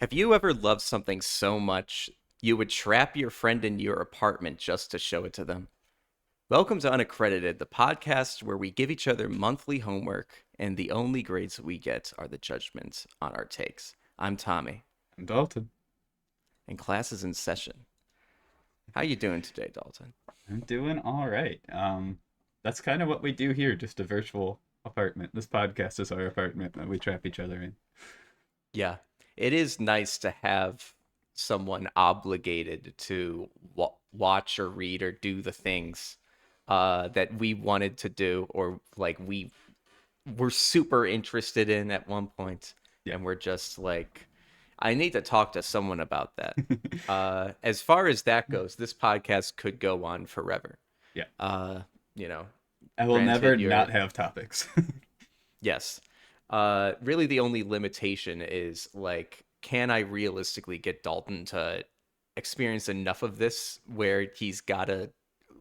Have you ever loved something so much you would trap your friend in your apartment just to show it to them? Welcome to Unaccredited, the podcast where we give each other monthly homework, and the only grades we get are the judgments on our takes. I'm Tommy, I'm Dalton. and class is in session. How you doing today, Dalton? I'm doing all right. That's kind of what we do here, just a virtual apartment. This podcast is our apartment that we trap each other in. Yeah, it is nice to have someone obligated to watch or read or do the things that we wanted to do, or like we were super interested in at one point, Yeah. and we're just like, I need to talk to someone about that. As far as that goes, this podcast could go on forever. Yeah. Uh, you know, I will never granted, you're not have topics. yes. Really, the only limitation is like, can I realistically get Dalton to experience enough of this where he's got a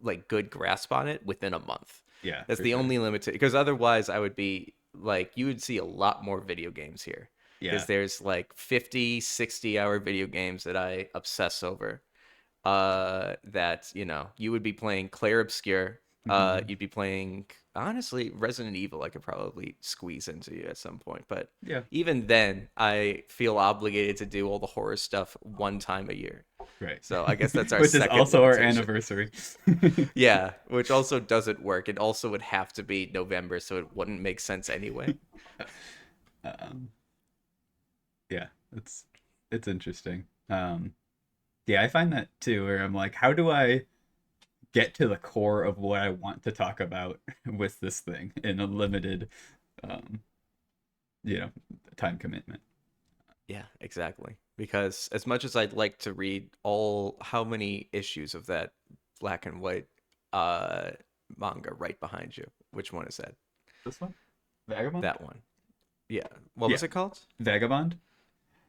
like good grasp on it within a month? Yeah, That's for the sure. only limit, because otherwise I would be like, you would see a lot more video games here, because Yeah. there's like 50, 60 hour video games that I obsess over. That, you would be playing Claire Obscure. Mhm. You'd be playing, honestly, Resident Evil. I could probably squeeze into you at some point, but Yeah. even then, I feel obligated to do all the horror stuff one time a year. Right. So I guess that's our Which is second also our limitation. anniversary. Yeah, which also doesn't work. It also would have to be November, so it wouldn't make sense anyway. um, yeah, it's interesting. Yeah, I find that too, where I'm like, how do I get to the core of what I want to talk about with this thing in a limited, um, you know, time commitment? Yeah, exactly. Because as much as I'd like to read all how many issues of that black and white uh manga right behind you. Which one is that? This one, Vagabond. That one. Yeah. What Yeah, was it called? Vagabond.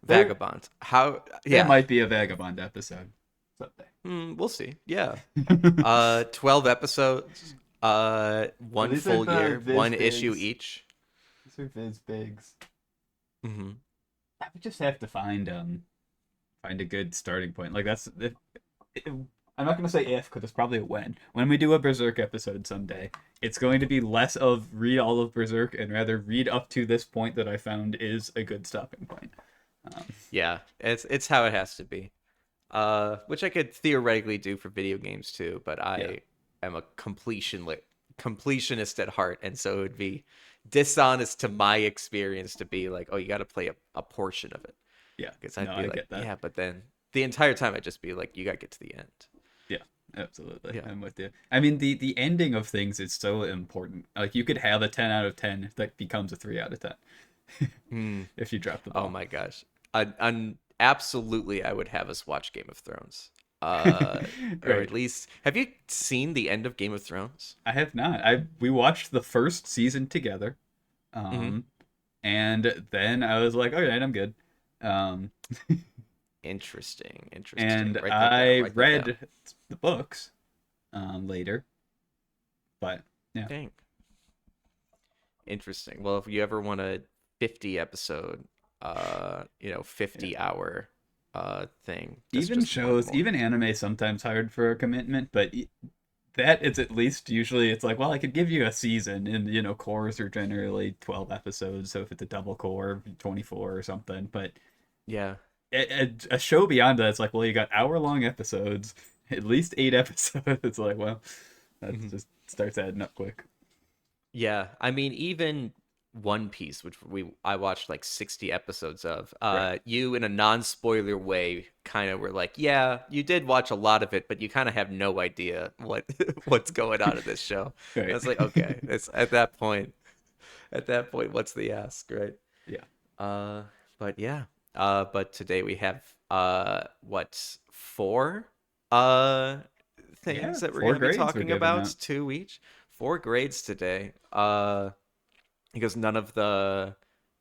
There, Vagabond. How there yeah. might be a Vagabond episode someday. We'll see. Yeah. 12 episodes, So one these are full the year, Viz one issue Bigs. each. These are Viz Bigs. hmm I would just have to find a good starting point. Like that's I'm not gonna say if because it's probably a when. When we do a Berserk episode someday, it's going to be less of read all of Berserk and rather read up to this point that I found is a good stopping point. Um, Yeah, it's how it has to be. Which I could theoretically do for video games too, but yeah, I am a completionist at heart, and so it would be dishonest to my experience to be like, oh, you got to play a portion of it, yeah. because No, I'd be I like, get that. yeah, but then the entire time I'd just be like, you got to get to the end. Yeah, absolutely. Yeah. I'm with you. I mean, the ending of things is so important. Like you could have a 10 out of 10 that becomes a 3 out of 10 Hmm. if you drop the Oh ball. my gosh. Absolutely, I would have us watch Game of Thrones. Or Right. at least, have you seen the end of Game of Thrones? I have not. I we watched the first season together. hmm Um and then I was like, "All right, I'm good." Um Interesting, interesting. and Write that down. I Write that down. read the books later, but yeah. Dang. Interesting. Well, if you ever want a 50 episode, Yeah. 50 hour thing, that's Even just one shows, more. even anime sometimes hard for a commitment, but that is at least usually it's like, well, I could give you a season and cores are generally 12 episodes, so if it's a double core, 24 or something, but Yeah. a show beyond that, it's like, well, you got hour-long episodes, at least 8 episodes. It's like, well, that Mhm. just starts adding up quick. Yeah. I mean, even One Piece, which I watched like 60 episodes of, Right. you in a non-spoiler way kind of were like, yeah, you did watch a lot of it, but you kind of have no idea what what's going on in this show. I Right. was like, okay, it's at that point, what's the ask, right? Yeah. Uh, but yeah. But today we have what, four uh things Yeah. that we're Four gonna be grades were talking given about, out. two each. Four grades today. Because none of the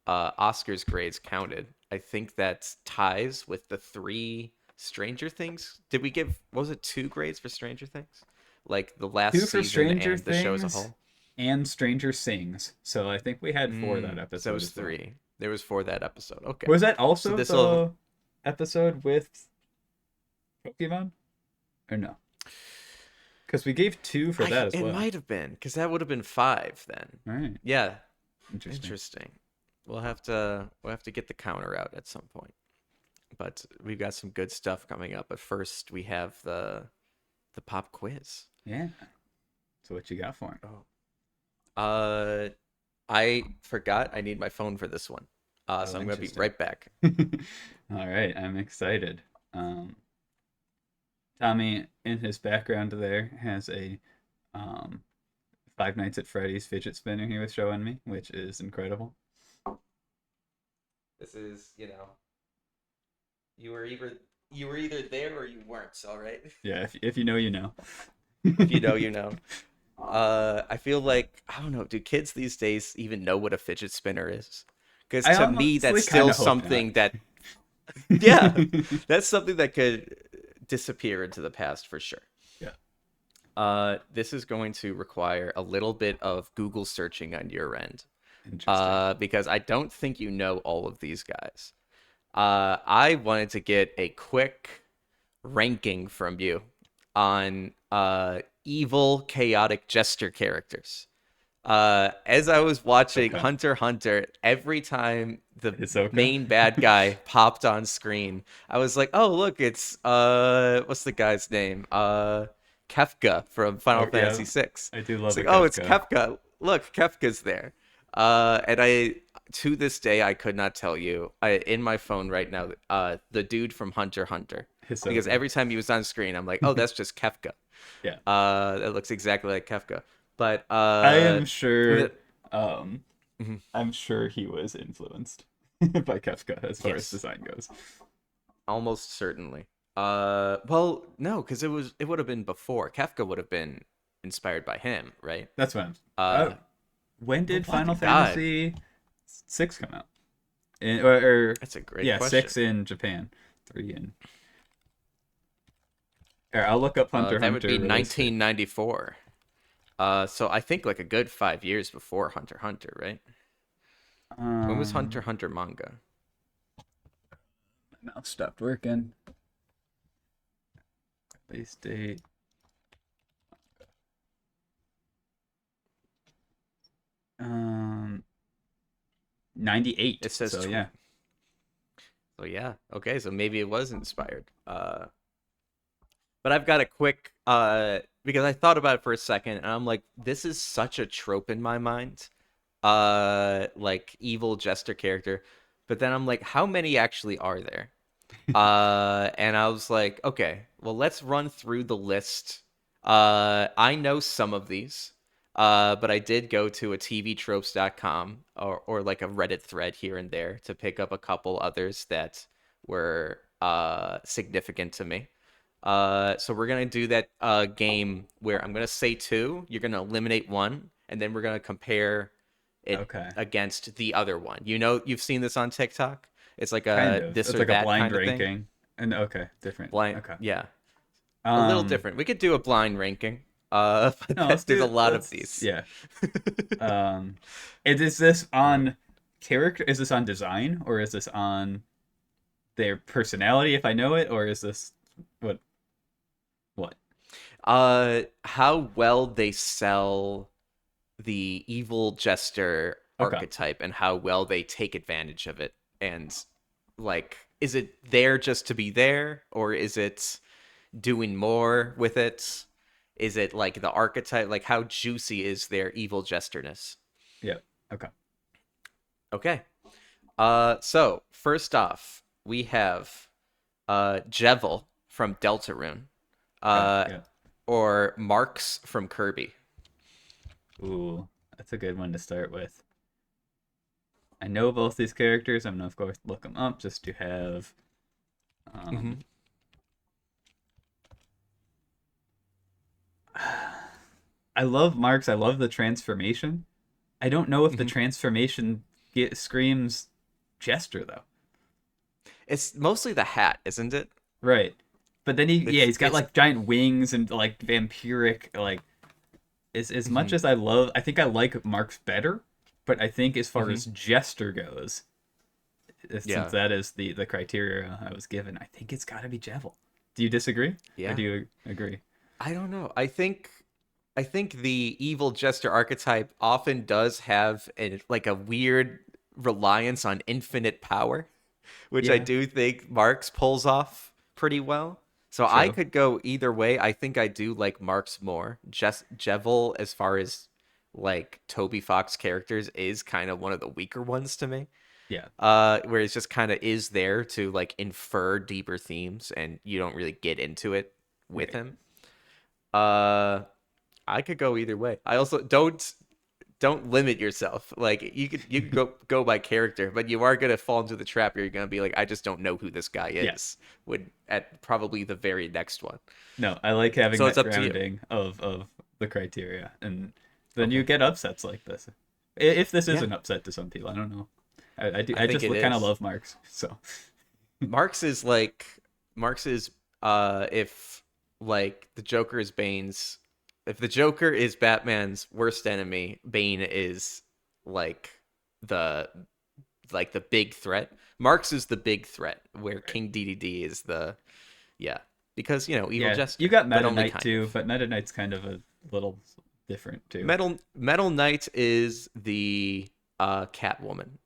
Oscars grades counted. I think that ties with the three Stranger Things. Did we give, what was it, two grades for Stranger Things? Like the last Two for season Stranger and the show as a Things whole? and Stranger Sings. So I think we had four that So it episode was as well. three. There was four that episode. Okay. Was that So also this will, the? episode with Pokemon? Or no? Because we gave 2 for that as It well. might have been, because that would have been 5 then. All right. Yeah, Interesting. interesting. We'll have to get the counter out at some point. But we've got some good stuff coming up. But first, we have the pop quiz. Yeah. So what you got for him? I forgot I need my phone for this one. So I'm gonna be Interesting. right back. All right, I'm excited. Tommy, in his background there, has a Five Nights at Freddy's fidget spinner he was showing me, which is incredible. This is, you were either there or you weren't. All right. Yeah, if you know, you know. If you know, you know. I feel like I don't know. Do kids these days even know what a fidget spinner is? Because I to me, honestly that's kind still of hope something not. that, yeah, that's something that could disappear into the past for sure. Yeah, This is going to require a little bit of Google searching on your end, interesting. because I don't think you know all of these guys. I wanted to get a quick ranking from you on evil, chaotic jester characters. As I was watching Okay, Hunter x Hunter, every time the Hisoka. main bad guy popped on screen, I was like, "Oh, look, it's what's the guy's name? Kefka from Final Oh yeah, Fantasy VI." I do It's love a like, "Oh, it's Kefka. Kefka. Look, Kefka's there." And to this day, I could not tell you. In my phone right now, the dude from Hunter x Hunter, because Hisoka. every time he was on screen, I'm like, "Oh, that's just Kefka." Yeah, That looks exactly like Kefka. But I am sure. the- Um, mhm. I'm sure he was influenced by Kefka as far as Yes, design goes. almost certainly. Well, no, because it would have been before. Kefka would have been inspired by him, right? That's what I'm. Uh, When oh did my Final God, Fantasy 6 come out? Or that's a great yeah, question. 6 in Japan, 3 in. Here, I'll look up Hunter x That would be Hunter release date. 1994. So I think like a good 5 years before Hunter x Hunter, right? When was Hunter Um, x Hunter manga? my mouse stopped working. Release date. 98. It says So yeah. so yeah. Okay, so maybe it was inspired. But I've got a quick because I thought about it for a second and I'm like, this is such a trope in my mind. Like evil jester character. But then I'm like, how many actually are there? And I was like, okay, well, let's run through the list. I know some of these. But I did go to a tvtropes.com or like a Reddit thread here and there to pick up a couple others that were significant to me. So we're gonna do that game where I'm gonna say two, you're gonna eliminate one, and then we're gonna compare it Okay. against the other one. You've seen this on TikTok. It's like Kind a of. this It's or like a that blind kind of thing. ranking. And okay, different. Blind, Okay. yeah, a little Um, different. We could do a blind ranking. no, let's There's a do lot of let's these. yeah. Um, is this on character? Is this on design or is this on their personality if I know it, or is this what what? How well they sell the evil jester Okay. archetype and how well they take advantage of it. And like, is it there just to be there, or is it doing more with it? Is it like the archetype? Like, how juicy is their evil jesterness? Yeah. Okay. Okay. So first off, we have Jevil from Deltarune, Okay. uh, Yeah. or Marks from Kirby. Ooh, that's a good one to start with. I know both these characters. I'm gonna of course look them up just to have. Mm-hmm. Um, I love Marks. I love the transformation. I don't know if the Mm-hmm. transformation screams Jester though. It's mostly the hat, isn't it? Right. But then It's he's got it's like giant wings and like vampiric like as much mhm, as I think I like Marks better, but I think as far mhm. as Jester goes, since Yeah. that is the criteria I was given, I think it's got to be Jevil. Do you disagree, or Yeah. do you agree? I don't know. I think the evil jester archetype often does have a weird reliance on infinite power, which I Yeah, do think Marx pulls off pretty well. So I true. could go either way. I think I do like Marx more. Just Jevil, as far as like Toby Fox characters, is kind of one of the weaker ones to me. Yeah, Where it's just kind of is there to like infer deeper themes, and you don't really get into it with right. him. Uh, I could go either way. I also don't limit yourself. Like you could go by character, but you are gonna fall into the trap where you're gonna be like, I just don't know who this guy Yeah. is. Would at probably the very next one. No, I like having So it's that up to you. grounding of the criteria, and then you Okay. get upsets like this. If this is Yeah, an upset to some people, I don't know. I do. I I think just it kind of is. love Marx, so Marx is Marx is if like the Joker is Bane's if the Joker is Batman's worst enemy, Bane is like the the big threat. Marx is the big threat, where right. King DDD is the yeah, because evil Yeah, you jester, got but Meta only Knight kind too, of. but Meta Knight's kind of a little different too. Metal Knight is the Catwoman.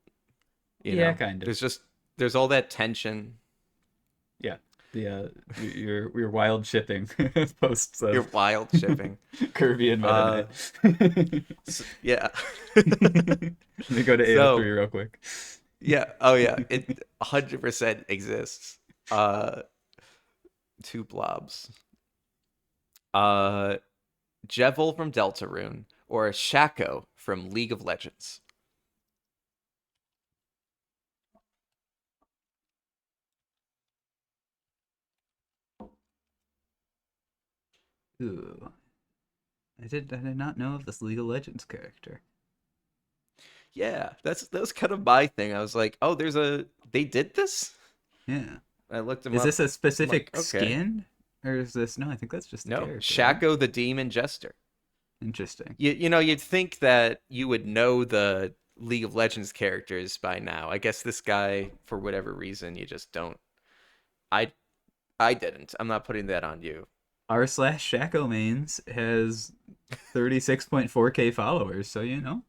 Yeah, kind of. There's all that tension. Yeah, the your wild shipping posts You're of wild shipping. Kirby and Meta Uh, Knight. yeah. Let me go to AO3 So real quick. yeah, oh yeah, it 100% exists. Uh, two blobs. Uh, Jevil from Deltarune or Shaco from League of Legends. Ooh, I did not know of this League of Legends character. Yeah, that was kind of my thing. I was like, oh, they did this. Yeah. I looked them Is up. this a I'm like, specific okay, skin? Or is this no, I think that's just the no, character, right? Shaco the Demon Jester. Interesting. You'd think that you would know the League of Legends characters by now. I guess this guy, for whatever reason, you just don't. I I didn't. I'm not putting that on you. R/Shaco Mains has 36.4k followers, so you know.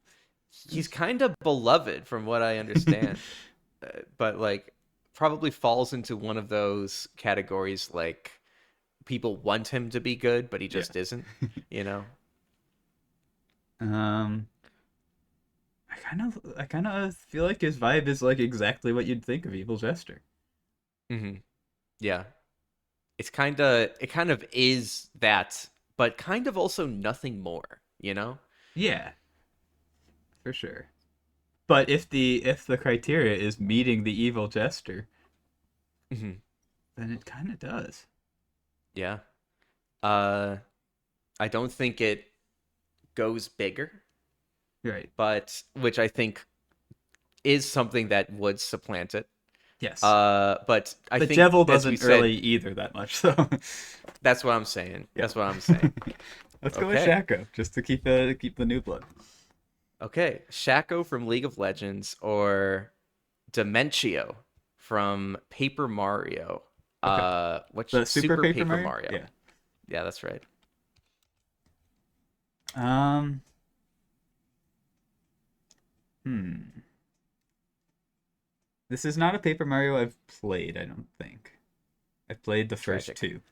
He's kind of beloved from what I understand, but like probably falls into one of those categories like people want him to be good, but he Yeah. just isn't, you know? Um I kind of feel like his vibe is like exactly what you'd think of Evil Jester. Hmm. Yeah. It kind of is that, but kind of also nothing more, you know? Yeah, for sure. But if the criteria is meeting the Evil Jester, Hmm. then it kind of does. Yeah. Uh, I don't think it goes bigger, Right. but which I think is something that would supplant it. Yes. But I But think, Jevil as we doesn't really said, either that much, so that's what I'm saying. yeah. That's what I'm saying. Let's go with Okay. Shaco just to keep the new blood. Okay. Shaco from League of Legends or Dementio from Paper Mario. Okay. Which The Super Super Paper Paper Mario? Mario. Yeah. Yeah, that's right. Um hmm. This is not a Paper Mario I've played, I don't think. I've played the first Tragic. two.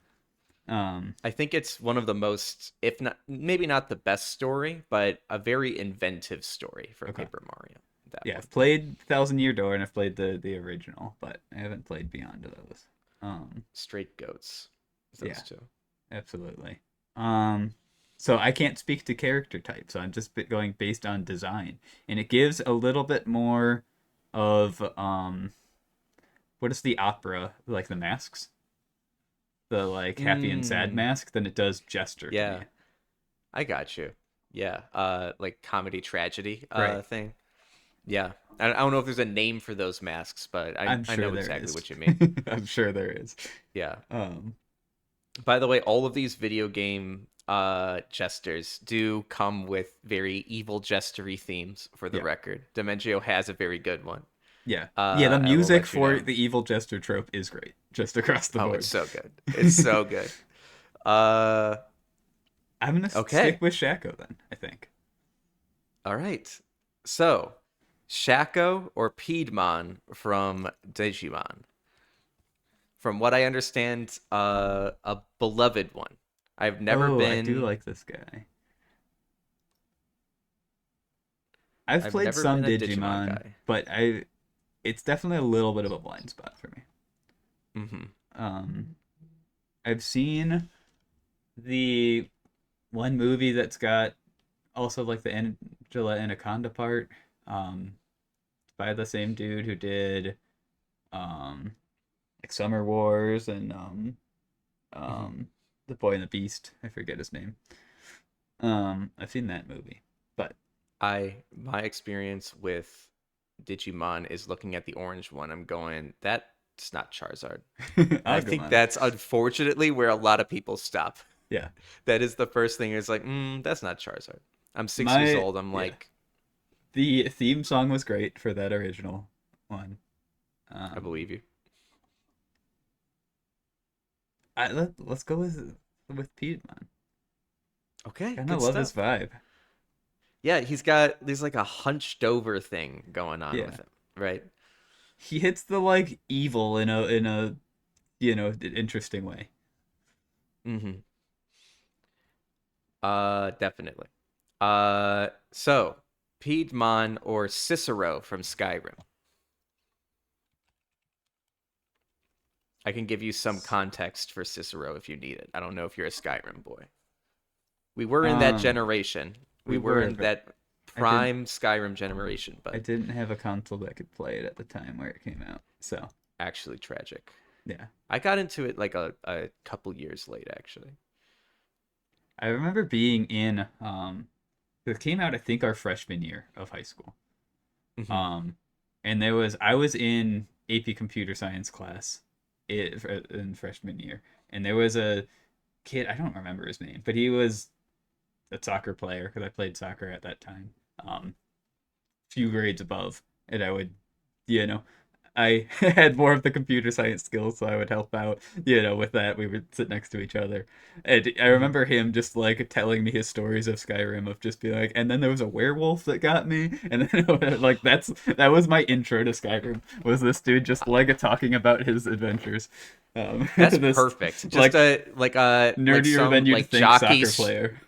Um I think it's one of the most, if not, maybe not the best story, but a very inventive story for okay. Paper Mario. That Yeah, one. I've played Thousand Year Door and I've played the original, but I haven't played beyond those. Straight goats. Those Yeah, two. absolutely. Um, so I can't speak to character type, so I'm just going based on design, and it gives a little bit more of what is the opera like the masks, the like happy and sad Mm, mask than it does Jester to me. yeah, I got you. Yeah, like comedy tragedy Right. thing. Yeah, I don't know if there's a name for those masks, but I'm I sure know there exactly is. what you mean. I'm sure there is. Yeah. Um, By the way, all of these video game jesters do come with very evil jestery themes, for the yeah. record. Dementio has a very good one. Yeah. Yeah, the I will music let you for know. the evil jester trope is great, just across the Oh, it's board. so good. It's so good. Uh, I'm gonna stick okay. with Shaco then, I think. All right. So, Shaco or Piedmon from Digimon? From what I understand, a beloved one. I've never Oh, I do been like this guy. I've I've played never been some a Digimon Digimon, guy. but it's definitely a little bit of a blind spot for me. Hmm. Um, I've seen the one movie that's got also like the Angela Anaconda part, um, by the same dude who did um like Summer Wars and Hmm. The Boy and the Beast. I forget his name. I've seen that movie, but My experience with Digimon is looking at the orange one. I'm going, that's not Charizard. And I think Agumon. that's unfortunately where a lot of people stop. Yeah, That is the first thing is like, that's not Charizard. I'm 6 years my old. I'm yeah. like, The theme song was great for that original one. I Um, believe you. let's go with Piedmon. Okay, Kind of good love his stuff. vibe. Yeah, there's like a hunched over thing going on with Yeah, him, right? he hits the like evil in a interesting way. Mm-hmm. Definitely. So Piedmon or Cicero from Skyrim. I can give you some context for Cicero if you need it. I don't know if you're a Skyrim boy. We were in that Um, generation. we We were were, in but that I didn't. prime Skyrim generation, I but didn't have a console that could play it at the time where it came out. So actually tragic. yeah, I got into it like a couple years late, actually. I remember being in it came out I think our freshman year of high school. Hmm. Um, and I was in AP Computer Science class in freshman year, and there was a kid, I don't remember his name, but he was a soccer player because I played soccer at that time. Few grades above, and I would, you know, I had more of the computer science skills, so I would help out, with that. We would sit next to each other. And I Hmm. remember him just like telling me his stories of Skyrim of just being like, and then there was a werewolf that got me, and then like that was my intro to Skyrim. Was this dude just like talking about his adventures? That's This perfect. Just like a like nerdier than some you'd like think jockey soccer player.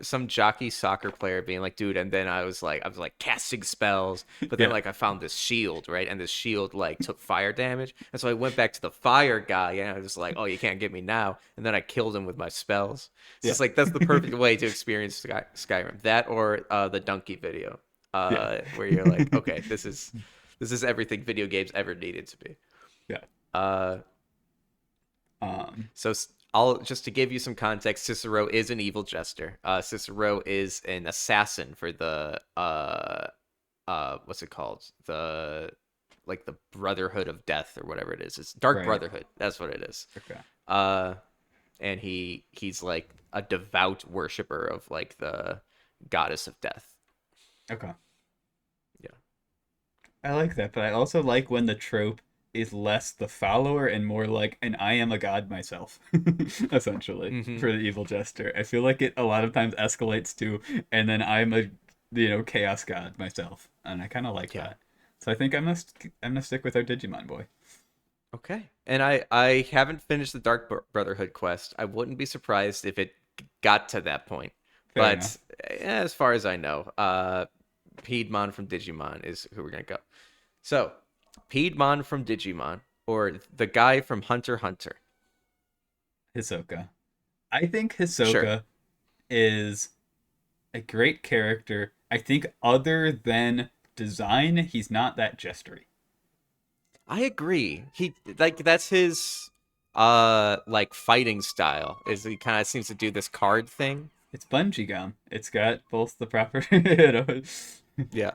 some jockey soccer player being like, dude, and then I was like casting spells, but then Yeah, like I found this shield, right? And this shield like took fire damage. And so I went back to the fire guy and I was like, oh, you can't get me now. And then I killed him with my spells. It's yeah, just like that's the perfect way to experience Skyrim. That or the donkey video. yeah, Where you're like, okay, this is everything video games ever needed to be. yeah. Uh Um, so I'll just to give you some context. Cicero is an evil jester. Cicero is an assassin for the what's it called? The Brotherhood of Death or whatever it is. It's Dark right. Brotherhood. That's what it is. Okay. Uh, and he's like a devout worshiper of like the goddess of death. Okay. Yeah. I like that, but I also like when the trope is less the follower and more like an I am a god myself, essentially, Mm-hmm. for the evil jester. I feel like it a lot of times escalates to, and then I'm a, chaos god myself, and I kind of like Yeah. that. So I think I'm gonna stick with our Digimon boy. Okay. And I haven't finished the Dark Brotherhood quest. I wouldn't be surprised if it got to that point. Fair But enough. as far as I know, Piedmon from Digimon is who we're gonna go. So, Piedmon from Digimon or the guy from Hunter x Hunter. Hisoka. I think Sure. Hisoka is a great character. I think other than design, he's not that jestery. I agree. He like that's his like fighting style. Is he kind of seems to do this card thing. It's bungee gum. It's got both the proper, you know. Yeah.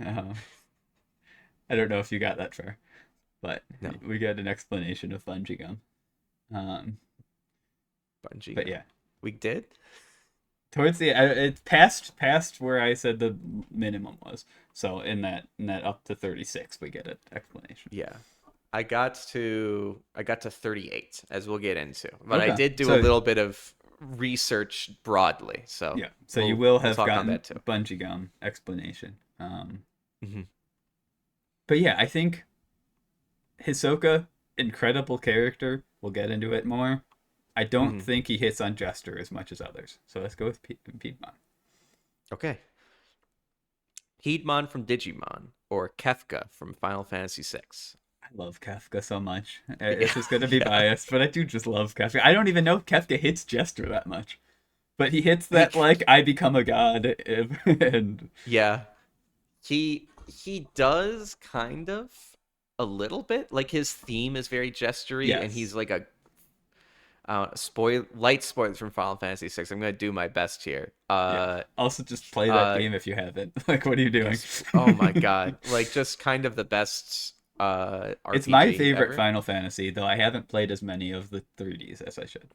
Uh, I don't know if you got that far, but No. we got an explanation of bungee gum. Um, Bungee but gum. yeah, We did? Towards the it's past where I said the minimum was. So in that up to 36, we get an explanation. Yeah. I got to 38, as we'll get into. But I Okay. did do a So little bit of research broadly, so yeah. So you will we'll have talk on gotten that too. Bungee Gum explanation. Hmm. But yeah, I think Hisoka, incredible character. We'll get into it more. I don't Hmm. think he hits on Jester as much as others. So let's go with Piedmont. Okay. Piedmon from Digimon or Kefka from Final Fantasy VI. I love Kafka so much. Yeah, This is going to be yeah. biased, but I do just love Kafka. I don't even know if Kafka hits Jester that much. But he hits He, that, like, I become a god. And yeah, he does kind of a little bit. Like his theme is very gestury, and yes. he's like a spoilers from Final Fantasy VI. I'm gonna do my best here. Yeah. Also, just play that Uh, game if you haven't. Like, what are you doing? yes. Oh my God, like just kind of the best It's my RPG favorite ever. Final Fantasy, though I haven't played as many of the 3Ds as I should.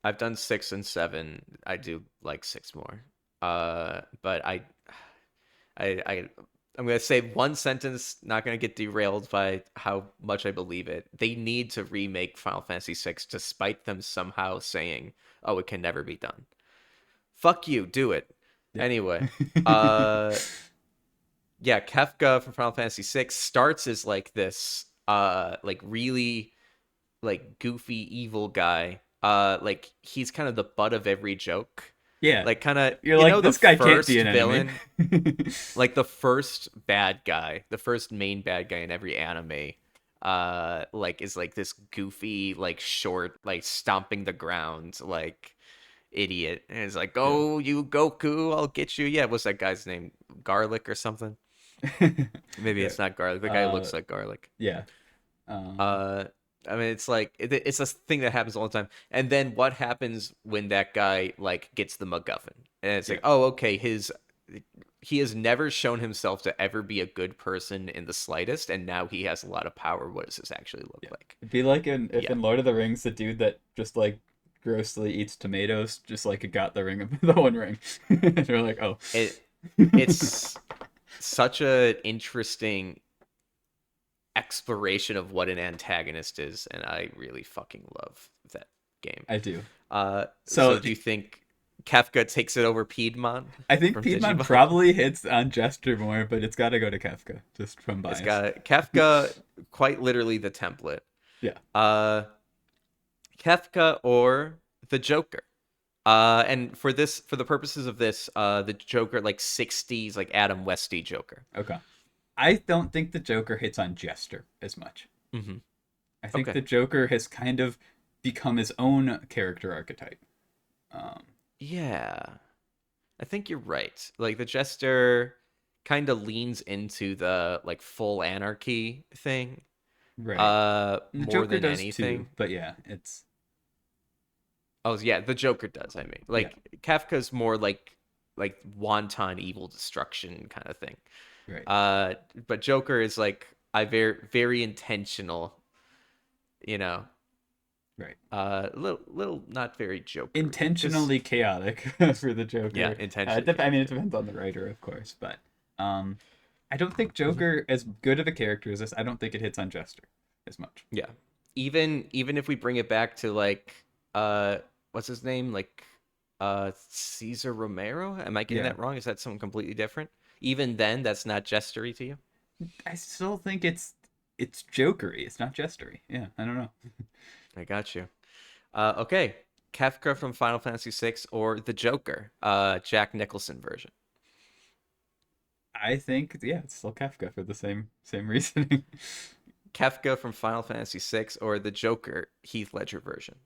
I've done 6 and 7. I do like 6 more. But I I'm gonna say one sentence, not gonna get derailed by how much I believe it. They need to remake Final Fantasy VI despite them somehow saying, "Oh, it can never be done." Fuck you, do it. Yeah. Anyway, uh, yeah, Kefka from Final Fantasy VI starts as like this, like really like goofy evil guy. Like he's kind of the butt of every joke. Yeah. Like kind of, You're like, the this guy can't be first an enemy. villain, like the first bad guy, the first main bad guy in every anime, like is like this goofy, like short, like stomping the ground, like idiot. And it's like, Yeah. oh, you Goku, I'll get you. Yeah, what's that guy's name? Garlic or something? Maybe Yeah. it's not Garlic. The guy looks like Garlic. Yeah. Um, Uh, I mean, it's like it's a thing that happens all the time. And then what happens when that guy like gets the MacGuffin? And it's yeah. like, oh, okay, he has never shown himself to ever be a good person in the slightest, and now he has a lot of power. What does this actually look Yeah. like? It'd be like if Yeah, in Lord of the Rings, the dude that just like grossly eats tomatoes, just like got the ring of the One Ring. They're like, oh. it it's such a interesting exploration of what an antagonist is, and I really fucking love that game. I do. So So do you think Kafka takes it over Piedmon I think from Piedmont Digimon? probably hits on Jester more, but it's got to go to Kafka just from It's bias. got Kafka, quite literally the template. Yeah. Uh, Kafka or the Joker. And for the purposes of this, the Joker, like 60s, like Adam Westy Joker. Okay. I don't think the Joker hits on Jester as much. Hmm. I think Okay. the Joker has kind of become his own character archetype. Um, Yeah, I think you're right. Like the Jester kind of leans into the like full anarchy thing, right. And the more Joker than does too, anything. but yeah, it's Oh yeah, the Joker does. I mean, yeah, like Kafka's more like wanton evil destruction kind of thing. right, But Joker is like I very intentional. You know, right. little not very Jokery. Just Intentionally chaotic for the yeah, Joker. intentionally I mean, it chaotic. depends on the writer, of course, but um, I don't think Hmm. Joker, as good of a character as this, I don't think it hits on Jester as much. Yeah, even if we bring it back to like uh, what's his name? Like Caesar Romero. Am I getting Yeah, that wrong? Is that someone completely different? Even then, that's not Jestery to you. I still think it's Jokery. It's not Jestery. Yeah, I don't know. I got you. Okay. Kefka from Final Fantasy VI or the Joker, Jack Nicholson version. I think yeah, it's still Kafka for the same reasoning. Kefka from Final Fantasy VI or the Joker, Heath Ledger version.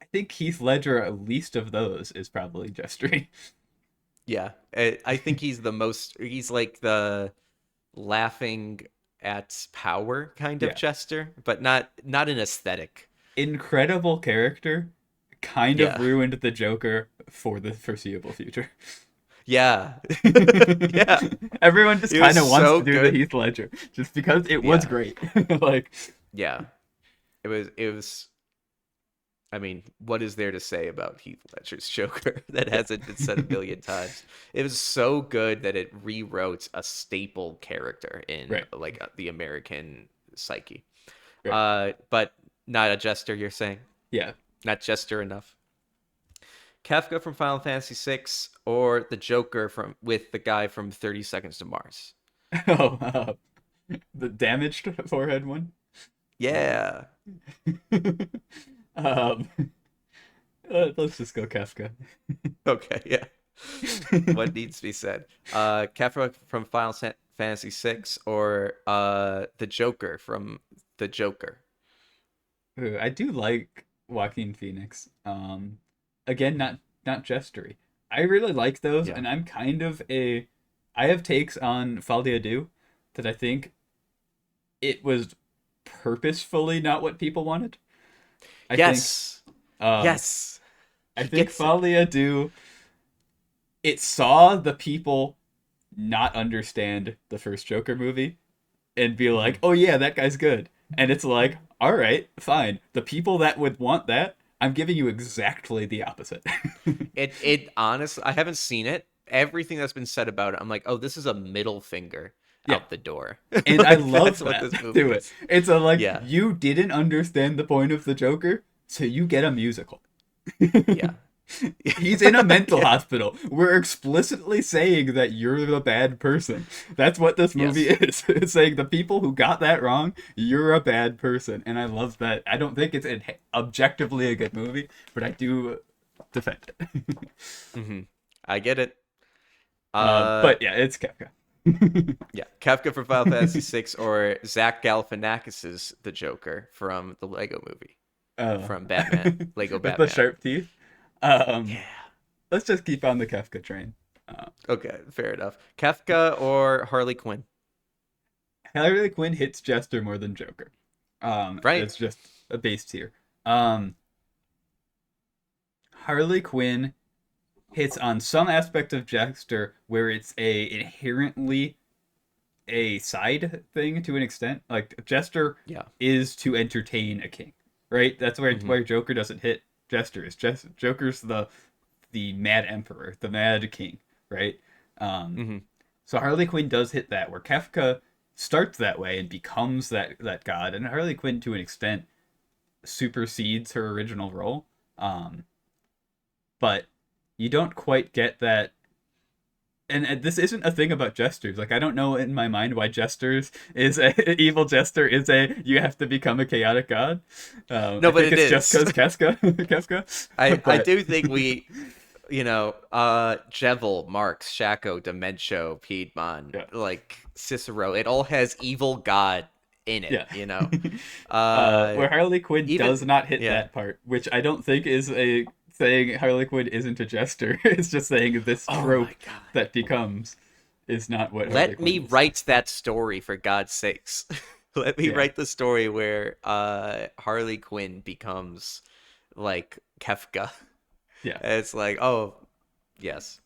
I think Heath Ledger, at least of those, is probably Jestery. Yeah, I think he's the most. He's like the laughing at power kind of Yeah, Chester, but not an aesthetic. incredible character, kind of Yeah, ruined the Joker for the foreseeable future. yeah, yeah. Everyone just He was kind of wants so to do the good. Heath Ledger just because it was Yeah, great. Like, yeah. It was I mean, what is there to say about Heath Ledger's Joker that hasn't been said a million times? It was so good that it rewrote a staple character in Right. like the American psyche. Right. But not a jester, you're saying? Yeah. Not jester enough. Kafka from Final Fantasy VI or the Joker from with the guy from 30 Seconds to Mars? Oh, the damaged forehead one. Yeah. um, let's just go Kafka. Okay, yeah. What needs to be said? Kafka from Fantasy VI or the Joker from the Joker? Ooh, I do like Joaquin Phoenix. Again, not Jestery. I really like those, Yeah. and I'm kind of a. I have takes on Fall d'Adieu that I think it was purposefully not what people wanted. I think Yes. um Yes. I He think gets it. Fall d'Adieu, it saw the people not understand the first Joker movie and be like, Mhm. "Oh yeah, that guy's good." And it's like, "All right, fine. The people that would want that, I'm giving you exactly the opposite." It honestly, I haven't seen it. Everything that's been said about it, I'm like, oh, this is a middle finger Yeah. out the door. And I Like love that's what that this movie to it. is. It's a like Yeah. you didn't understand the point of the Joker, so you get a musical. Yeah. He's in a mental Yeah. hospital. We're explicitly saying that you're the bad person. That's what this movie Yes. is. It's saying the people who got that wrong, you're a bad person. And I love that. I don't think it's objectively a good movie, but I do defend it. Hmm. I get it. Uh, But yeah, it's Kafka. yeah. Kafka from Final Fantasy VI or Zach Galifianakis's The Joker from the Lego movie, uh, from Batman, Lego with the Batman. sharp teeth. Um, Yeah. let's just keep on the Kafka train. Okay, fair enough. Kafka or Harley Quinn? Harley Quinn hits Jester more than Joker. Right. It's just a base tier. Um, Harley Quinn hits on some aspect of Jester where it's a inherently a side thing to an extent. Like Jester Yeah. is to entertain a king, right? That's Hmm. where Joker doesn't hit Jester. Is Joker's the Mad Emperor, the Mad King, right? Um, Hmm. so Harley Quinn does hit that where Kefka starts that way and becomes that god, and Harley Quinn to an extent supersedes her original role. Um, but you don't quite get that. And this isn't a thing about jesters. Like I don't know in my mind why jesters is a evil jester is a you have to become a chaotic god. No, I but think it it's just is. because Kefka. I But do think Jevil, Marx, Shaco, Dementio, Piedmont, yeah, like Cicero, it all has evil god in it, yeah. Uh Where Harley Quinn does even not hit yeah. that part, which I don't think is a saying Harley Quinn isn't a jester. It's just saying this Oh my trope god. that becomes is not what Harley Let me Quinn is. write that story for God's sakes. Let me Yeah, write the story where Harley Quinn becomes like Kefka. yeah, And it's like, oh, yes.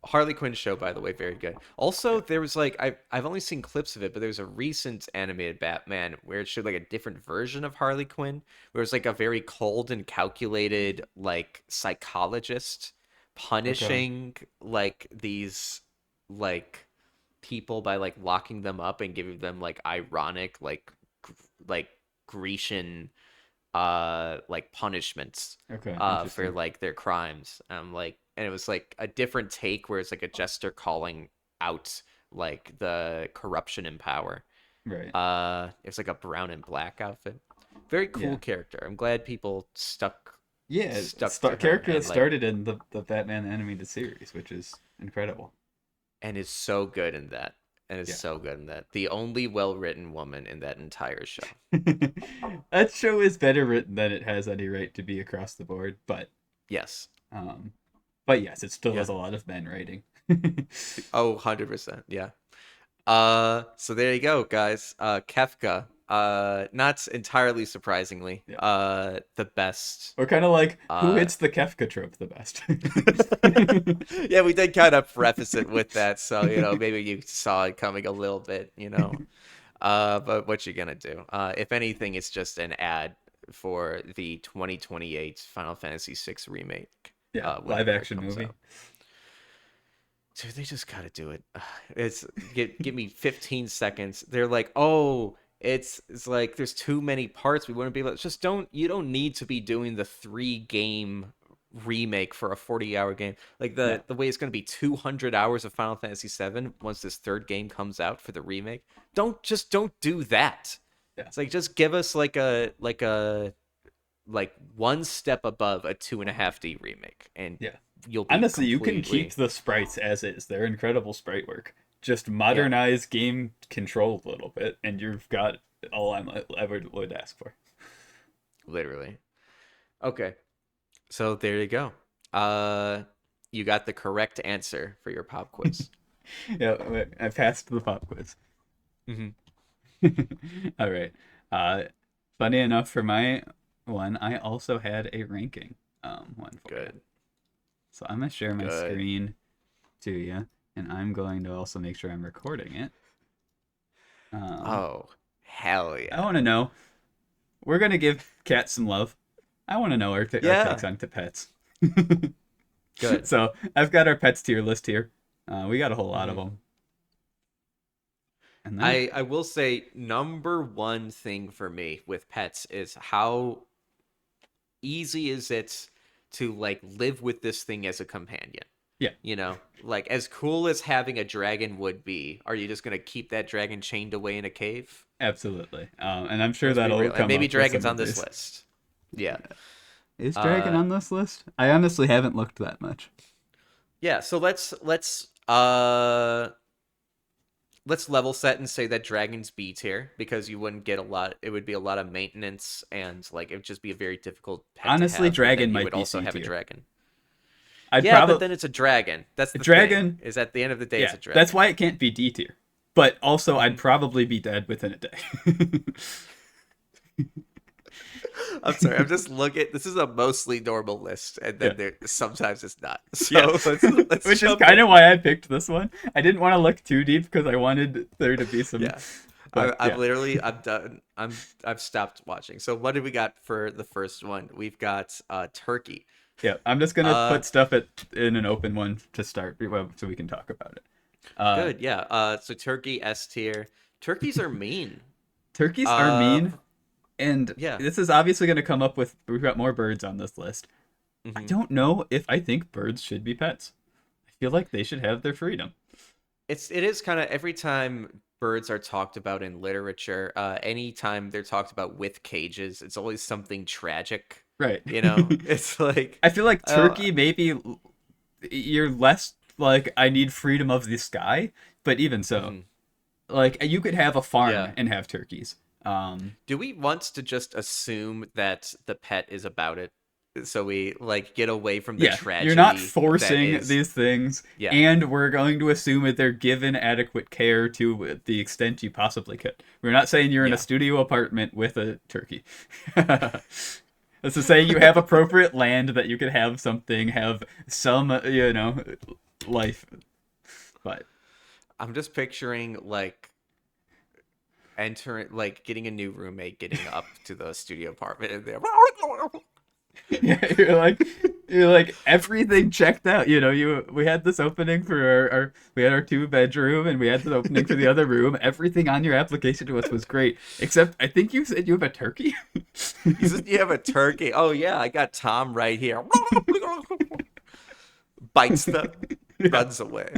Harley Quinn show, by the way, very good. Also, yeah. there was like I've only seen clips of it, but there was a recent animated Batman where it showed like a different version of Harley Quinn, where it was like a very cold and calculated like psychologist Okay, punishing like these like people by like locking them up and giving them like ironic like Grecian like punishments okay, for interesting. like their crimes. Like and it was like a different take where it's like a jester calling out like the corruption in power. Right. It's like a brown and black outfit. Very cool Yeah. character. I'm glad people Yeah, stuck to her character that and like started in the Batman animated series, which is incredible. and is so good in that. And is Yeah. so good in that. The only well-written woman in that entire show. That show is better written than it has any right to be across the board, Yes. um but yes, it still Yeah. has a lot of men writing. Oh, 100%. Yeah. So there you go, guys. Kefka, not entirely surprisingly, Yeah. the best. We're kind of like who Uh, hits the Kefka trope the best. yeah, we did kind of preface it with that, so maybe you saw it coming a little bit. But what you gonna do? If anything, it's just an ad for the 2028 Final Fantasy VI remake. Yeah, live whenever it action comes movie. out. Dude, they just gotta do it. It's give me 15 seconds. They're like, oh, it's like there's too many parts. We wouldn't be able to just don't you don't need to be doing the 3 game remake for a 40-hour game. Like Yeah, the way it's gonna be 200 hours of Final Fantasy VII once this third game comes out for the remake. Don't do that. yeah, It's like just give us like one step above a 2.5D remake, and yeah. you'll be Honestly, you can completely keep the sprites as is. They're incredible sprite work. Just modernize game control a little bit, and you've got all I would ask for. literally. Okay. So there you go. You got the correct answer for your pop quiz. Yeah, I passed the pop quiz. Mm-hmm. All right. Uh, funny enough, for my one, I also had a ranking one for you. Good. So I'm gonna share my Good. screen to you, and I'm going to also make sure I'm recording it. Oh, hell I yeah. want to know. We're gonna give cats some love. I want to know our takes on to pets. Good. So I've got our pets tier list here. We got a whole lot of them. And then, I will say number one thing for me with pets is how easy is it to like live with this thing as a companion. yeah, You know, like as cool as having a dragon would be, are you just gonna keep that dragon chained away in a cave? absolutely. And I'm sure Let's be that'll real. come And maybe up with dragon's some on of this these. list. Yeah. Is dragon Uh, on this list? I honestly haven't looked that much. Yeah, so let's level set and say that dragons B tier because you wouldn't get a lot. It would be a lot of maintenance and like it would just be a very difficult pet Honestly, to have. But then dragon you might would be also C have a tier. dragon. I'd Yeah, but probably then it's a dragon. That's the dragon. thing. Is at the end of the day, it's Yeah, a dragon. that's why it can't be D tier. But also, I'd Mhm. probably be dead within a day. I'm sorry. I'm just looking. This is a mostly normal list, and then Yeah. there sometimes it's not. So Yeah. let's Which is jump kind in. of why I picked this one. I didn't want to look too deep because I wanted there to be some. Yeah. But I've yeah. literally I'm done. I've stopped watching. So what do we got for the first one? We've got turkey. Yeah, I'm just gonna Uh put stuff in an open one to start, so we can talk about it. Good, yeah. So turkey S tier. Turkeys are mean. Turkeys are Uh mean, and yeah. this is obviously gonna come up with. We've got more birds on this list. I hmm don't know if I think birds should be pets. I feel like they should have their freedom. It is kind of every time birds are talked about in literature, anytime they're talked about with cages, it's always something tragic. Right. You know? It's like I feel like oh turkey maybe you're less like I need freedom of the sky, but even so, mhm. like you could have a farm Yeah. and have turkeys. Do we want to just assume that the pet is about it? So we like get away from the Yeah, tragedy you're not that forcing is these things, yeah. and we're going to assume that they're given adequate care to the extent you possibly could. We're not saying you're in a Yeah. studio apartment with a turkey. That's to say you have appropriate land that you could have something, have some, life. But I'm just picturing like entering like getting a new roommate getting up to the studio apartment and they're yeah, you're like everything checked out. We had this opening for our we had our 2 bedroom and we had the opening for the other room. Everything on your application to us was great, except I think you said you have a turkey. you said you have a turkey. Oh yeah, I got Tom right here. Bites them, Yeah. runs away.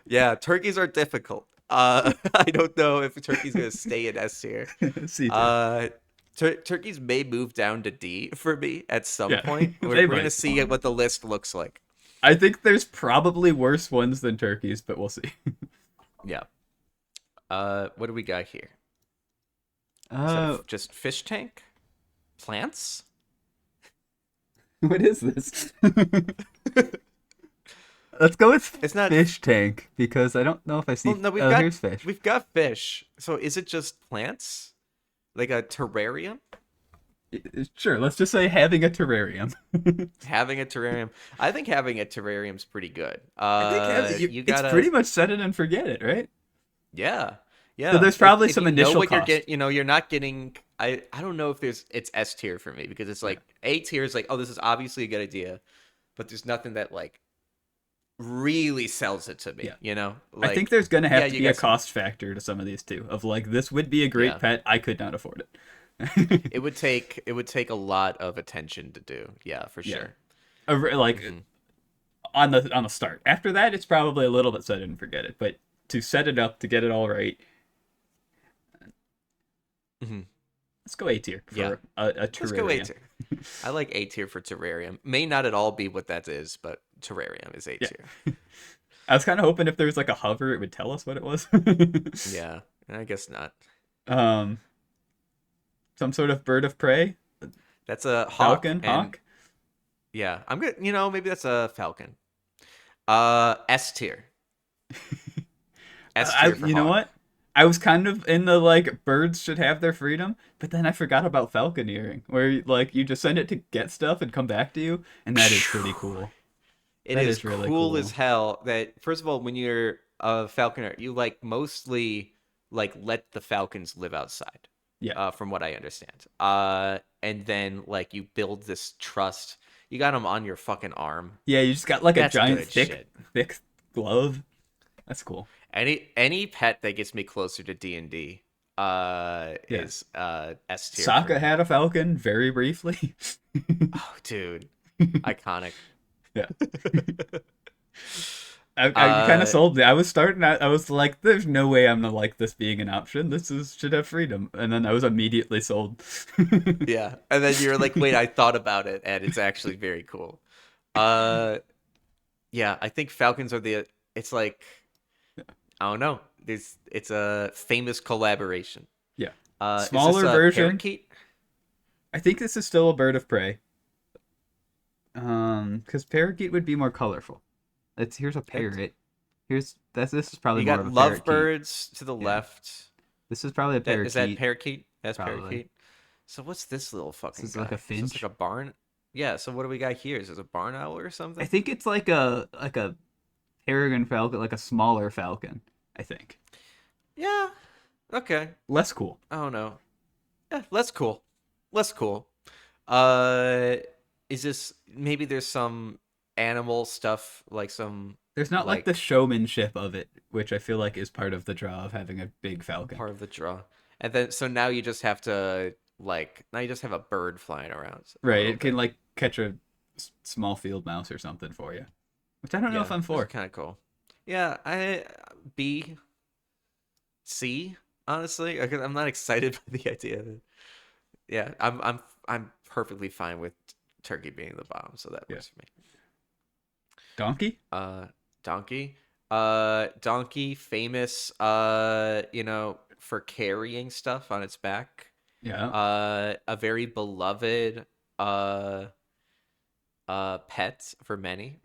Yeah, turkeys are difficult. I don't know if a turkey's gonna stay in S tier. See, Uh, turkeys may move down to D for me at some yeah, point. they We're gonna might. see what the list looks like. I think there's probably worse ones than turkeys, but we'll see. Yeah. What do we got here? Is that Uh, just fish tank? Plants? what is this? Let's go with It's not. fish tank because I don't know if I see. Well, no, Oh, here's fish. we've got fish. So is it just plants? Like a terrarium? Sure, let's just say having a terrarium. Having a terrarium. I think having a terrarium's pretty good. I think You gotta. it's pretty much set it and forget it, right? Yeah. So Yeah. there's probably If some you know initial what you're cost. getting, you're not getting. I don't know if it's S tier for me because it's like A tier is like, oh, this is obviously a good idea, but there's nothing that like really sells it to me, Yeah. you know? I think Like, there's gonna yeah, have to you be a got some. cost factor to some of these too. Of like, this would be a great Yeah, pet. I could not afford it. it would take a lot of attention to do. Yeah, for Yeah. sure. Like Hmm. on the start. After that, it's probably a little bit set it and forget it. But to set it up to get it all right, Hmm. let's go A tier Yeah, for a let's go A terrarium. tier. I like A tier for terrarium. May not at all be what that is, but terrarium is A Yeah. tier. I was kind of hoping if there was like a hover, it would tell us what it was. Yeah, I guess not. um, some sort of bird of prey, That's a hawk, falcon, and hawk. yeah, I'm good. Maybe that's a falcon. S tier. S tier for You know hawk. what? I was kind of in the like birds should have their freedom, but then I forgot about falconeering, where like you just send it to get stuff and come back to you, and that is pretty cool. It That is is really cool as cool. hell that first of all, when you're a falconer, you like mostly like let the falcons live outside, Yeah, from what I understand. And then like you build this trust. You got them on your fucking arm. yeah. You just got like a That's giant good thick, shit. thick glove. That's cool. Any pet that gets me closer to D&D Yeah. is S tier for Sokka me. had a falcon very briefly. Oh, dude, iconic. Yeah. You kind of uh sold me. I was starting out, I was like, there's no way I'm gonna like this being an option. This is should have freedom. And then I was immediately sold. Yeah. And then you're like, wait, I thought about it and it's actually very cool. Uh yeah, I think Falcons are it's like I don't know. It's a famous collaboration. Yeah. Is this Smaller a version. parakeet? I think this is still a bird of prey. Because parakeet would be more colorful. Here's a It, parrot. This is probably you more got of a parakeet. lovebirds to the Yeah. left. This is probably a That is that parakeet, parakeet? That's probably. parakeet. So what's this little This fucking is like a guy? Is this like finch. a barn? Yeah, so what do we got here? Is this a barn owl or I something? think it's like a peregrine falcon, like a smaller falcon, I think. Yeah. Okay. Less cool. I don't know. Yeah, less cool. Less cool. Uh, is this maybe there's some animal stuff like some There's not like the like showmanship of it, which I feel like is part of the draw of having a big falcon. part of the draw, and then so now you just have to like now you just have a bird flying around a Right, little it can bit. like catch a small field mouse or something for you, which I don't know if Yeah, I'm this is for. kind of cool. Yeah, I B C honestly because I'm not excited by the idea of it. Yeah, I'm perfectly fine with turkey being the bottom, so that Yeah. works for me. Donkey? uh Donkey. Donkey famous for carrying stuff on its back. Yeah. A very beloved uh pet for many.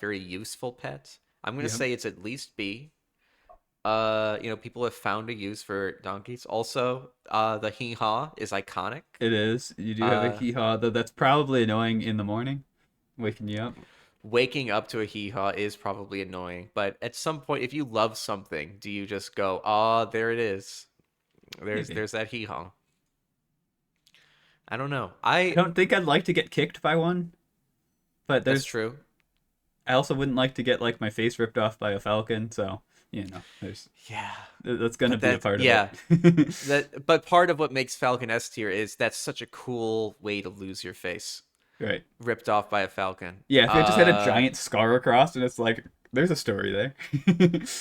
Very useful pet. I'm gonna Yeah. say it's at least B. People have found a use for donkeys. Also, the hee haw is iconic. It is. You do have a uh hee haw, though that's probably annoying in the morning, waking you up. Waking up to a hee haw is probably annoying, but at some point, if you love something, do you just go, "Ah, there it is. There's Maybe. there's that hee haw." I don't know. I I don't think I'd like to get kicked by one, but That's there's. true. I also wouldn't like to get like my face ripped off by a falcon, so there's Yeah, that's gonna but be a that part of yeah it. but part of what makes Falcon S tier is that's such a cool way to lose your face, Right. ripped off by a falcon. Yeah, if it just had a giant scar across and it's like there's a story there.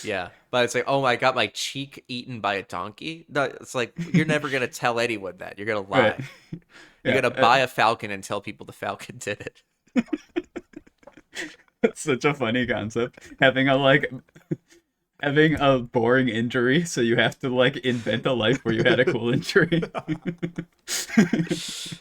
Yeah, but it's like, oh, I got my cheek eaten by a donkey. No, it's like you're never gonna tell anyone that. You're gonna Right. lie. You're Yeah. gonna buy a falcon and tell people the falcon did it. It's such a funny concept. Having a boring injury, so you have to like invent a life where you had a cool injury.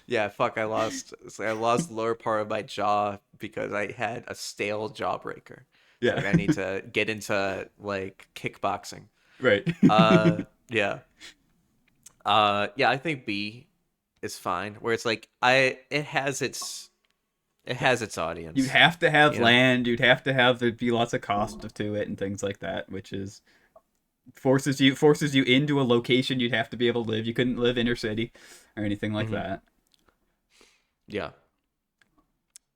Yeah, fuck, I lost the lower part of my jaw because I had a stale jawbreaker. It's Yeah. like I need to get into like kickboxing. Right. Yeah. Yeah, I think B is fine. Where it's like it has its You'd audience, have to have you know? land, you'd have to have there'd be lots of cost to it and things like that, which is forces you into a location you'd have to be able to live. You couldn't live inner city or anything like Hmm. that. Yeah.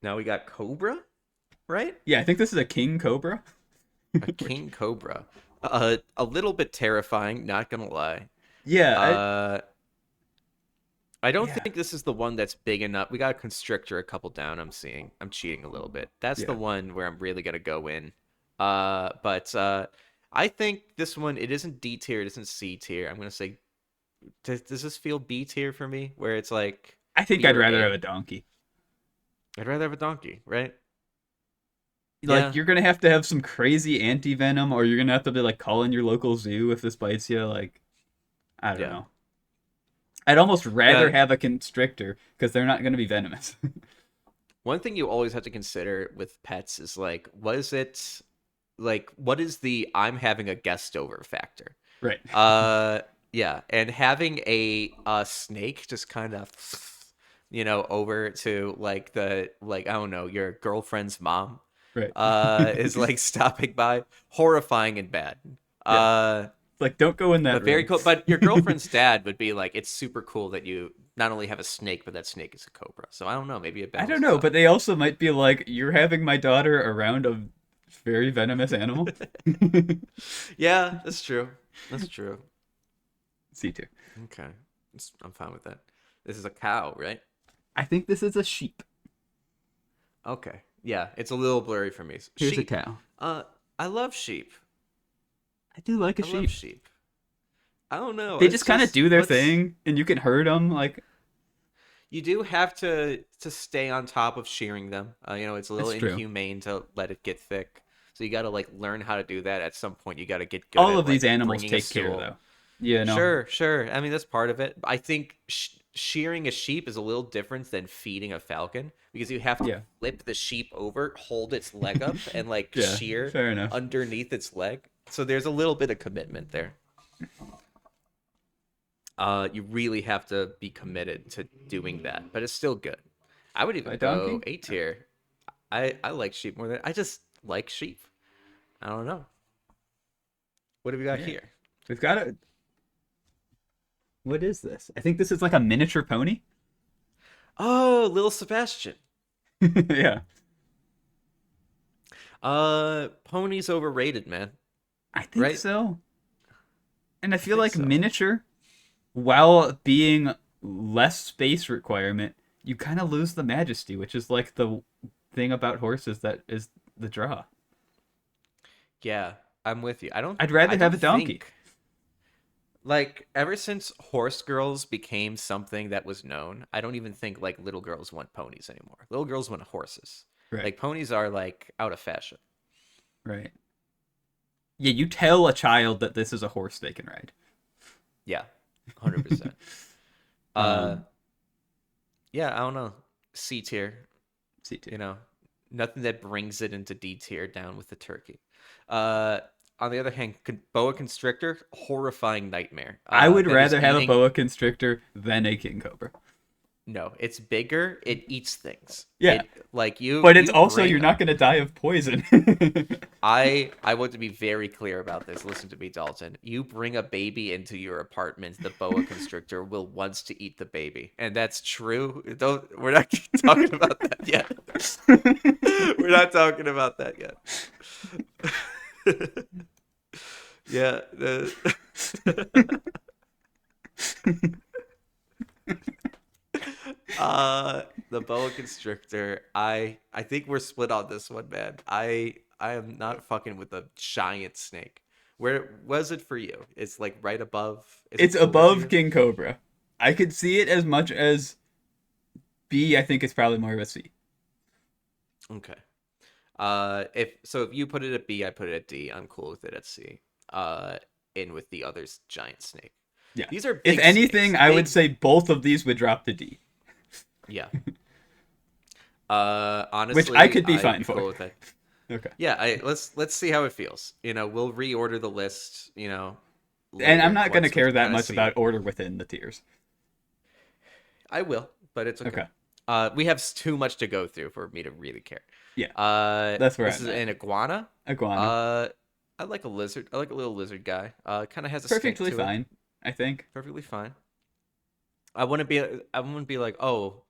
Now we got Cobra, right? Yeah, I think this is a king cobra. A Which, king cobra. A little bit terrifying, not gonna lie. yeah, Uh, I don't yeah, think this is the one that's big enough. We got a constrictor a couple down. I'm cheating a little bit. That's the yeah. one where I'm really gonna go in. But I think this one it isn't D tier, it isn't C tier. I'm gonna say, does this feel B tier for me? Where it's like I think B I'd or rather have A? a donkey. I'd rather have a donkey, right? Like Yeah, you're gonna have to have some crazy anti venom, or you're gonna have to be like calling your local zoo if this bites you. Like I don't yeah, know. I'd almost rather yeah. have a constrictor because they're not gonna be venomous. One thing you always have to consider with pets is like, was it like what is the I'm having a guest over factor? Right. Uh yeah, and having a snake just kind of over to like the like I don't know, your girlfriend's mom Right. is like stopping by, horrifying and bad. Yeah. Uh Like don't go in that but very room. cool. But your girlfriend's dad would be like, it's super cool that you not only have a snake, but that snake is a cobra. So I don't know, maybe it I don't balances know, out. but they also might be like, you're having my daughter around a very venomous animal. Yeah, that's true. That's true. C2. Okay. I'm fine with that. This is a cow, right? I think this is a sheep. Okay. Yeah, it's a little blurry for me. Here's a Sheep. cow. Uh, I love sheep. I do like a I love sheep. sheep. I don't know. They just It's kind of just do their what's thing, and you can hurt them. Like you do have to stay on top of shearing them. It's a little that's true. inhumane to let it get thick. So you got to like learn how to do that. At some point, you got to get good All at of these like animals bringing a take care, stool. though. You know. Sure, sure. I mean, that's part of it. I think shearing a sheep is a little different than feeding a falcon because you have to Yeah. flip the sheep over, hold its leg up, and like Yeah. shear Fair enough. underneath its leg. So there's a little bit of commitment there. You really have to be committed to doing that, but it's still good. I would even A go donkey. A tier. I like sheep more than I just like sheep. I don't know. What have we got Yeah. here? We've got a. What is this? I think this is like a miniature pony. Oh, little Sebastian. Yeah. Pony's overrated, man. I think Right? so. And I I feel think like so. miniature, while being less space requirement, you kind of lose the majesty, which is like the thing about horses that is the draw. Yeah, I'm with you. I'd I rather have don't a donkey. think like ever since horse girls became something that was known, I don't even think like little girls want ponies anymore. Little girls want horses. Right, Like ponies are like out of fashion. right. Yeah, you tell a child that this is a horse they can ride. Yeah, 100%. Uh, um, yeah, I don't know. C tier, C2. you know, nothing that brings it into D tier down with the turkey. Uh, on the other hand, boa constrictor, horrifying nightmare. I would That is rather have a eating. boa constrictor than a king cobra. No, it's bigger. It eats things. Yeah, It like but it's you also bring you're not going to die of poison. I want to be very clear about this. Listen to me, Dalton. You bring a baby into your apartment, the boa constrictor will wants to eat the baby. And that's true. Don't we're not talking about that yet. We're not talking about that yet. Yeah. The boa constrictor. I think we're split on this one, man. I am not fucking with a giant snake. Where was it for you? It's like right above. Is it It's cooler to above you? king cobra. I could see it as much as B. I think it's probably more of a C. Okay. If you put it at B, I put it at D. I'm cool with it at C. In with the other's giant snake. Yeah. These are If big snakes. anything, I would Big. say both of these would drop to D, Yeah. which I Honestly, could be I'd fine be for. cool with it. Okay. Yeah, let's see how it feels. We'll reorder the list, And I'm later not going to once we care that kind of much see. about order within the tiers. I will, but it's okay. Okay. We have too much to go through for me to really care. Yeah. That's where This I'm is at. an iguana. Iguana. Uh, I like a lizard. I like a little lizard guy. Kind of has a stink Perfectly to him. fine, I think. Perfectly fine. I wouldn't be like, oh,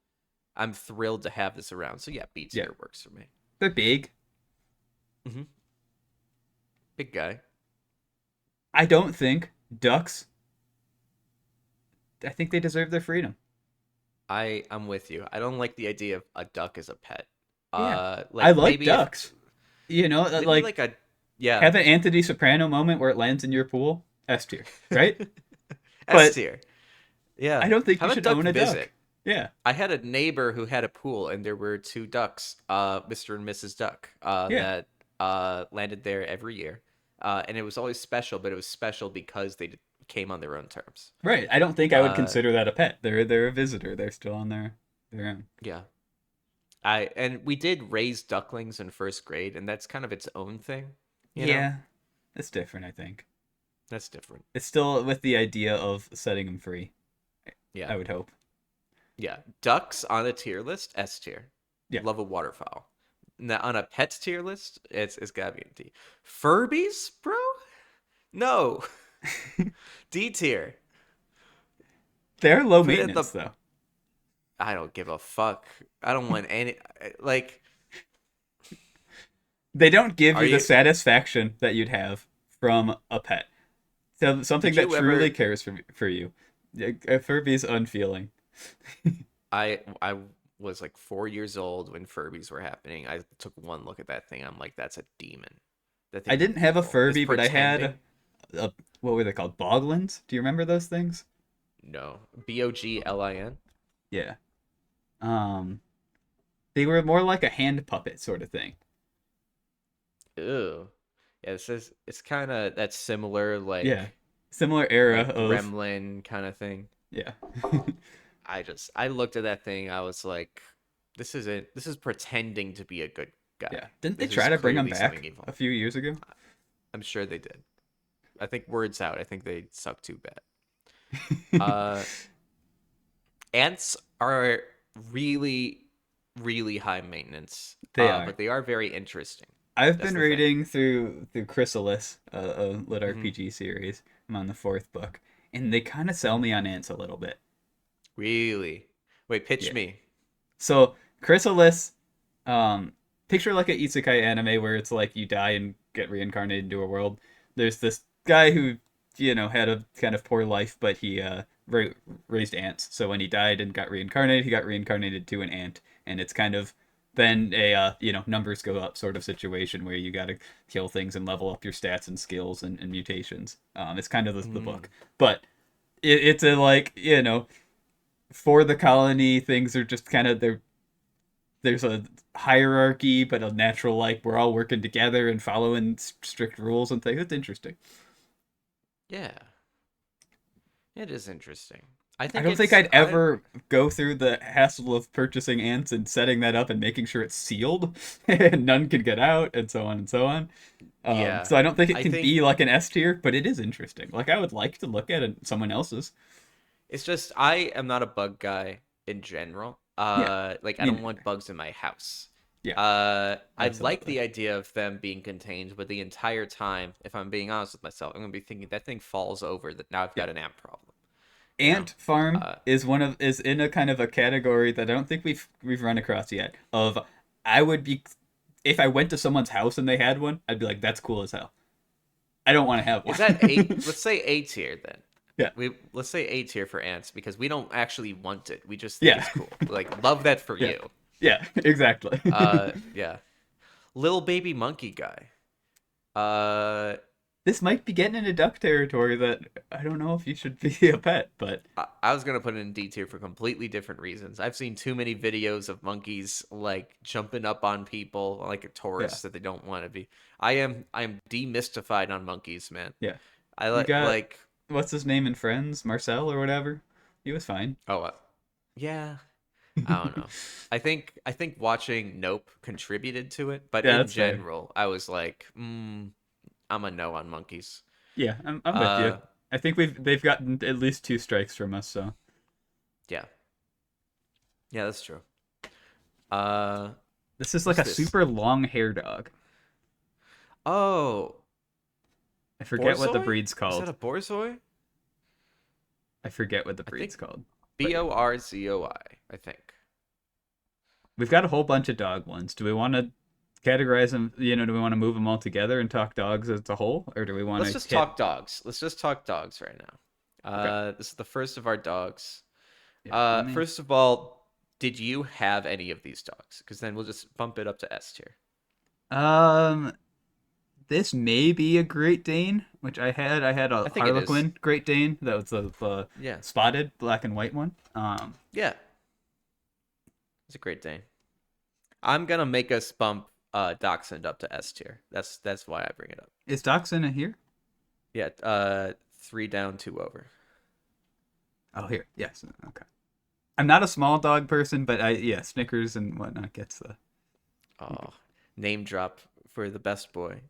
I'm thrilled to have this around. So yeah, B Yeah, tier works for me. they're big. Hmm. Big guy. I don't think ducks. I think they deserve their freedom. I'm with you. I don't like the idea of a duck as a pet. Yeah, I Like like maybe if ducks. You know, maybe like like a yeah. have an Anthony Soprano moment where it lands in your pool. S tier, right? S But tier. Yeah. I don't think you Have a should duck own a duck. visit. Yeah, I had a neighbor who had a pool, and there were two ducks, Mr. and Mrs. Duck, yeah, that landed there every year, and it was always special. But it was special because came on their own terms. right. I don't think I would Uh, consider that a pet. They're a visitor. They're still on their own. yeah, and we did raise ducklings in first grade, and that's kind of its own thing. You know, Yeah, it's different. I think that's different. it's still with the idea of setting them free. Yeah, I would hope. yeah. Ducks on a tier list, S tier. Yeah, Love a waterfowl. Now on a pets tier list, it's gotta be a D. Furbies, bro? No. D tier. they're low Put it at the. maintenance though. I don't give a fuck. I don't want any. Like, They don't give are you the you? satisfaction that you'd have from a pet. So something Did that you truly ever? cares for you. A Furby's unfeeling. I was like 4 years old when Furbies were happening. I took one look at that thing. I'm like, that's a demon. That I thing's didn't have a evil. It's Furby, but I had pretending. what were they called? Boglins? Do you remember those things? No. Boglin. Yeah. Um, they were more like a hand puppet sort of thing. Ew. Yeah, it's kind of that similar Yeah. Similar era like of gremlin kind of thing. yeah. I looked at that thing. I was like, this is pretending to be a good Yeah. guy. Didn't they This is try to bring them clearly something back evil. a few years ago? I'm sure they did. I think word's out. I think they suck too bad. Uh, ants are really, really high maintenance. They are. But they are very interesting. I've That's been the thing. reading through Chrysalis, a lit Hmm. RPG series. I'm on the fourth book, and they kind of sell me on ants a little bit. Really? Wait, pitch Yeah. me. So Chrysalis, um, picture like a isekai anime where it's like you die and get reincarnated into a world. There's this guy who, had a kind of poor life, but he raised ants. So when he died and got reincarnated, he got reincarnated to an ant, and it's kind of then a numbers go up sort of situation where you got to kill things and level up your stats and skills and mutations. It's kind of the Hmm. book, but it's a like for the colony things are just kind of there's a hierarchy, but a natural like we're all working together and following strict rules and things. It's interesting. Yeah, it is interesting. I I think don't think it's I'd ever go through the hassle of purchasing ants and setting that up and making sure it's sealed and none can get out and so on and so on. yeah. So I don't think it I can think be like an S tier, but it is interesting. Like I would like to look at it, someone else's. it's just I am not a bug guy in general. Yeah, Like I me don't neither. want bugs in my house. Yeah, I like absolutely. the idea of them being contained, but the entire time, if I'm being honest with myself, I'm gonna be thinking that thing falls over. That now I've Yeah. got an ant problem. You know? Ant farm Uh, is in a kind of a category that I don't think we've run across yet. Of I would be if I went to someone's house and they had one, I'd be like, that's cool as hell. I don't want to have is that one. let's say A tier then. Yeah, Let's say A tier for ants because we don't actually want it. We just think yeah, it's cool. Like love that for yeah, you. yeah, exactly. Yeah. Little baby monkey guy. Uh, This might be getting into duck territory that I don't know if you should be a pet, but I was gonna put it in D tier for completely different reasons. I've seen too many videos of monkeys like jumping up on people like a yeah, tourist that they don't want to be. I'm demystified on monkeys, man. yeah. I You got like what's his name in Friends, Marcel or whatever. He was fine. oh yeah. I don't know. I think watching Nope contributed to it, but Yeah, in that's fair. general, I was like, I'm a no on monkeys. Yeah, I'm with you. Uh, I think they've gotten at least two strikes from us, so yeah, yeah, that's true. Uh, this is like what's a this? super long hair dog. Oh, I forget what the Borzoi? breed's Is that called. a Borzoi? I forget what the I breed's think called. But yeah, Borzoi, I think. we've got a whole bunch of dog ones. Do we want to categorize them? Do we want to move them all together and talk dogs as a whole, or do we want Let's to just hit? talk dogs. Let's just talk dogs right now. Okay. This is the first of our dogs. Yeah. Let me. First of all, did you have any of these dogs? Because then we'll just bump it up to S tier. Um, this may be a Great Dane, which I had. I had a I think it is. Harlequin Great Dane. That was the Yeah. spotted black and white one. Yeah. It's a Great Dane. I'm gonna make us bump Dachshund up to S tier. That's why I bring it up. Is Dachshund here? Yeah. 3 down, 2 over. Oh, here. Yes. Okay. I'm not a small dog person, but Snickers and whatnot gets the. Oh, name drop for the best boy.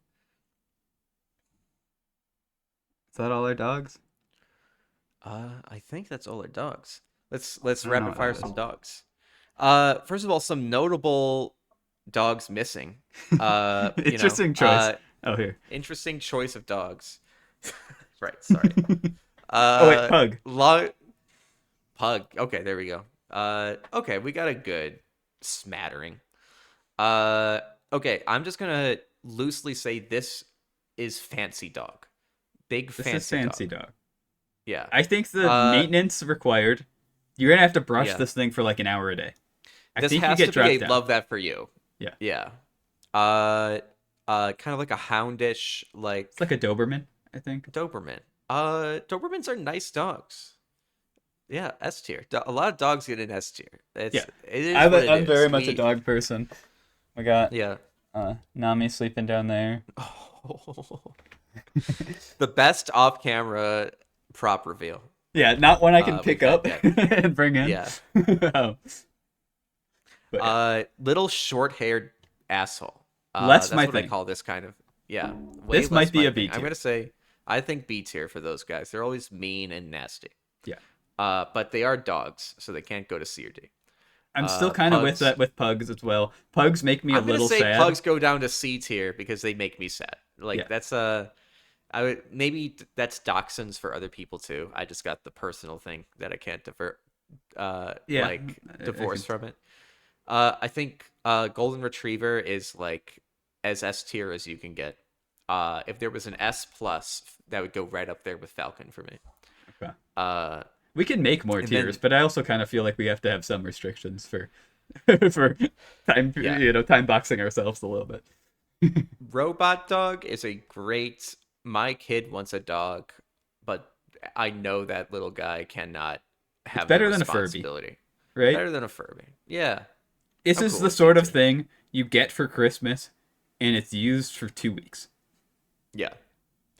Is that all our dogs? I think that's all our dogs. Let's I don't know rapid what fire that some was. dogs. First of all, some notable dogs missing. Interesting choice. Oh, here. Interesting choice of dogs. Right, sorry. Oh wait, pug. Pug. Okay, there we go. Okay, we got a good smattering. Okay, I'm just gonna loosely say this is fancy dog. Big This is fancy fancy dog. dog. Yeah. I think the Uh, maintenance required. You're gonna have to brush yeah. this thing for like an hour a day. I This think you has get to be dropped a down. love that for you. Yeah, Yeah. Kind of like a houndish, it's like a Doberman. I think. Doberman. Dobermans are nice dogs. Yeah, S tier. A lot of dogs get an S tier. Yeah, It is what it I'm is. very much a dog person. We got Yeah. Nami sleeping down there. The best off-camera prop reveal Yeah, not one I can we've pick had up yet. and bring in. Yeah. Oh. But yeah. Little short-haired asshole. Less That's my what I thing. call this kind of. Yeah. Way This less might be my a B thing. I'm tier. gonna say I think B tier for those guys. They're always mean and nasty. Yeah. But they are dogs, so they can't go to C or D. I'm still kind of with Pugs. that with pugs as well. Pugs make me a I'm gonna little say sad. pugs go down to C tier because they make me sad. Like Yeah. that's I would maybe that's dachshunds for other people too. I just got the personal thing that I can't Yeah. divorce from it. I think golden retriever is like as S tier as you can get. If there was an S plus, that would go right up there with falcon for me. Okay. Uh, We can make more and tiers, then but I also kind of feel like we have to have some restrictions for for time yeah, time boxing ourselves a little bit. robot dog is a great. My kid wants a dog, but I know that little guy cannot It's have the better than a Furby, responsibility. right? Better than a Furby. Yeah. This I'm is cool the with sort of B2. thing you get for Christmas, and it's used for 2 weeks. Yeah.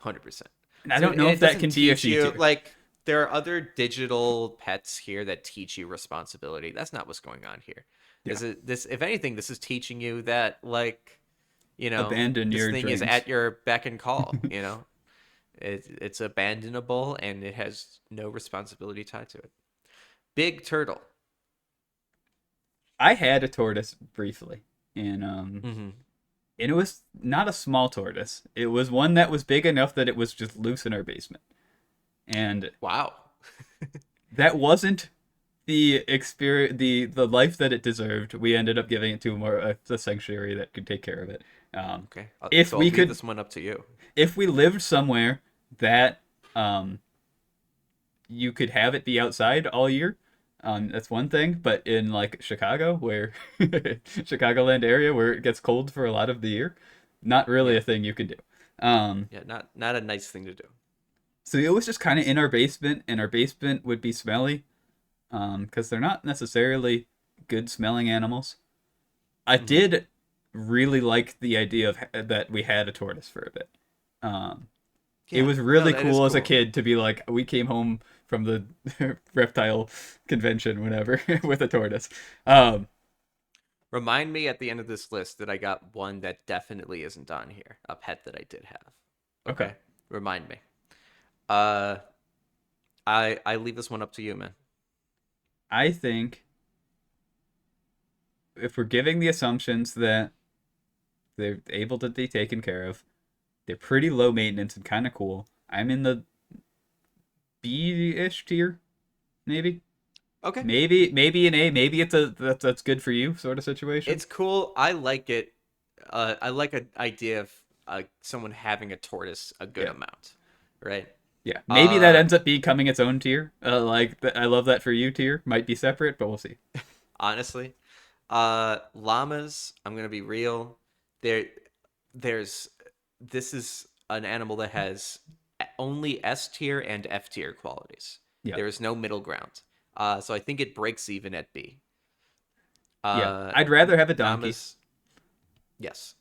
100%. And I don't know if that can be a C tier. Like there are other digital pets here that teach you responsibility. That's not what's going on here. Yeah. This if anything, this is teaching you that Abandon this your thing is dreams. at your beck and call. It's abandonable and it has no responsibility tied to it. Big turtle. I had a tortoise briefly, and Mm-hmm. it was not a small tortoise. It was one that was big enough that it was just loose in our basement, and Wow. that wasn't the experience, the life that it deserved. We ended up giving it to a sanctuary that could take care of it. Okay. If So we I'll could, leave this one up to you. if we lived somewhere that you could have it be outside all year, that's one thing. But in like Chicago, where Chicagoland area, where it gets cold for a lot of the year, not really Yeah. a thing you could do. Yeah, not a nice thing to do. So it was just kind of in our basement, and our basement would be smelly, because they're not necessarily good smelling animals. I Mhm. did really like the idea of that we had a tortoise for a bit. It Yeah. was No, really that is cool as a cool. kid to be like, we came home from the reptile convention, whatever, with a tortoise. Um, Remind me at the end of this list that I got one that definitely isn't on here. A pet that I did have. okay. Okay. Remind me. Uh I leave this one up to you, man. I think if we're giving the assumptions that they're able to be taken care of, They're pretty low maintenance and kind of cool. I'm in the B-ish tier, maybe. Okay. Maybe an A. Maybe it's that's good for you sort of situation. It's cool. I like it. I like an idea of someone having a tortoise a good Yeah. amount, right? Yeah. Maybe that Uh, ends up becoming its own tier. I love that for you tier. Might be separate, but we'll see. honestly, llamas. I'm gonna be real. There, there's. This is an animal that has only S tier and F tier qualities. Yeah. There is no middle ground. So I think it breaks even at B. Yeah. Uh, I'd rather have a donkey. llamas. Yes.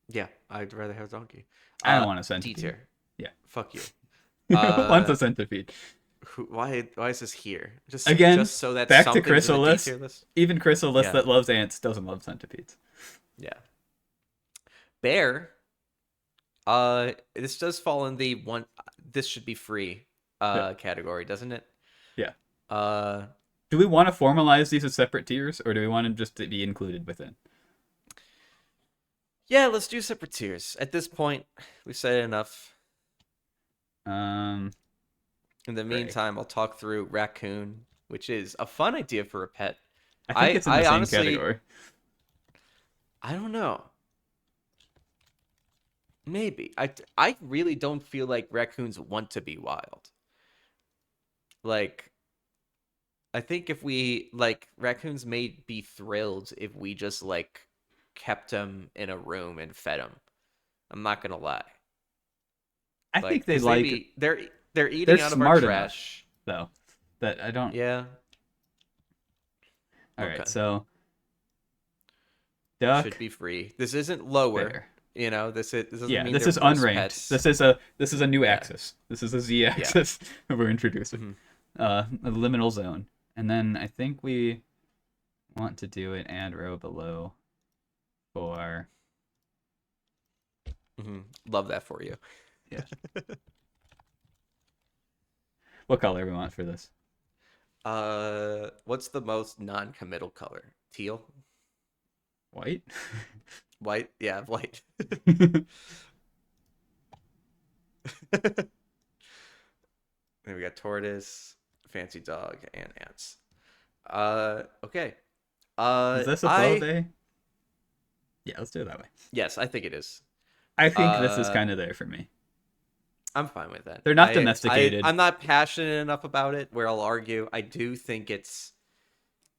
Yeah, I'd rather have a donkey. I don't want a D centipede. tier. Yeah. Fuck you. Who wants a centipede? Why is this here? Again, Just so that back to something's in the D Chrysalis. tier list. Even Chrysalis Yeah, that loves ants doesn't love centipedes. yeah. Bear. This does fall in the one. This should be free. Yeah. Category, doesn't it? Yeah. Uh, Do we want to formalize these as separate tiers, or do we want them just to be included within? yeah. Let's do separate tiers. At this point, we've said enough. Um, In the Gray. meantime, I'll talk through raccoon, which is a fun idea for a pet. I think it's in the I same honestly, category. I don't know. Maybe. I really don't feel like raccoons want to be wild. Like, I think if we like raccoons may be thrilled if we just like kept them in a room and fed them. I'm not gonna lie. I think Like, they because they like be they're they're eating out of our smart enough trash. though that I don't. Yeah. All Okay. right, so duck, Should be free. This isn't lower. bear. You know, this doesn't Yeah, mean this they're is worse unranked. pets. This is a new Yeah. axis. This is a Z axis that we're introducing. Mhm. A liminal zone, and then I think we want to do an add row below for Love that for you. yeah. What color we want for this? What's the most non-committal color? Teal? White. White? Yeah, white. Then we got tortoise, fancy dog, and ants. Okay. Is this above A? Yeah, let's do it that way. Yes, I think it is. I think this is Uh, kind of there for me. I'm fine with that. They're not domesticated. I'm not passionate enough about it where I'll argue. I do think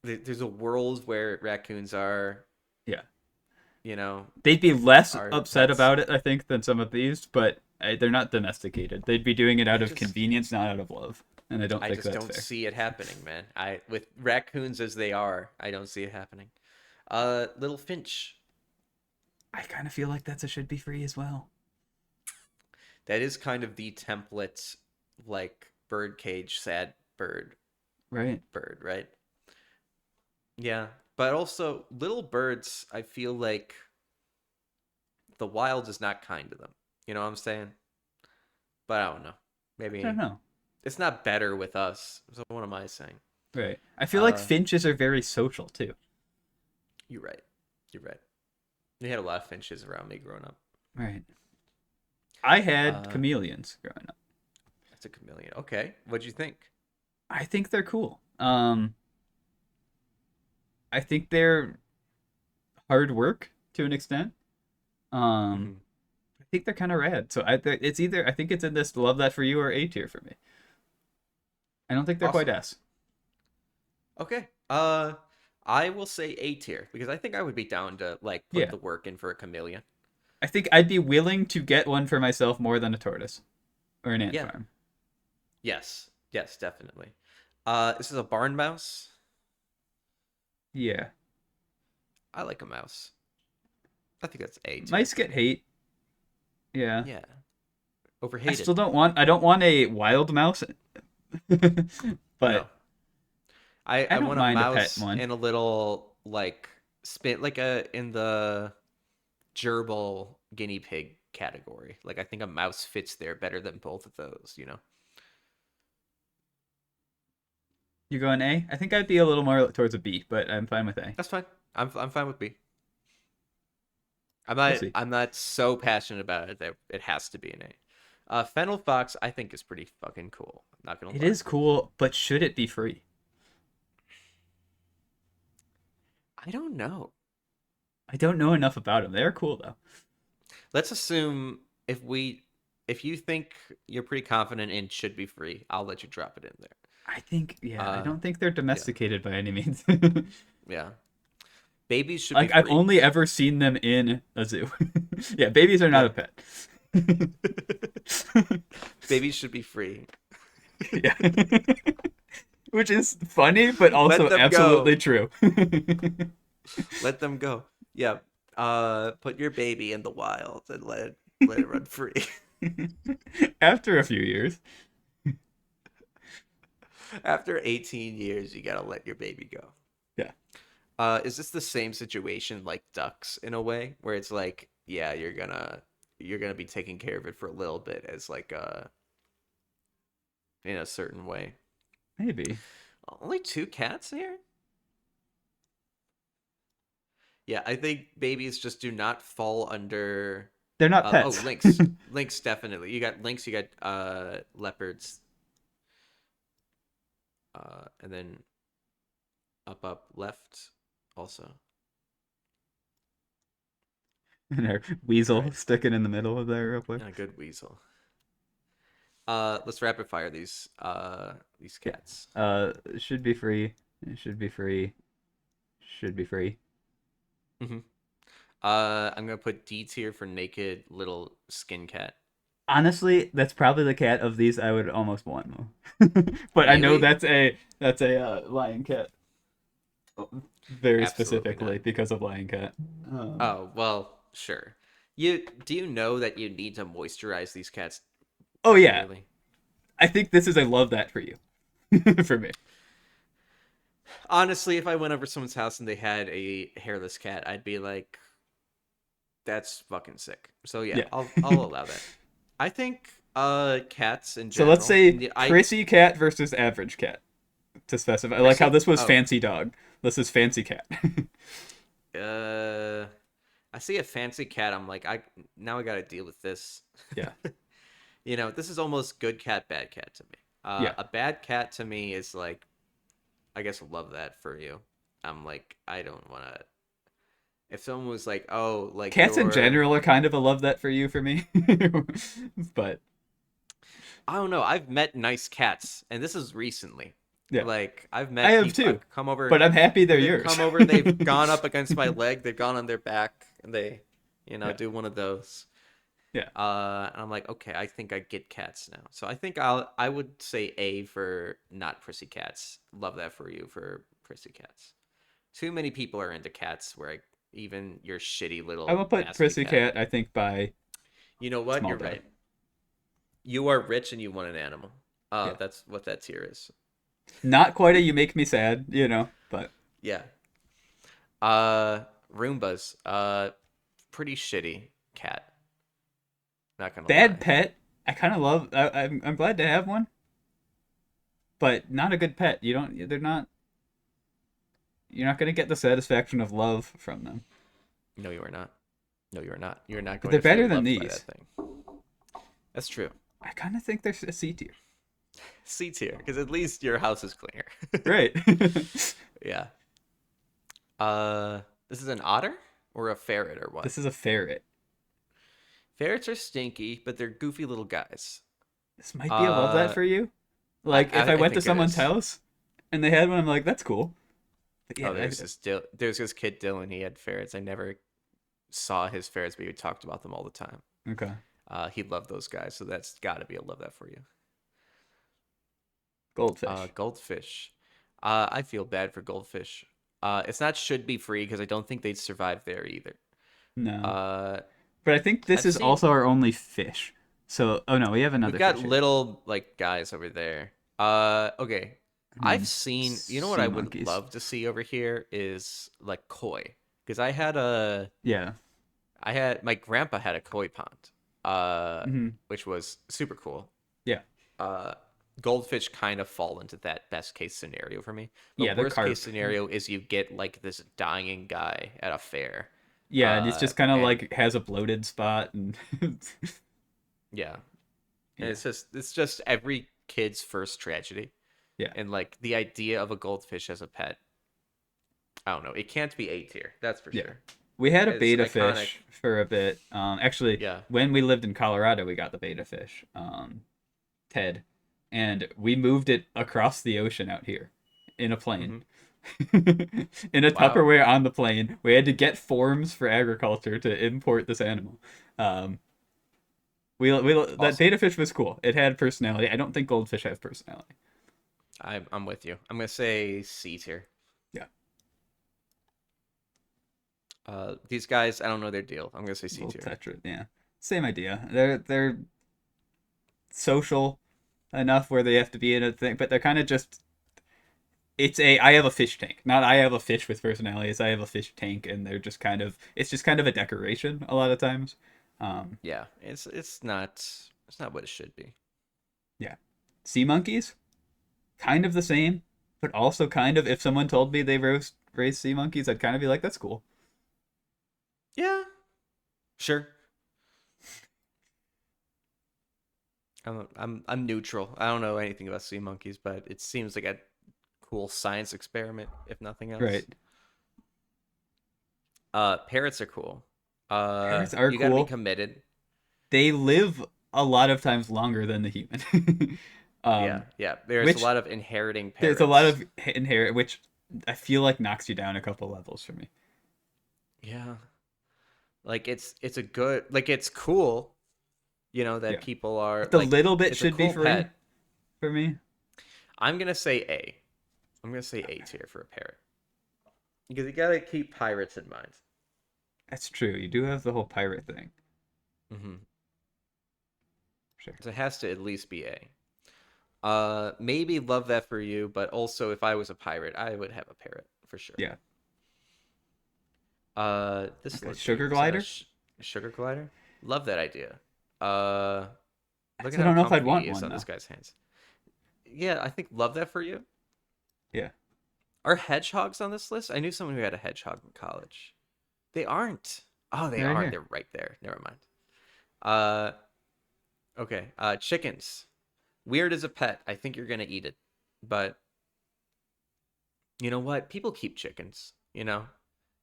there's a world where raccoons are, Yeah. you know, They'd be less are upset pets. about it, I think, than some of these, but they're not domesticated. They'd be doing it out of just- convenience, not out of love. And I don't I think just that's don't fair. see it happening, man. With raccoons as they are, I don't see it happening. Little Finch. I kind of feel like that's a should be free as well. That is kind of the template, like bird cage, sad bird, Right. right? Yeah, but also little birds. I feel like the wild is not kind to them. You know what I'm saying? But I don't know. I Maybe don't know. it's not better with us. So what am I saying? Right. I feel like Uh, finches are very social too. You're right. You're right. We had a lot of finches around me growing up. Right. I had Uh, chameleons growing up. That's a chameleon. Okay, what'd you think? I think they're cool. I think they're hard work to an extent. Mhm. I think they're kind of rad. So it's either I think it's in this love that for you or A tier for me. I don't think they're quite Awesome. S. Okay. I will say A tier because I think I would be down to like put Yeah. the work in for a chameleon. I think I'd be willing to get one for myself more than a tortoise or an ant Yeah. farm. Yes. Yes, definitely. This is a barn mouse. Yeah. I like a mouse. I think that's A tier. Mice get hate. Yeah. Yeah. I Overhated. still I don't want a wild mouse. But No. I don't want a mind a pet mouse one. and a little like spin like in the gerbil guinea pig category. Like I think a mouse fits there better than both of those, you know. You going A? I think I'd be a little more towards a B, but I'm fine with A. That's fine. I'm fine with B. We'll see. I'm not so passionate about it that it has to be an A. Fennel Fox I think is pretty fucking cool. Not gonna It lie. is cool, but should it be free? I don't know. I don't know enough about them. They're cool though. Let's assume if you think you're pretty confident and should be free, I'll let you drop it in there. I think, yeah, I Uh, don't think they're yeah, domesticated by any means. yeah. Babies should be Like, I've free. only ever seen them in a zoo. Yeah, babies are not a Yeah. pet. Babies should be free. Yeah. Which is funny, but Let also them absolutely go. true. Let them go. Yeah. Put your baby in the wild and let it run free. After a few years. After 18 years, you gotta let your baby go. Yeah. Is this the same situation like ducks in a way, where it's like, yeah, you're gonna be taking care of it for a little bit as like in a certain way. Maybe. Only two cats here? Yeah, I think babies just do not fall under. They're not Oh, pets. lynx. Lynx definitely. You got lynx. You got leopards. And then up left also. And our weasel Right. sticking in the middle of there real quick. A good weasel. Let's rapid fire these Yeah. cats. Should be free. It should be free. Should be free. Mm-hmm. I'm gonna put D tier for naked little skin cat. Honestly, that's probably the cat of these I would almost want more. But I know Really? that's a lion cat. Very Absolutely specifically not. because of lion cat. Oh, well, sure. Do you know that you need to moisturize these cats Oh yeah, regularly? I think this is I love that for you, for me. Honestly, if I went over someone's house and they had a hairless cat, I'd be like, that's fucking sick. So yeah, Yeah. I'll allow that. I think cats in So let's general. say Yeah, prissy cat versus average cat to specify. I like how Prissy. this was Oh, fancy dog. This is fancy cat. uh, I see a fancy cat. I'm like, I got to deal with this. Yeah. This is almost good cat, bad cat to me. Yeah. A bad cat to me is like, I guess love that for you. I'm like, I don't want to. If someone was like, oh, like Cats in general are kind of a love that for you for me. But I don't know. I've met nice cats, and this is recently. yeah. Like I've I met have people. too. I've come over. But I'm happy they're They've yours. come over. They've gone up against my leg. They've gone on their back, and they, Yeah. do one of those. Yeah. And I'm like, okay, I think I get cats now. So I think I would say A for not prissy cats. Love that for you for prissy cats. Too many people are into cats where even your shitty I will little put nasty prissy cat. cat, I think, by You know what? small You're dog. right. You are rich and you want an animal. Yeah. That's what that tier is. Not quite a you make me sad, but Yeah. Roombas. Pretty shitty cat. Not gonna bad lie. pet. I kind of love. I'm glad to have one, but not a good pet. You don't. They're not. You're not gonna get the satisfaction of love from them. No, you are not. No, you are not. You're not But going they're to feel better than loved by that these. thing. That's true. I kind of think they're a C tier. C tier, because at least your house is cleaner. Right. Yeah. This is an otter or a ferret or what? This is a ferret. Ferrets are stinky, but they're goofy little guys. This might be a love that Uh, for you. Like if I I went to think it someone's is. house and they had one, I'm like, that's cool. But yeah, Oh, there's this kid Dylan. He had ferrets. I never saw his ferrets, but he talked about them all the time. okay. He loved those guys, so that's got to be a love that for you. Goldfish. Goldfish. I feel bad for goldfish. It's not should be free because I don't think they'd survive there either. No. Uh, But I think this I've is seen also our only fish. So, oh no, we have we've another got fish here. little like guys over there. Okay. I've seen, you know what Sea I would monkeys. love to see over here is like koi, because Yeah. I had my grandpa had a koi pond, Hmm. which was super cool. Yeah. Uh, Goldfish kind of fall into that best case scenario for me. The Yeah, they're worst case carp. scenario is you get like this dying guy at a fair. Yeah, and it's just kind of And like has a bloated spot and yeah, and yeah, it's just every kid's first tragedy. yeah, And like the idea of a goldfish as a pet, I don't know. It can't be A tier. That's for yeah. sure. We had a It's beta iconic. fish for a bit. Actually, Yeah. when we lived in Colorado, we got the beta fish, Ted, and we moved it across the ocean out here in a plane. Hmm. In a Wow. Tupperware on the plane. We had to get forms for agriculture to import this animal. Um, we that Awesome. beta fish was cool. It had personality. I don't think goldfish have personality. I'm with you. I'm gonna say C tier. Yeah, These guys, I don't know their deal. I'm gonna say C little tier. tetra. Yeah, same idea. They're social enough where they have to be in a thing, but they're kind of just. It's a I have a fish tank, not I have a fish with personality. It's I have a fish tank, and they're just kind of it's just kind of a decoration a lot of times. Um, Yeah, it's not what it should be. yeah, sea monkeys, kind of the same, but also kind of if someone told me they raised sea monkeys, I'd kind of be like, that's cool. Yeah, sure. I'm neutral. I don't know anything about sea monkeys, but it seems like a cool science experiment, if nothing Right. else. Parrots are cool. Parrots are You got to be cool. committed. They live a lot of times longer than the human. Yeah, um, yeah. There's a which lot of inheriting there's a lot parrots. of inherit, which I feel like knocks you down a couple levels for me. Yeah, like it's a good like it's cool, that Yeah, people are but the like little bit it's a should be cool free pet. for me. I'm gonna say A. I'm gonna say A tier for a parrot because you gotta keep pirates in mind. That's true. You do have the whole pirate thing. Hmm. Sure. So it has to at least be A. Maybe love that for you, but also if I was a pirate, I would have a parrot for sure. Yeah. This Okay. Sugar seems glider. sugar glider. Love that idea. Uh, Look at I how don't know if I'd comfy he want is one on this though. guy's hands. Yeah, I think love that for you. Yeah. Are hedgehogs on this list? I knew someone who had a hedgehog in college. They aren't. Oh, they They're right are. here. They're right there. Never mind. Uh, okay. Chickens. Weird as a pet. I think you're gonna eat it, but you know what? People keep chickens.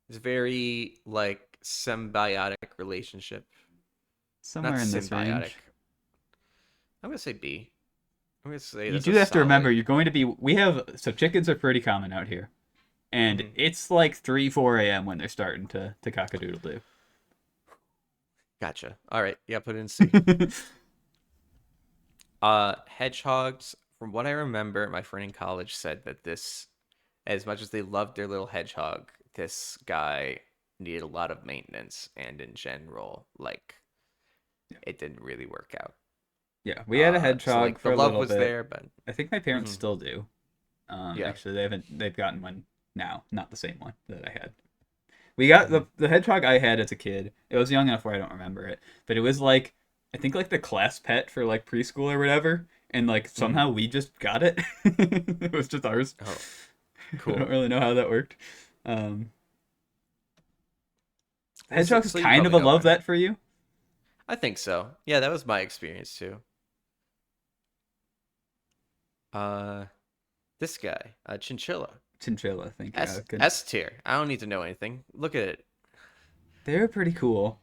It's very like symbiotic relationship. Not Somewhere in this symbiotic. range. I'm gonna say B. I'm gonna say You that's do a have to remember solid. you're going to be. We have so chickens are pretty common out here, and Mhm. it's like 3, 4 a.m. when they're starting to cock-a-doodle do. Gotcha. All right. Yeah, put it in C. Hedgehogs. From what I remember, my friend in college said that this, as much as they loved their little hedgehog, this guy needed a lot of maintenance, and in general, like it didn't really work out. Yeah, we had a So hedgehog like for the a love little was bit. there, but I think my parents mhm, still do. yeah. Actually, they haven't. They've gotten one now, not the same one that I had. We got Hmm. the hedgehog I had as a kid. It was young enough where I don't remember it, but it was like I think like the class pet for like preschool or whatever, and like Hmm. somehow we just got it. It was just ours. Oh, I don't cool. really know how that worked. Um, Well, so, hedgehogs so you kind of probably a know love one. that for you. I think so. Yeah, that was my experience too. Uh, this guy, Chinchilla, Chinchilla, thank you. S tier. I don't need to know anything. Look at it. They're pretty cool.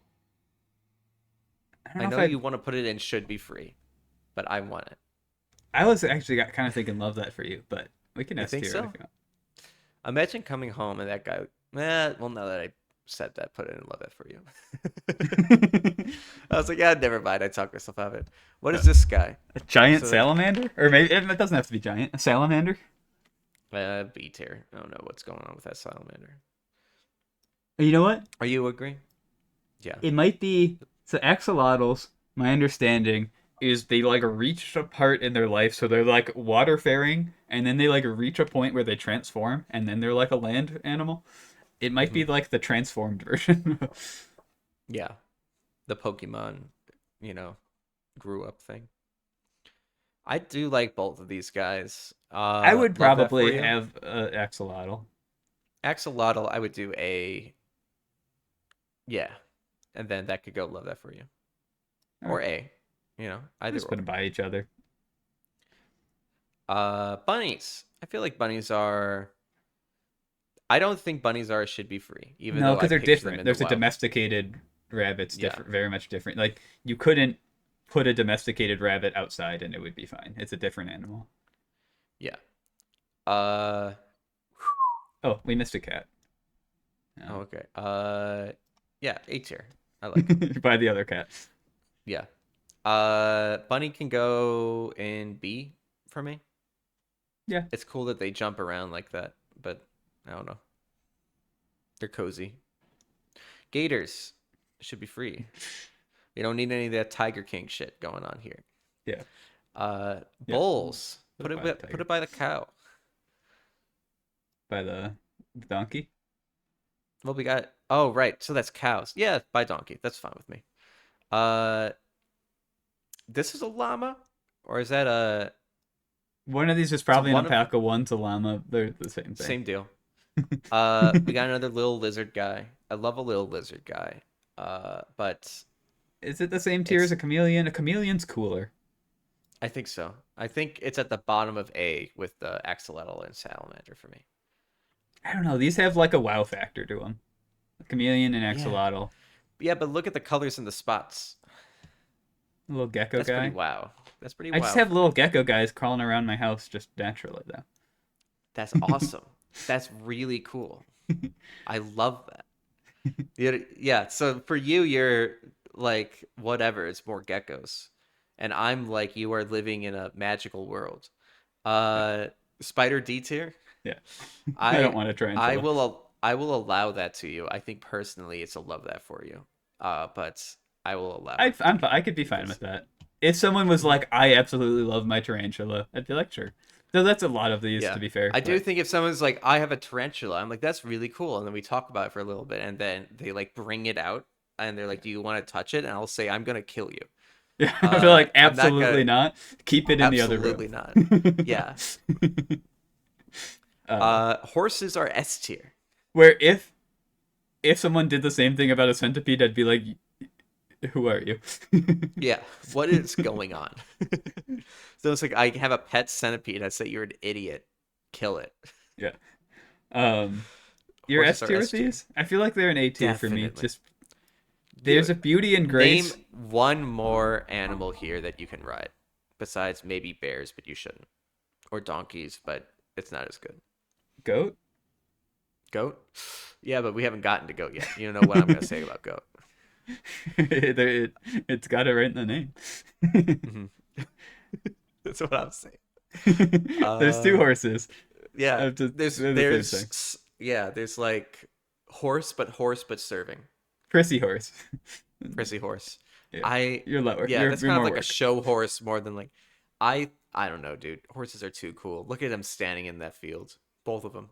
I don't I know if know I. you want to put it in should be free, but I want it. I was actually kind of thinking love that for you, but we can You S think tier it if so? you Imagine coming home and that guy. Well, now that I said that, put it in love that for you. want. I was like, yeah, never mind. I talked myself out of it. What is this guy? A giant So like, salamander, or maybe it doesn't have to be giant. A salamander. B tier. I don't know what's going on with that salamander. You know what? Are you agree? Yeah. It might be so axolotls. My understanding is they like reach a part in their life, so they're like water faring, and then they like reach a point where they transform, and then they're like a land animal. It might Hmm. be like the transformed version. Yeah. The Pokemon, you know, grew up thing. I do like both of these guys. I would Love that for probably you. have axolotl. Axolotl, I would do A. Yeah, and then that could go love that for you, All or right. A, We're either just put them or. by each other. Bunnies. I feel like bunnies are. I don't think bunnies are should be free, even No, though I because they're picture them different. in the There's a wild. domesticated rabbit's Yeah, different, very much different. Like you couldn't put a domesticated rabbit outside and it would be fine. It's a different animal. yeah. Uh, Oh, we missed a cat. oh, Um, okay. Yeah, A tier. I like them. by the other cat. Yeah. Bunny can go in B for me. Yeah. It's cool that they jump around like that, but I don't know. They're cozy. Gators should be free. You don't need any of that Tiger King shit going on here. Yeah. Yeah. Bulls. Put it by the Put tiger. it by the cow. By the donkey. Well, we got. Oh, right. So that's cows. Yeah, by donkey. That's fine with me. Uh, this is a llama, or is that a? One of these is So probably an one of alpaca, one's a llama. They're the same thing. same deal. We got another little lizard guy. I love a little lizard guy. But Is it the same tier as it's. a chameleon? A chameleon's cooler. I think so. I think it's at the bottom of A with the axolotl and salamander for me. I don't know. These have like a wow factor to them. A chameleon and Yeah. axolotl. Yeah, but look at the colors and the spots. A little gecko That's pretty guy. wow. That's pretty I just wow have for me. little gecko guys crawling around my house just naturally, though. That's awesome. That's really cool. I love that. Yeah, yeah. So for you, you're like whatever. It's more geckos, and I'm like you are living in a magical world. Yeah. Uh, Spider D tier. Yeah. I don't I want a tarantula. I will allow that to you. I think personally, it's a love that for you. But I will allow it I could be fine because with that. If someone was Mhm. like, I absolutely love my tarantula, I'd be like, sure. Though that's a lot of these, to Yeah. be fair. I do But think if someone's like, I have a tarantula, I'm like, that's really cool. And then we talk about it for a little bit, and then they like bring it out and they're like, do you want to touch it? And I'll say, I'm gonna kill you. yeah, I feel like I'm not absolutely gonna not. Keep it in the other room. absolutely not. Yeah. uh, Horses are S tier. where if someone did the same thing about a centipede, I'd be like, who are you? Yeah. What is going on? So it's like I have a pet centipede. I say you're an idiot. Kill it. Yeah. Um, you're Horses S are tier with S tier. these? I feel like they're an A tier for me. Definitely. Just there's a Dude, beauty and name grace. one more animal here that you can ride. Besides maybe bears, but you shouldn't. Or donkeys, but it's not as good. Goat. Goat? Yeah, but we haven't gotten to goat yet. You don't know what I'm gonna say about goat. It's got it right in the name. Hmm. That's what I'm saying. There's two Uh, horses. yeah. They're the same thing. There's like horse but serving. Prissy horse. Prissy horse. Yeah, you're lower. Yeah, that's You're kind of more like a work. show horse more than like I don't know, dude. Horses are too cool. Look at them standing in that field. Both of them.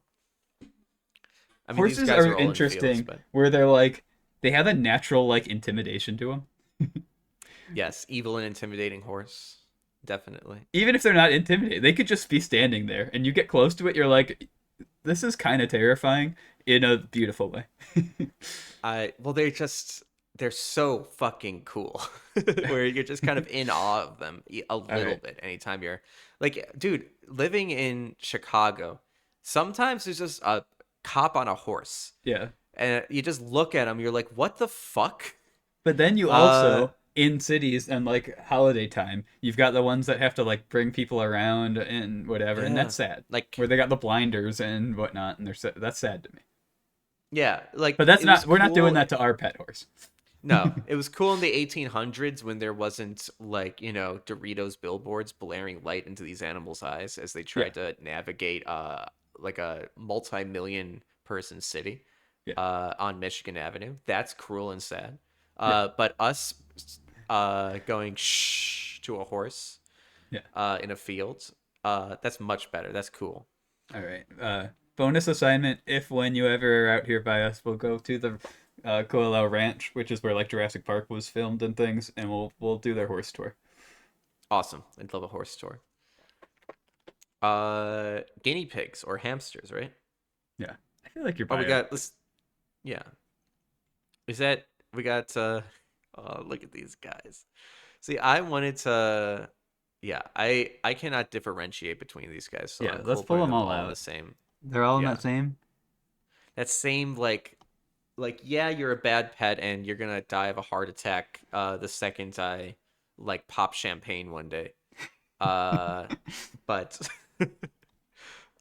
I mean, these Horses guys are are all in fields, interesting but where they're like they have a natural like intimidation to them. yes, evil and intimidating horse. Definitely. Even if they're not intimidated, they could just be standing there and you get close to it, you're like, this is kind of terrifying in a beautiful way. I well they're so fucking cool. Where you're just kind of in awe of them a All little right. bit anytime you're like dude, living in Chicago, sometimes there's just a cop on a horse Yeah. and you just look at him, you're like, "What the fuck?" But then you Uh also in cities and like holiday time, you've got the ones that have to like bring people around and whatever, and yeah. that's sad. Like Where they got the blinders and whatnot, and that's sad to me. yeah, like But that's it was not we're not doing cool. that to our pet horse. No, it was cool in the 1800s when there wasn't like, Doritos billboards blaring light into these animals' eyes as they Yeah, tried to navigate like a multi-million person city yeah, on Michigan Avenue. That's cruel and sad. yeah, But us going shh to a horse yeah. in a field, that's much better. That's cool. All right. Bonus assignment: if when you ever are out here by us, we'll go to the Coelho Ranch, which is where like Jurassic Park was filmed and things, and we'll do their horse tour. Awesome. I'd love a horse tour. Guinea pigs or hamsters, right? Yeah, I feel like you're Oh, we biased. got let's yeah. Is that we got? Oh, look at these guys. See, I wanted to. Yeah, I cannot differentiate between these guys, so Yeah, I'm let's cool pull putting them them all all in the out. same. They're all in Yeah, that same. that same like yeah, you're a bad pet and you're gonna die of a heart attack the second I like pop champagne one day. Uh, but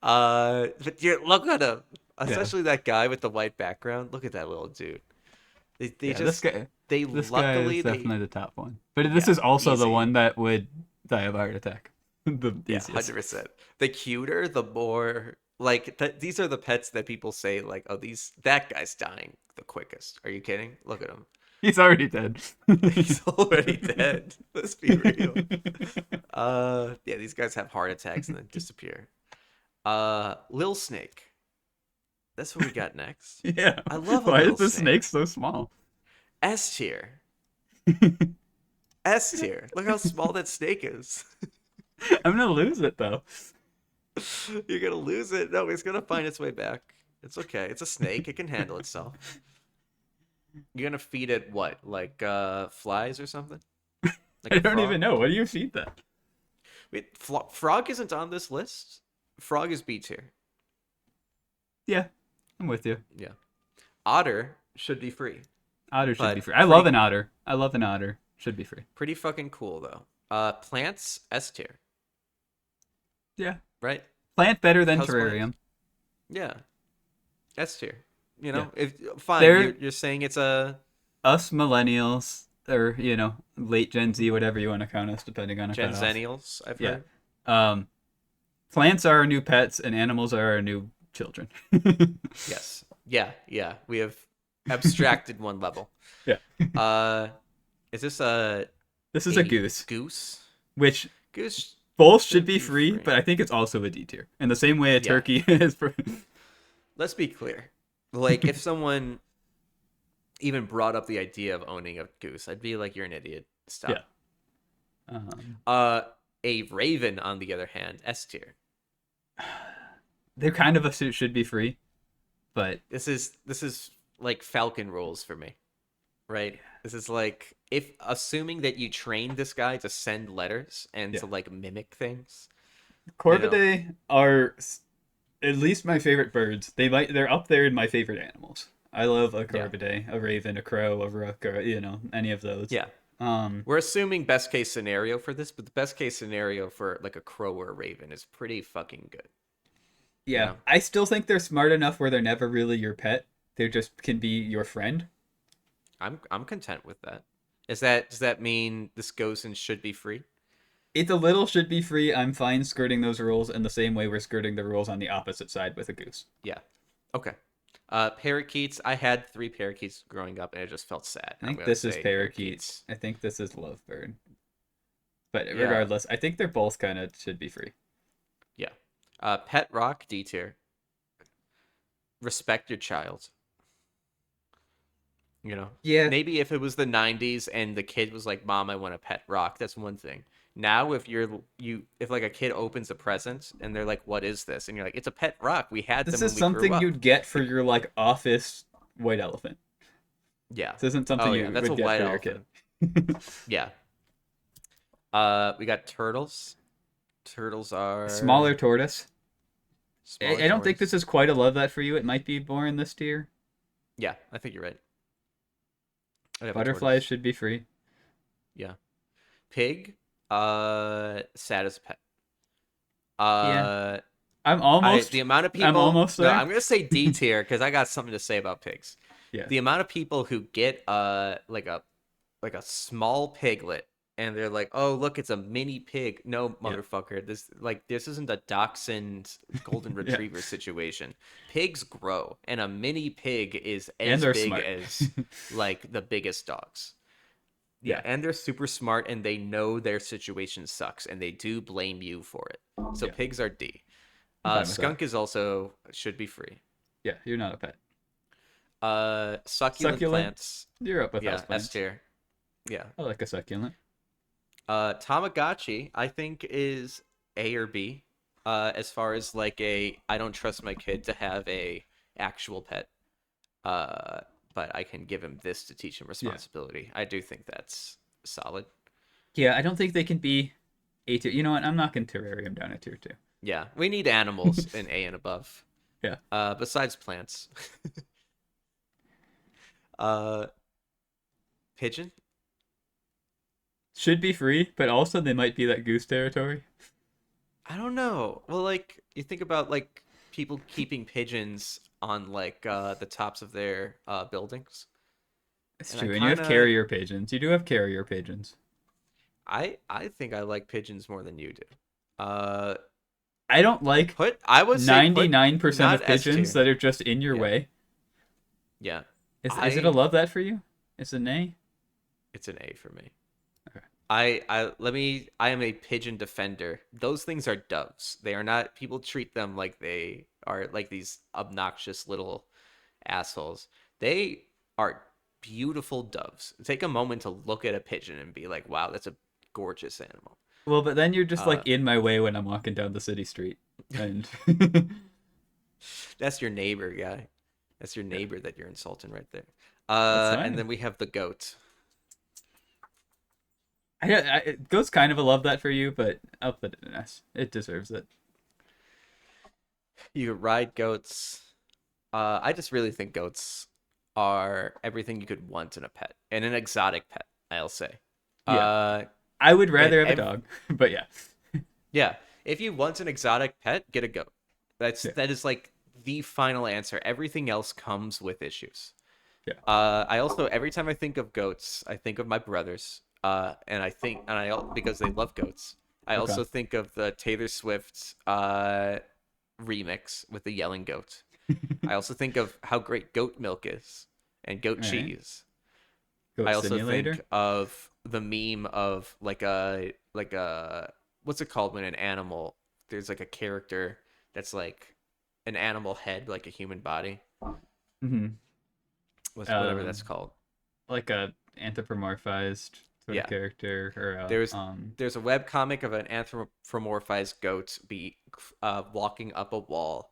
but you look at him, Yeah, especially that guy with the white background. Look at that little dude. They yeah. just they This guy is luckily they definitely the top one. But this yeah is also the easy one that would die of a heart attack. The yeah easiest. 100%. The cuter, the more like these are the pets that people say like oh these that guy's dying the quickest. Are you kidding? Look at him. He's already dead. He's already dead. Let's be real. Yeah, these guys have heart attacks and then disappear. Lil Snake. That's what we got next. Yeah. I love a Why is Lil the Snake. snake so small? S tier. S tier. Look how small that snake is. I'm gonna lose it though. You're gonna lose it. No, it's gonna find its way back. It's okay. It's a snake. It can handle itself. You're gonna feed it what? Like flies or something? Like I a don't even frog? know. What do you feed that? Wait, frog isn't on this list. Frog is B tier. Yeah, I'm with you. Yeah. Otter should be free, Otter should be but free. I love an otter. I love an otter. Should be free. pretty fucking cool though. Plants S tier, Yeah. right? Plant better than Houseplants. terrarium. Yeah, S tier. You Yeah. know, if fine, They're you're saying it's a us millennials, or late Gen Z, whatever you want to count us, depending on a cutoff. Genzennials. I've Yeah. heard. Um, plants are our new pets, and animals are our new children. Yes. Yeah. Yeah. We have abstracted one level. Yeah. Uh, is this This is a goose, Goose. which Goose both should should be free, but I think it's also a D tier. In the same way a Yeah. turkey is for. Let's be clear. Like, if someone even brought up the idea of owning a goose, I'd be like, "You're an idiot. Stop." Yeah. Um, A raven, on the other hand, S tier. they're kind of should be free, but This is like Falcon rules for me, right? This is like if assuming that you train this guy to send letters and to yeah. like mimic things. Corvidae are at least my favorite birds. They're up there in my favorite animals. I love a Yeah. corvidae, a raven, a crow, a rook, or any of those. Yeah. We're assuming best case scenario for this, but the best case scenario for like a crow or a raven is pretty fucking good. You Yeah. know? I still think they're smart enough where they're never really your pet. They just can be your friend. I'm content with that. Does that mean this goes and should be free? It's a little should be free. I'm fine skirting those rules in the same way we're skirting the rules on the opposite side with a goose. Yeah. Okay. Parakeets. I had 3 parakeets growing up, and it just felt sad. I think this is parakeets. I think this is lovebird. But Yeah. regardless, I think they're both kind of should be free. Yeah. Pet rock D tier. Respect your child. You know. Yeah. Maybe if it was the 90s and the kid was like, "Mom, I want a pet rock," that's one thing. Now, if if like a kid opens a present and they're like, "What is this?" and you're like, "It's a pet rock. We had This them is when we grew something up." you'd get for your like office white elephant. Yeah. This isn't something Oh you yeah, that's a would get white for your kid. elephant. Yeah. We got turtles. Turtles are Smaller tortoise. smaller I don't think tortoise. this is quite a love that for you. It might be more in this tier. Yeah, I think you're right. I'd have a Butterflies tortoise. should be free. Yeah. Pig. Sad as a pet. Yeah. Uh, I'm almost. the amount of people. I'm almost No, there. I'm gonna say D tier because I got something to say about pigs. Yeah. The amount of people who get like a small piglet and they're like, "Oh, look, it's a mini pig." No, Yeah. motherfucker. This isn't a dachshund golden Yeah. retriever situation. Pigs grow, and a mini pig is And as they're big smart. as like the biggest dogs. Yeah, Yeah. and they're super smart and they know their situation sucks and they do blame you for it. So Yeah. pigs are D. I'm fine with Skunk is also should be free. Yeah, you're not a pet. Succulent Succulent? plants. You're up with Yeah, house plants. S tier. Yeah. I like a succulent. Tamagotchi, I think, is A or B. As far as like I don't trust my kid to have a actual pet. but I can give him this to teach him Yeah. responsibility. I do think that's solid. Yeah, I don't think they can be A tier. You know what? I'm knocking Terrarium down at tier 2. Yeah, we need animals in A and above. Yeah. Besides plants. uh, Pigeon? Should be free, but also they might be that goose territory. I don't know. Well, like you think about like people keeping pigeons on like the tops of their buildings, It's and I true. And you have kind of carrier pigeons. You do have carrier pigeons. I think I like pigeons more than you do. Uh, I don't like put I would say put 99% not of S pigeons tier. that are just in your Yeah, way. yeah. Is it a I love that for you? It's an A? It's an A for me. Okay. I am a pigeon defender. Those things are doves. They are not, people treat them like they are like these obnoxious little assholes. They are beautiful doves. Take a moment to look at a pigeon and be like, wow, that's a gorgeous animal. Well, but then you're just Uh like in my way when I'm walking down the city street. And that's your neighbor, guy. That's your yeah, neighbor that you're insulting right there. that's And then fine. we have the goat. It goes kind of a love that for you, but I'll put it in S. It deserves it. You could ride goats. I just really think goats are everything you could want in a pet, and an exotic pet, I'll say. Yeah. Uh, I would and rather have a dog, but yeah. yeah, if you want an exotic pet, get a goat. Yeah. That is like the final answer. Everything else comes with issues. Yeah. I also every time I think of goats, I think of my brothers. Because they love goats. I Okay. also think of the Taylor Swift remix with the yelling goat. I also think of how great goat milk is and goat All right. cheese. I Goat also simulator. think of the meme of like a what's it called when an animal there's like a character that's like an animal head like a human body. Mm-hmm. Whatever that's called. Like a anthropomorphized sort of Yeah. character, or There's there's a web comic of an anthropomorphized goat walking up a wall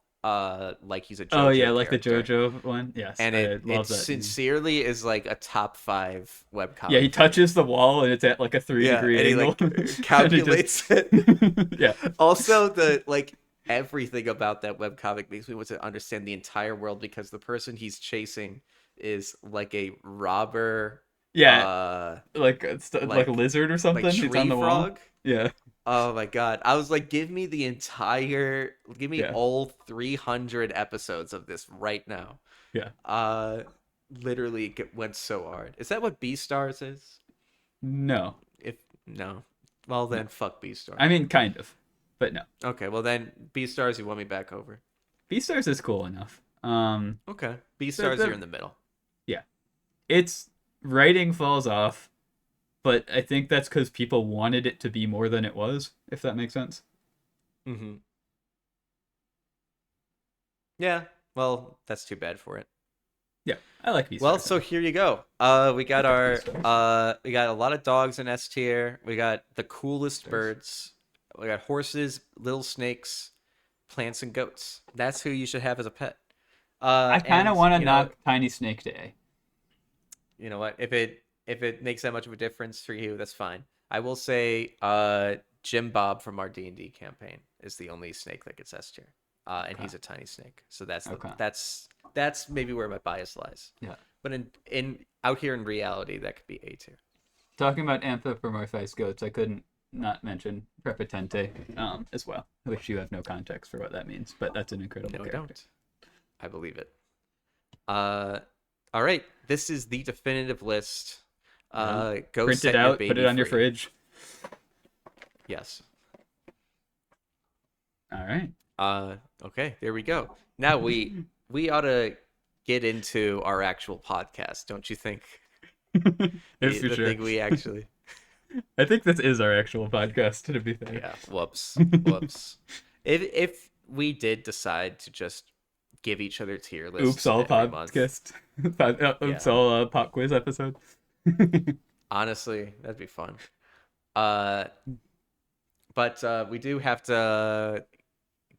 like he's a oh yeah, JoJo like the character. JoJo one. Yes, And I it love that meme. sincerely is like a top 5 web Yeah, he comic for me. touches the wall and it's at like a three Yeah, degree and he angle, like and he just calculates it. yeah. Also, the like everything about that webcomic makes me want to understand the entire world because the person he's chasing is like a robber, Yeah, uh, like like a like lizard or like something. It's on tree the wall. frog. Yeah, Oh my god! I was like, give me yeah, all 300 episodes of this right now. yeah. Uh, literally went so hard. Is that what B Stars is? No, If no, well no. then fuck B Stars. I mean, kind of, but no. Okay, well then B Stars, you want me back over? Beastars is cool enough. Okay, B The Stars, you're the in the middle. yeah, its writing falls off, but I think that's because people wanted it to be more than it was. If that makes sense. Mm-hmm. Yeah. Well, that's too bad for it. Yeah, I like Well, Beastars so enough. here you go. We I got like our Beastars. we got a lot of dogs in S tier. We got the coolest Beastars. birds. We got horses, little snakes, plants, and goats. That's who you should have as a pet. I kind of And want to knock Tiny Snake to A. you know what? If it makes that much of a difference for you, that's fine. I will say, Jim Bob from our D&D campaign is the only snake that gets S tier, and Okay. he's a tiny snake. So that's Okay. that's maybe where my bias lies. Yeah. But in out here in reality, that could be A tier. Talking about anthropomorphized goats, I couldn't not mention Prepotente as well, which you have no context for what that means, but that's an incredible No, I character. don't. I believe it. All right. This is the definitive list. Go Print set it your out, baby put it on your free. fridge. Yes. All right. Okay, there we go. Now we ought to get into our actual podcast, don't you think? That's for The sure. thing we actually I think this is our actual podcast, to be fair. Yeah, whoops. Whoops. If we did decide to just give each other tier lists Oops, all every month, podcast. Oops, yeah, all pop quiz episode. honestly, that'd be fun. Uh, but we do have to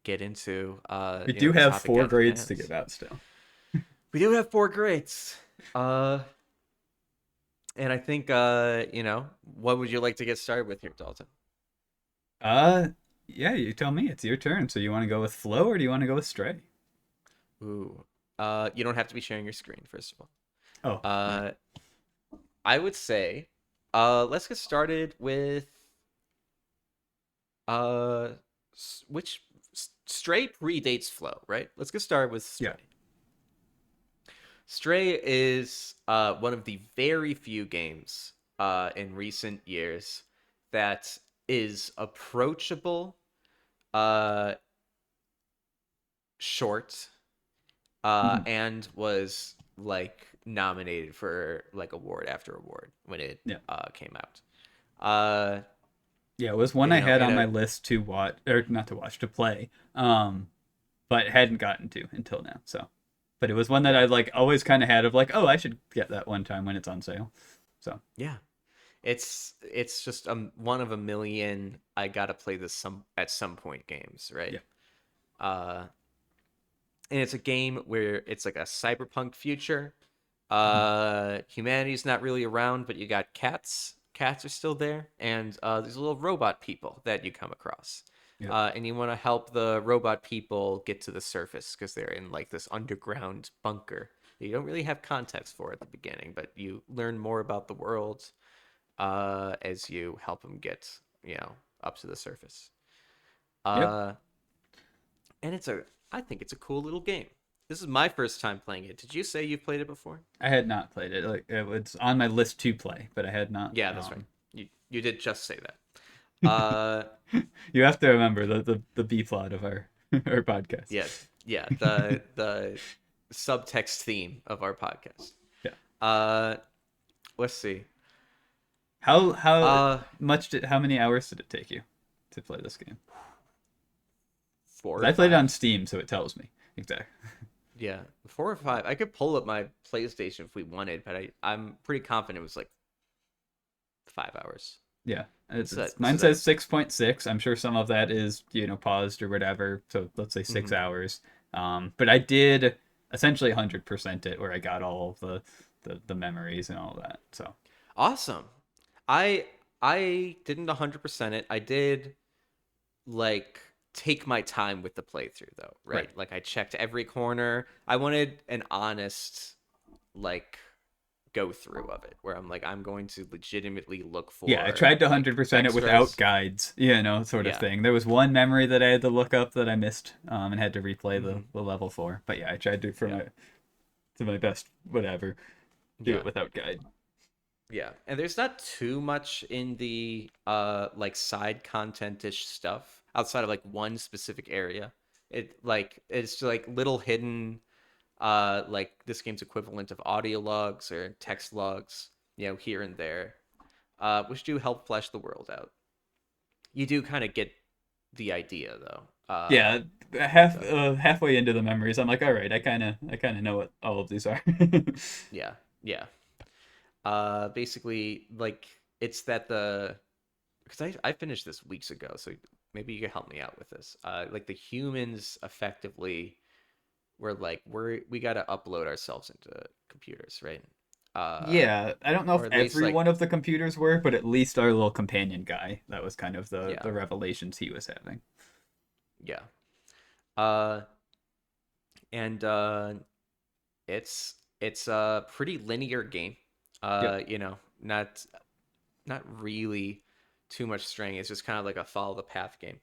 get into We do the have topic 4 at grades to hand. give out still. We do have 4 grades. Uh, and I think what would you like to get started with here, Dalton? Uh, yeah, you tell me. It's your turn. So you want to go with Flow or do you want to go with Stray? Ooh. You don't have to be sharing your screen, first of all. Oh, all right. Uh, I would say, let's get started with uh, which Stray predates Flow, right? Let's get started with Yeah. Stray. Stray is one of the very few games in recent years that is approachable, uh, short, Mhm. and was like nominated for like award after award when it Yeah. came out. Uh, Yeah, it was one I had in on my a list to watch, or not to watch, to play. But hadn't gotten to until now. So, but it was one that yeah, I like always kind of had of like, oh, I should get that one time when it's on sale. So, yeah. It's just one of a million. I gotta play this some point games, right? yeah. Uh, and it's a game where it's like a cyberpunk future. Mhm. Humanity's not really around, but you got cats. Cats are still there, and there's little robot people that you come across. Yep. And you want to help the robot people get to the surface because they're in like this underground bunker. You don't really have context for at the beginning, but you learn more about the world as you help them get, up to the surface. Yep. Uh, and I think it's a cool little game. This is my first time playing it. Did you say you've played it before? I had not played it. Like it was on my list to play, but I had not. Yeah, that's right. You did just say that. You have to remember the B plot of our our podcast. Yeah, yeah. The subtext theme of our podcast. Yeah. Uh, let's see. How Uh, how many hours did it take you to play this game? Four 'Cause or I played it on five. Steam, so it tells me exactly. Yeah, 4 or 5. I could pull up my PlayStation if we wanted, but I'm pretty confident it was like 5 hours. Yeah, This is a this mine is a says 6.6. I'm sure some of that is paused or whatever. So let's say six mhm. hours. But I did essentially 100% it, where I got all of the memories and all that. So Awesome. I I didn't 100% it. I did like take my time with the playthrough though, right. right? Like I checked every corner. I wanted an honest like go through of it where I'm like I'm going to legitimately look Yeah, I for tried to like 100% it without extras. guides, sort of Yeah. thing. There was one memory that I had to look up that I missed, and had to replay Hmm. the level for. But yeah, I tried Yeah. to my best, whatever, do Yeah. it without guide. Yeah. And there's not too much in the like side content-ish stuff outside of like one specific area. It's like little hidden like this game's equivalent of audio logs or text logs, here and there, which do help flesh the world out. You do kind of get the idea though. Yeah, So halfway into the memories, I'm like, all right, I kind of know what all of these are. yeah, yeah. Basically, like it's that the because I finished this weeks ago, so maybe you can help me out with this. Like the humans effectively were like we got to upload ourselves into computers, right? Yeah, I don't know Or if at least every like one of the computers were, but at least our little companion guy, that was kind of yeah, the revelations he was having. yeah. Uh, and it's a pretty linear game. Yep. Not really too much straying. It's just kind of like a follow the path game.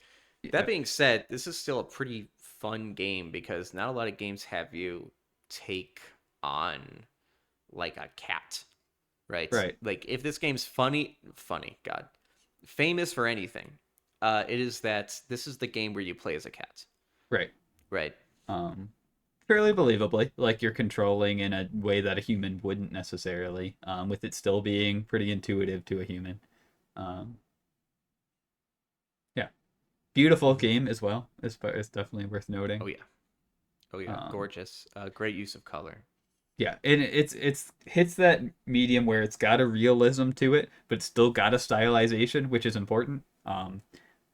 That Yeah. being said, this is still a pretty fun game because not a lot of games have you take on like a cat, right? Right. Like if this game's funny, God, famous for anything, it is that this is the game where you play as a cat, Right. right? Um, Fairly believably, like you're controlling in a way that a human wouldn't necessarily, with it still being pretty intuitive to a human. Um, yeah, beautiful Mm-hmm. game as well. It's definitely worth Oh noting. yeah, oh yeah, Um, gorgeous. Great use of color. yeah, and it's hits that medium where it's got a realism to it, but it's still got a stylization, which is important.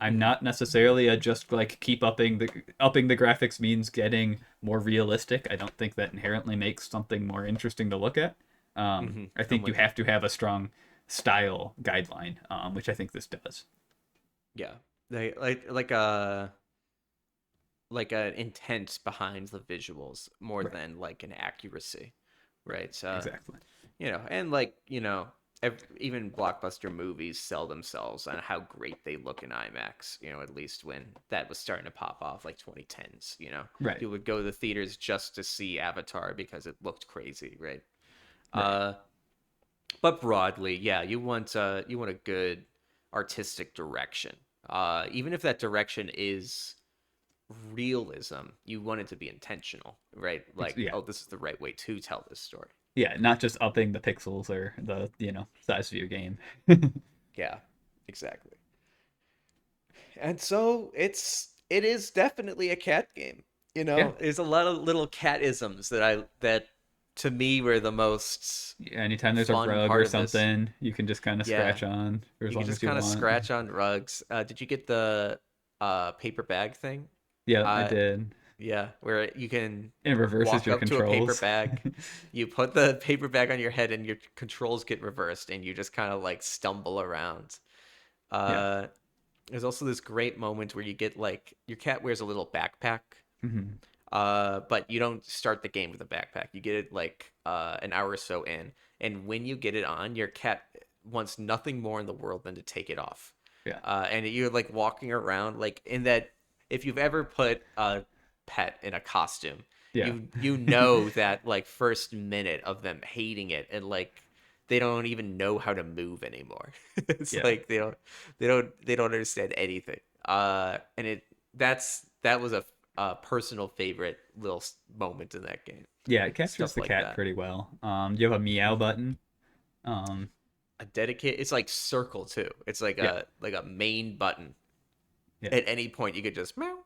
I'm not necessarily a just like keep upping the graphics means getting more realistic. I don't think that inherently makes something more interesting to look at. I I'm think you with you. have to have a strong style guideline, which I think this does. Yeah, they like an intent behind the visuals more Right. than like an accuracy, Right. right? Exactly. And like even blockbuster movies sell themselves on how great they look in IMAX. At least when that was starting to pop off, like 2010s. Right. People would go to the theaters just to see Avatar because it looked crazy, right? Right. Uh, but broadly, yeah, you want a good artistic direction. Even if that direction is realism, you want it to be intentional, right? Like, Yeah. oh, this is the right way to tell this story. Yeah. Not just upping the pixels or the size of your game. Yeah, exactly. And so it is definitely a cat game. Yeah. There's a lot of little cat isms that to me were the most Yeah, anytime there's a fun rug part or of this. something, you can just kind of Yeah, scratch on for as you can long just as you kind of want. scratch on rugs. Did you get the paper bag thing? Yeah, I Uh, did. yeah, where you can It reverses walk your up to a paper controls. bag, you put the paper bag on your head, and your controls get reversed, and you just kind of like stumble around. Yeah. Uh, there's also this great moment where you get like your cat wears a little backpack, Hmm. but you don't start the game with a backpack. You get it like an hour or so in, and when you get it on, your cat wants nothing more in the world than to take it off. Yeah. And you're like walking around like in that. If you've ever put a pet in a costume, Yeah. you know that like first minute of them hating it and like they don't even know how to move anymore. It's Yeah. like they don't understand anything. And that was a personal favorite little moment in that game. Yeah, it captures Stuff the like cat that. pretty well. You have a meow Mhm. button. Um, A dedicate. It's like circle too. It's like yeah. a main button. Yeah. At any point, you could just meow.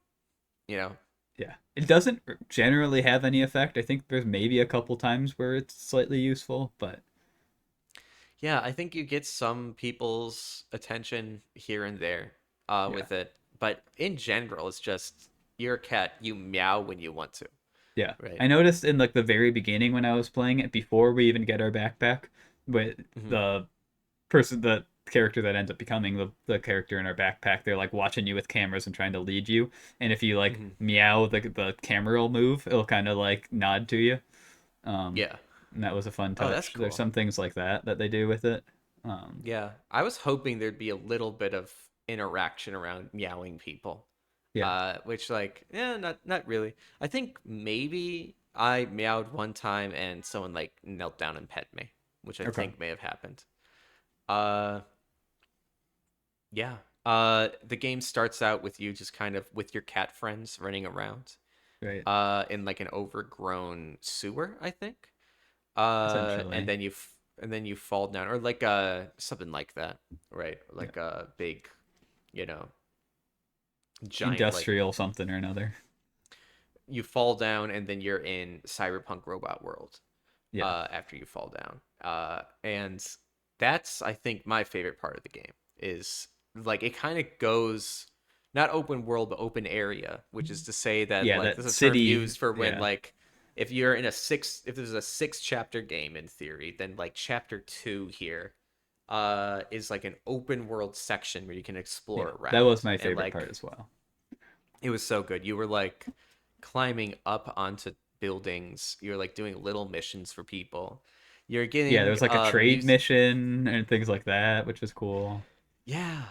You know. Yeah. It doesn't generally have any effect. I think there's maybe a couple times where it's slightly useful, but Yeah, I think you get some people's attention here and there yeah. with it, but in general, it's just you're a cat. You meow when you want to, Yeah. right? I noticed in like the very beginning when I was playing it, before we even get our backpack, but Hmm. the the character that ends up becoming the character in our backpack, they're like watching you with cameras and trying to lead you. And if you like Hmm. meow, the camera will move. It'll kind of like nod to you. Um, Yeah. and that was a fun Oh, that's touch. There's cool. some things like that they do with it. Yeah, I was hoping there'd be a little bit of interaction around meowing people, Yeah. which like, yeah, not really. I think maybe I meowed one time and someone like knelt down and pet me, which I Okay. think may have happened. Uh, Yeah. The game starts out with you just kind of with your cat friends running around, Right. in like an overgrown sewer, I think. And Essentially. then and then you fall down, or like something like that, right? Yeah. Like a big, you know, giant like Industrial something or another. you fall down, and then you're in cyberpunk robot world. Yeah. After you fall down, and that's I think my favorite part of the game is like it kind of goes not open world but open area, which is to say that Yeah. like this That is a term city. used for when Yeah. like if there's a six chapter game in theory, then like chapter 2 here is like an open world section where you can Yeah. explore That was around, my and favorite part like as well. it was so good. You were like climbing up onto buildings. You're like doing little missions for people. You're Yeah, there getting was like a trade music. mission and things like that, which was cool. Yeah.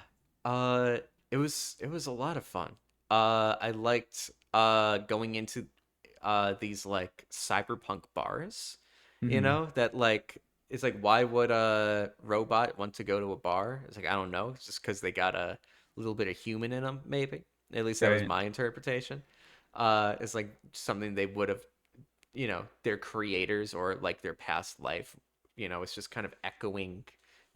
Uh it was a lot of fun. I liked going into these like cyberpunk bars, Hmm. that like it's like why would a robot want to go to a bar? It's like I don't know, it's just cuz they got a little bit of human in them maybe. At least that was Right. my interpretation. It's like something they would have, their creators or like their past life, it's just kind of echoing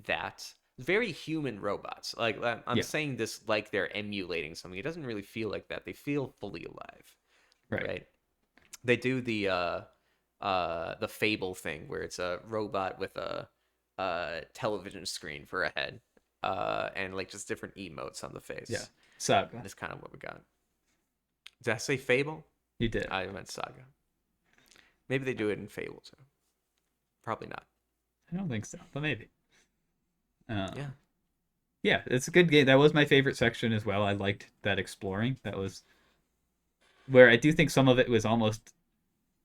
that. Very human robots. Like I'm Yeah. saying this like they're emulating something. It doesn't really feel like that. They feel fully alive, Right. right? They do the Fable thing where it's a robot with a television screen for a head, and like just different emotes on the Yeah. face. Saga. That's kind of what we got. Did I say Fable? You did. I meant Saga. Maybe they do it in Fable too. Probably not. I don't think so, but maybe. Yeah. Yeah, it's a good game. That was my favorite section as well. I liked that exploring. That was where I do think some of it was almost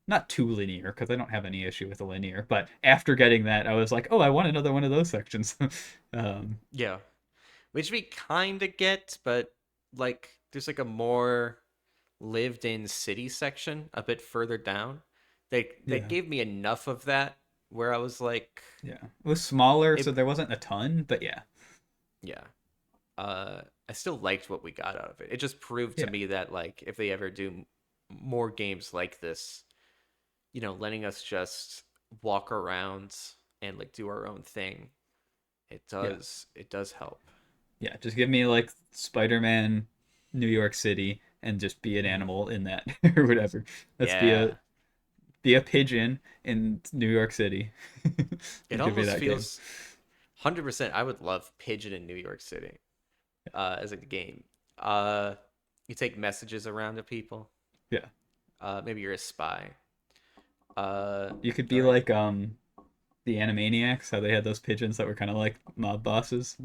not too linear because I don't have any issue with the linear. But after getting that, I was like, oh, I want another one of those sections. Yeah. Which we kind of get, but like there's like a more lived in city section a bit further down. They Yeah, gave me enough of that where I was like, yeah. It was smaller, so it, there wasn't a ton, but yeah, yeah. I still liked what we got out of it. It just proved to yeah, me that like if they ever do more games like this, letting us just walk around and like do our own thing, yeah, it does help. yeah. Just give me like Spider-Man, New York City, and just be an Mhm. animal in that or whatever. Let's Yeah. be a pigeon in New York City. It Just give me almost that game. feels 100%. I would love Pigeon in New York City as a game. You take messages around to people. Yeah. Maybe you're a spy. You could be All right. like the Animaniacs, how they had those pigeons that were kind of like mob bosses.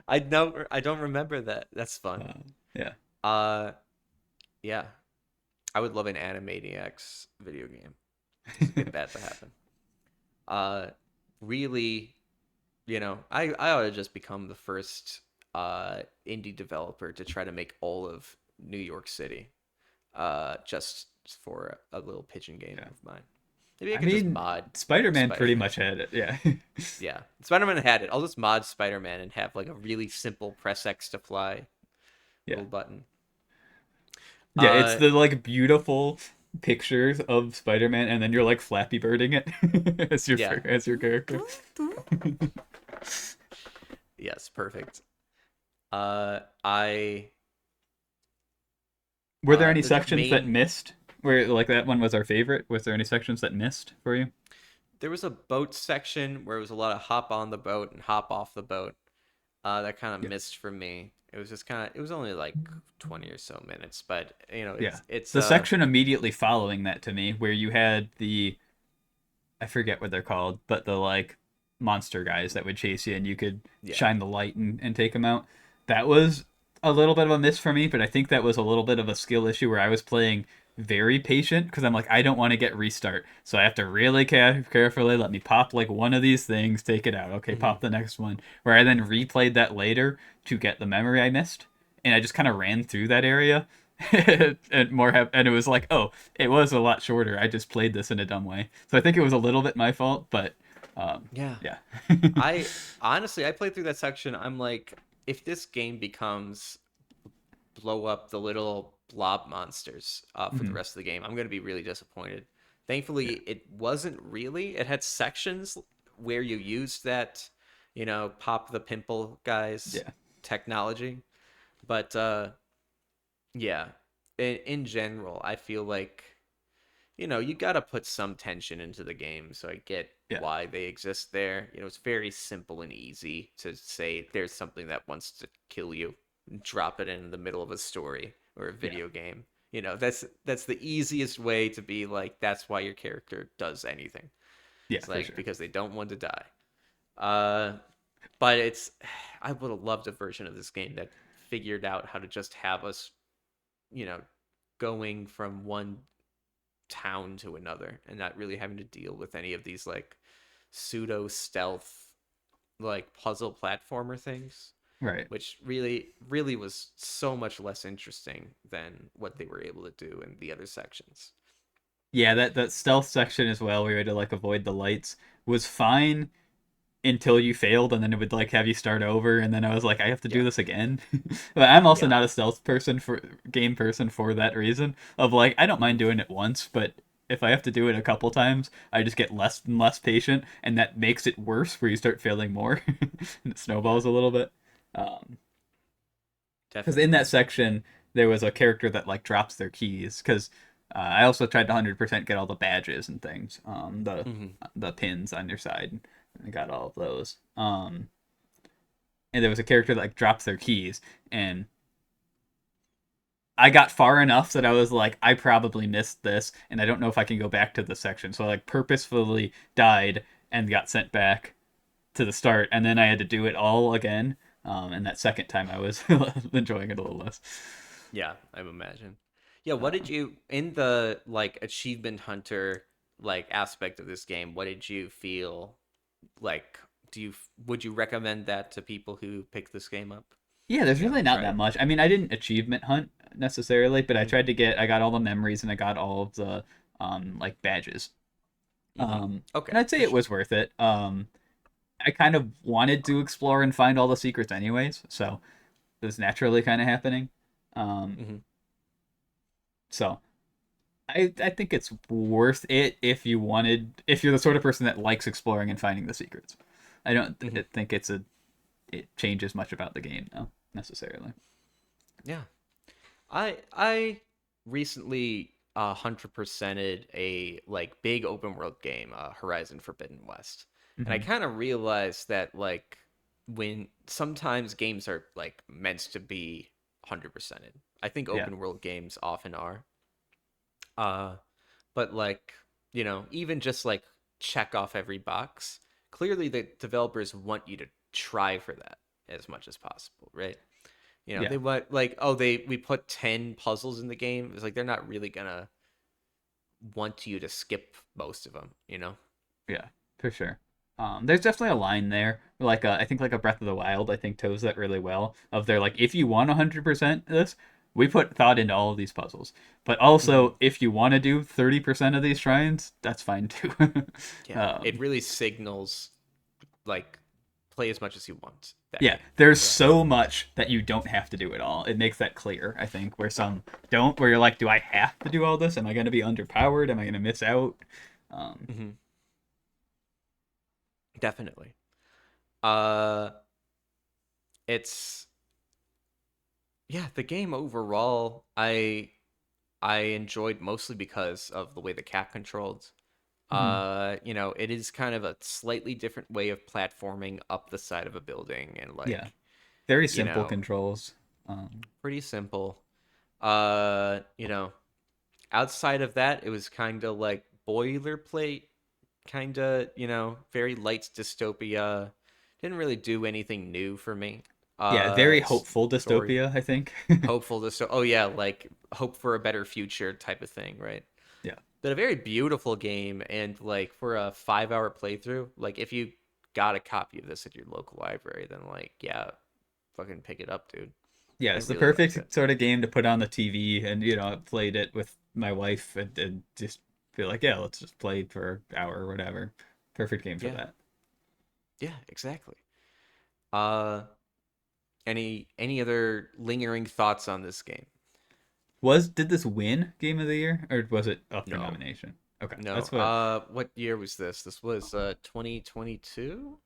I don't remember that. That's fun. uh, yeah. Uh, yeah. I would love an Animaniacs video game. Just get that to happen. Uh, really, I ought to just become the first indie developer to try to make all of New York City just for a little pitching game Yeah. of mine. Maybe I I could just mean, mod Spider-Man pretty Spider-Man. much had it. Yeah. Yeah, Spider-Man had it. I'll just mod Spider-Man and have like a really simple press X to fly Yeah. little button. Yeah, it's Uh, the like beautiful pictures of Spider-Man and then you're like Flappy Birding it yeah. as your character. Yes, perfect. I Were there any the sections that main missed? Where like that one was our favorite? Was there any sections that missed for you? there was a boat section where it was a lot of hop on the boat and hop off the boat. That kind of Yeah. missed for me. It was just kind of it was only like 20 or so minutes, but Yeah. it's The section immediately following that to me, where you had the I forget what they're called, but the like monster guys that would chase you and you could yeah. shine the light and take them out. That was a little bit of a miss for me, but I think that was a little bit of a skill issue where I was playing very patient because I'm like, I don't want to get restart. So I have to really carefully let me pop like one of these things, take it out. Okay, Mhm. pop the next one. Where I then replayed that later to get the memory I missed. And I just kind of ran through that area and it was like, oh, it was a lot shorter. I just played this in a dumb way. So I think it was a little bit my fault, but Yeah. yeah. I honestly I played through that section. I'm like if this game becomes blow up the little blob monsters for the Mhm. rest of the game, I'm going to be really disappointed. Yeah. Thankfully, it wasn't really. It had sections where you used that, pop the pimple guys Yeah. technology. But yeah, in general, I feel like, you got to put some tension into the game. So I get Yeah. why they exist there. It's very simple and easy to say there's something that wants to kill you, drop it in the middle of a story or a Yeah. video game. That's the easiest way to be like that's why your character does anything. Yeah, It's for like sure. because they don't want to die. Uh, but I would have loved a version of this game that figured out how to just have us, you know, going from one town to another and not really having to deal with any of these like pseudo stealth like puzzle platformer things, Right. which really was so much less interesting than what they were able to do in the other sections. Yeah, that stealth section as well, where you had to like avoid the lights, was fine until you failed, and then it would like have you start over, and then I was like, I have to do Yeah. this again. But I'm also Yeah. not a stealth person for game person for that reason. Of like, I don't mind Mhm. doing it once, but if I have to do it a couple times, I just get less and less patient, and that makes it worse, where you start failing more, and it Yeah. snowballs a little bit. Um, because in Definitely. that section there was a character that like drops their keys because I also tried to 100% get all the badges and things, Hmm. the pins on your side. I got all of those. and there was a character that like drops their keys, and I got far enough that I was like, I probably missed this, and I don't know if I can go back to this section. So I like purposefully died and got sent back to the start, and then I had to do it all again. And that second time I was enjoying it a little less. Yeah, I would imagine. Yeah, what did Um, you in the like achievement hunter like aspect of this game? What did you feel like? Would you recommend that to people who pick this game up? yeah, there's You know, really not try that it. much. I mean, I didn't achievement hunt necessarily, but I Mm-hmm. tried to I got all the memories and I got all of the like badges. Mm-hmm. Okay, And I'd say for it sure. was worth it. I kind of wanted to explore and find all the secrets anyways, so it was naturally kind of happening. Um, Mm-hmm. so I think it's worth it if if you're the sort of person that likes exploring and finding the secrets. I don't Mm-hmm. think it changes much about the game though necessarily. Yeah. I recently 100%ed a like big open world game, Horizon Forbidden West, and I Hmm. kind of realized that like when sometimes games are like meant to be 100%ed. I think Yeah, open world games often are. Uh, but like even just like check off every box. Clearly, the developers want you to try for that as much as possible, right? yeah, They want like, oh, we put 10 puzzles in the game. It's like they're not really gonna want you to skip most of them. yeah, for sure. There's definitely a line there, like I think like a Breath of the Wild. I think toes that really well. Of they're like, if you want 100% this, we put thought into all of these puzzles. But Hmm. also, if you want to do 30% of these shrines, that's fine too. Yeah, it um, really signals like play as much as you want that yeah, game. there's Yeah. so much that you don't have to do it all. It makes that clear, I think, where some don't, where you're like, do I have to do all this? Am I going to be underpowered? Am I going to miss out? Um, Hmm. Definitely. Uh, it's yeah, the game overall, I enjoyed mostly because of the way the cap controlled. mhm. It is kind of a slightly different way of platforming up the side of a building and Yeah, like, very you simple know, controls. pretty simple. You know, outside of that, it was kind of like boilerplate, kind of, very light dystopia. Didn't really do anything new for me. Yeah, very hopeful Story dystopia, I think. hopeful oh yeah, like hope for a better future type of thing, right? Yeah. But a very beautiful game, and like for a 5 hour playthrough, like if you got a copy of this at your local library, then like yeah, fucking pick it up, dude. Yeah, I it's the really liked it. perfect sort of game to put on the TV and, I played it with my wife and just feel like, yeah, let's just play it for an hour or whatever. Perfect game for Yeah, that. yeah, exactly. uh any other lingering thoughts on this game? Did this win Game of the Year or was it up for No, nomination? Okay, no. that's what. What year was this? This was 2022.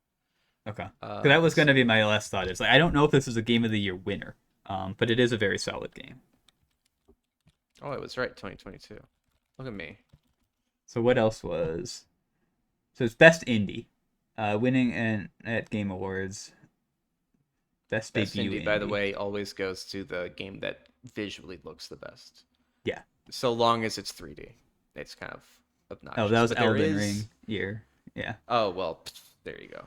Okay, 'cause that was Let's going to be see. my last thought. It's like I don't know if this is a Game of the Year winner, but it is a very solid game. Oh, I was right, 2022. Look at me. So what else was? So it's best indie, winning at Game Awards, best Best debut indie, by the indie. way, always goes to the game that visually looks the best. Yeah. So long as it's 3D. It's kind of Oh, that obnoxious. was But there Elden is. Ring year. Yeah. Oh, well, there you go.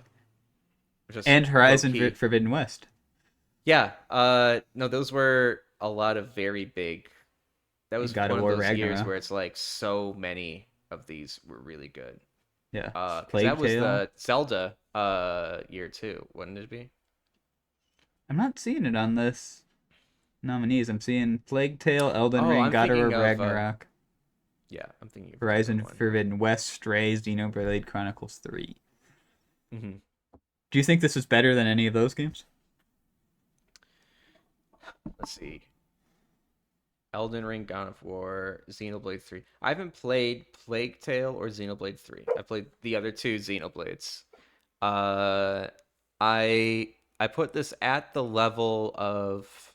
Just And low Horizon key. Forbidden West. Yeah. No, those were a lot of very big. That And was God of one of War those years Ragnarok. where it's like so many of these were really good. Yeah. Because Plague that was Tale. the Zelda year too, wouldn't it be? I'm not seeing it on this nominees. I'm seeing Plague Tale, Elden Oh, Ring, I'm God of War thinking of Ragnarok, yeah, I'm thinking of a different Horizon one. Forbidden West, Stray, Xenoblade Chronicles 3. Hmm. Do you think this is better than any of those games? Let's see. Elden Ring, God of War, Xenoblade 3. I haven't played Plague Tale or Xenoblade 3. I played the other two Xenoblades. Uh I put this at the level of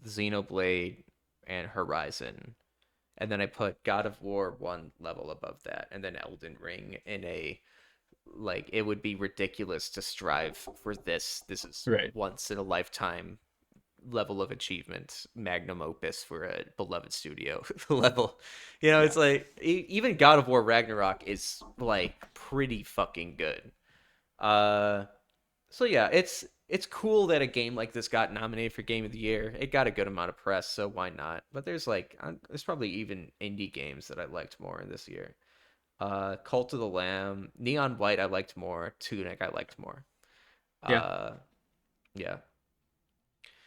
Xenoblade and Horizon. And then I put God of War one level above that, and then Elden Ring in a like it would be ridiculous to strive for this. This is Right. once in a lifetime level of achievement, magnum opus for a beloved studio level. Yeah. It's like even God of War Ragnarok is like pretty fucking good. Uh, so yeah, it's cool that a game like this got nominated for Game of the Year. It got a good amount of press, so why not? But there's probably even indie games that I liked more in this year. Cult of the Lamb, Neon White I liked more, Tunic I liked more. Yeah. Uh, yeah.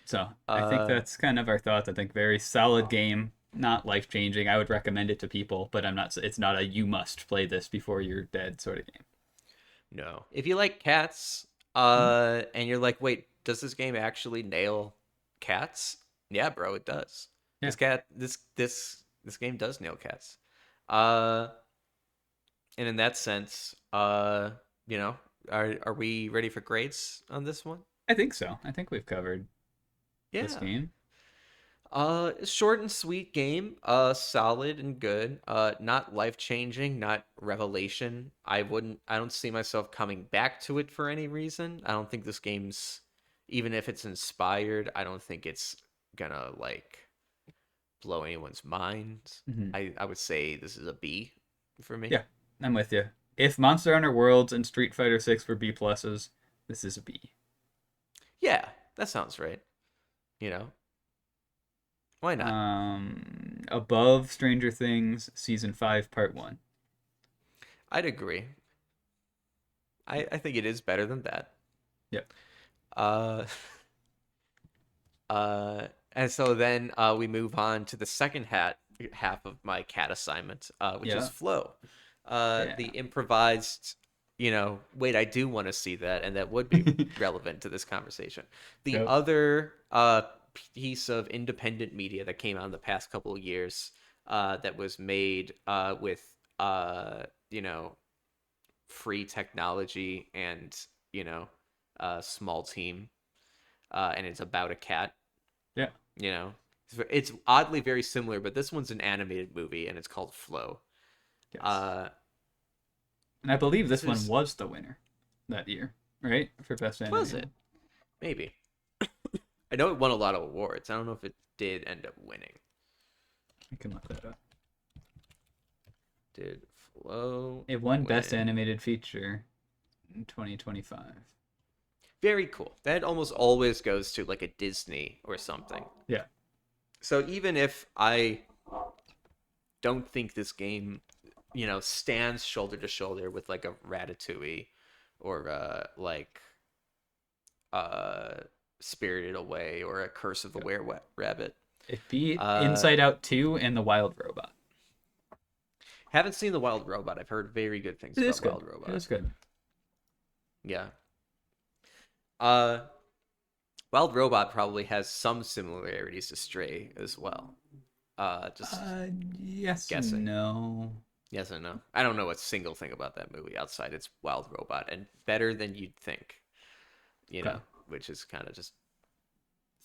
So I think Uh, that's kind of our thoughts. I think very solid game, not life changing. I would recommend it to people, but I'm not. It's not a you must play this before you're dead sort of game. no. If you like cats, Mhm. and you're like, wait, does this game actually nail cats? Yeah, bro, it does. Yeah. This game does nail cats. Uh, and in that sense, you know, are we ready for grades on this one? I think so. I think we've covered this Yeah. game. Short and sweet game. Solid and good. Not life changing, not revelation. I don't see myself coming back to it for any reason. I don't think this game's, even if it's inspired, I don't think it's gonna like blow anyone's mind. Hmm. I would say this is a B for me. Yeah, I'm with you. If Monster Hunter Worlds and Street Fighter 6 were B pluses, this is a B. Yeah, that sounds right. You know, why not? Above Stranger Things season 5 part 1. I'd agree. I think it is better than that. Yep. Uh, and so then we move on to the second half of my cat assignment, which is Yeah. flow. Yeah. The improvised, wait, I do want to see that, and that would be relevant to this conversation. The Yep. other piece of independent media that came out in the past couple of years that was made with, you know, free technology and, a small team, and it's about a cat. Yeah. You know, it's oddly very similar, but this one's an animated movie and it's called Flow. Yes. Uh, And I believe this this one is was the winner that year, right? For best was it? animated. Maybe. I know it won a lot of awards. I don't know if it did end up winning. I can look that up. Did Flow It won best win? animated feature in 2025. Very cool. That almost always goes to like a Disney or something. Yeah. So even if I don't think this game, stands shoulder to shoulder with like a Ratatouille or uh Spirited Away or a Curse of the Yep. Were Rabbit. It beat Uh Inside Out 2 and The Wild Robot. haven't seen The Wild Robot. I've heard very good things It is about good. Wild It Robot. is good. Yeah. Uh Wild Robot probably has some similarities to Stray as well. Just Yes and guessing. no. Yes and no. I don't know a single thing about that movie outside it's Wild Robot and better than you'd think, Okay. which is kind of just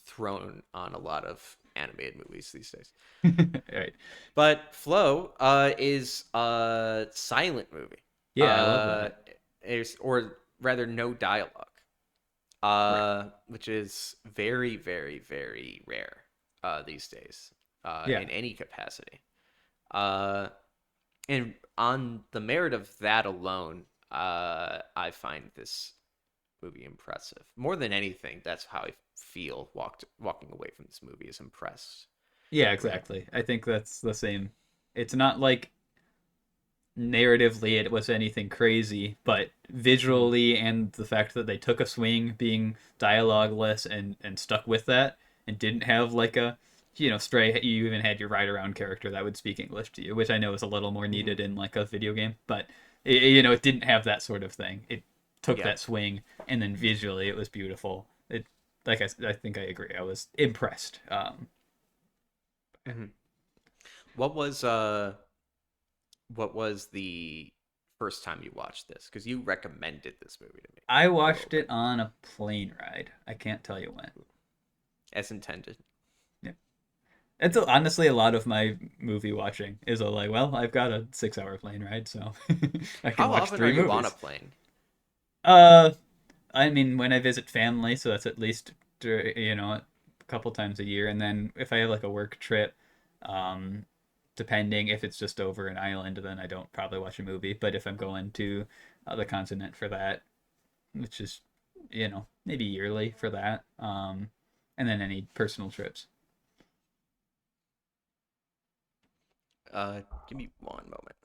thrown on a lot of animated movies these days. Right. But Flow is a silent movie. Yeah, I love Uh, that. or rather, no dialogue. Right. Which is very, very, very rare these days Yeah. in any capacity. Uh, and on the merit of that alone, I find this movie impressive. More than anything, that's how I feel walking away from this movie is impressed. Yeah, Right. exactly. I think that's the same. It's not like narratively it was anything crazy, but Mm-hmm. visually and the fact that they took a swing being dialogueless and stuck with that and didn't have like a stray you even had your ride around character that would speak English to you, which I know is a little more Mm-hmm. needed in like a video game, but it didn't have that sort of thing. It took Yeah. that swing and then visually it was beautiful. It like I think I agree. I was impressed. Mm-hmm. What was uh what was the first time you watched this? Because you recommended this movie to me I a little watched it bit, on a plane ride. I can't tell you when. as intended. Yeah. Honestly a lot of my movie watching is like, well, I've got a 6 hour plane ride, so I can How watch often are three you on a movies. plane? Uh, I mean, when I visit family, so that's at least a couple times a year, and then if I have like a work trip, um, depending if it's just over an island, then I don't probably watch a movie. But if I'm going to the continent for that, which is maybe yearly for that, and then any personal trips. Give me one moment.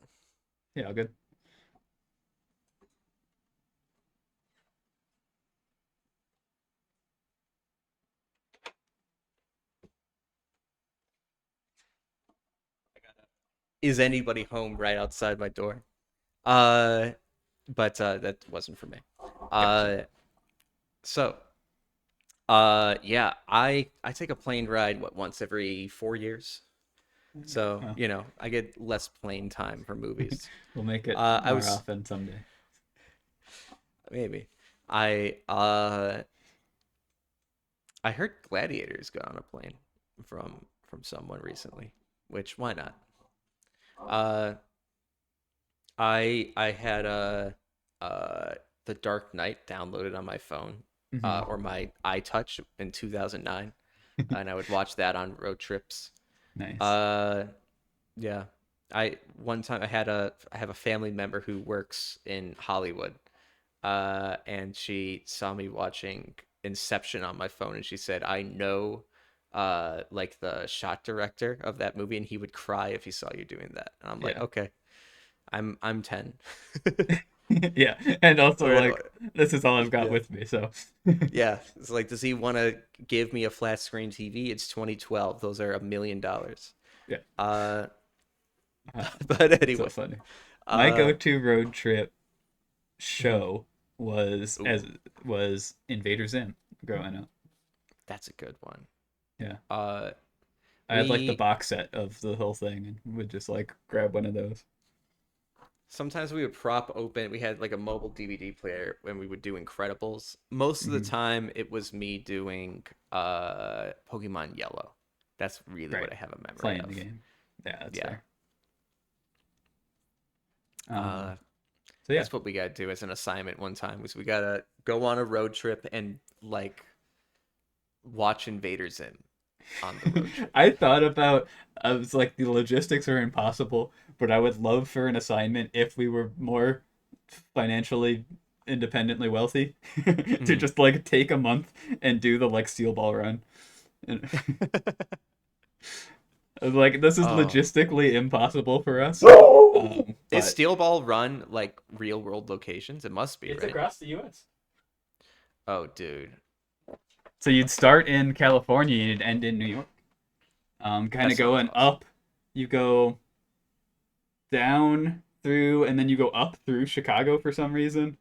Yeah, all good. Is anybody home right outside my door? Uh, but that wasn't for me. Gotcha. Uh, so yeah, I take a plane ride once every 4 years. So, Well, I get less plane time for movies. we'll make it I more was often someday. maybe I heard Gladiators got on a plane from someone recently, which why not? Uh, I had The Dark Knight downloaded on my phone, Hmm. or my iTouch in 2009, and I would watch that on road trips. Nice. Uh, yeah. I one time I have a family member who works in Hollywood, and she saw me watching Inception on my phone, and she said, "I know, like the shot director of that movie, and he would cry if he saw you doing that." And I'm like, Yeah. "Okay, I'm 10." Yeah, and also Or, like this is all I've got yeah, with me, so yeah. It's like, does he want to give me a flat screen TV? It's 2012. Those are $1 million. yeah. Uh, Uh, but that's so anyway, funny. My uh, go-to road trip mhm. show was as Ooh, was Invader Zim growing up. that's a good one. Yeah. Uh, I had like the we box set of the whole thing and would just like grab one of those. Sometimes we would prop open. We had like a mobile DVD player when we would do Incredibles. Most of the Hmm. time, it was me doing Pokemon Yellow. That's really Right. what I have a memory Playing the of. game. Yeah, that's Yeah. fair. Um, Uh, so yeah. that's what we got to do as an assignment one time was we got to go on a road trip and like watch Invader Zim on the road trip. I was like, the logistics are impossible, but I would love for an assignment if we were more financially independently wealthy to Mhm. just like take a month and do the like steel ball run. And I was like, this is Oh, logistically impossible for us. is But Steel Ball Run like real world locations? It must be, it's right? across the US. Oh, dude, So you'd start in California and you'd end in New York. Kind that of sounds going awesome. up, you go down through, and then you go up through Chicago for some reason.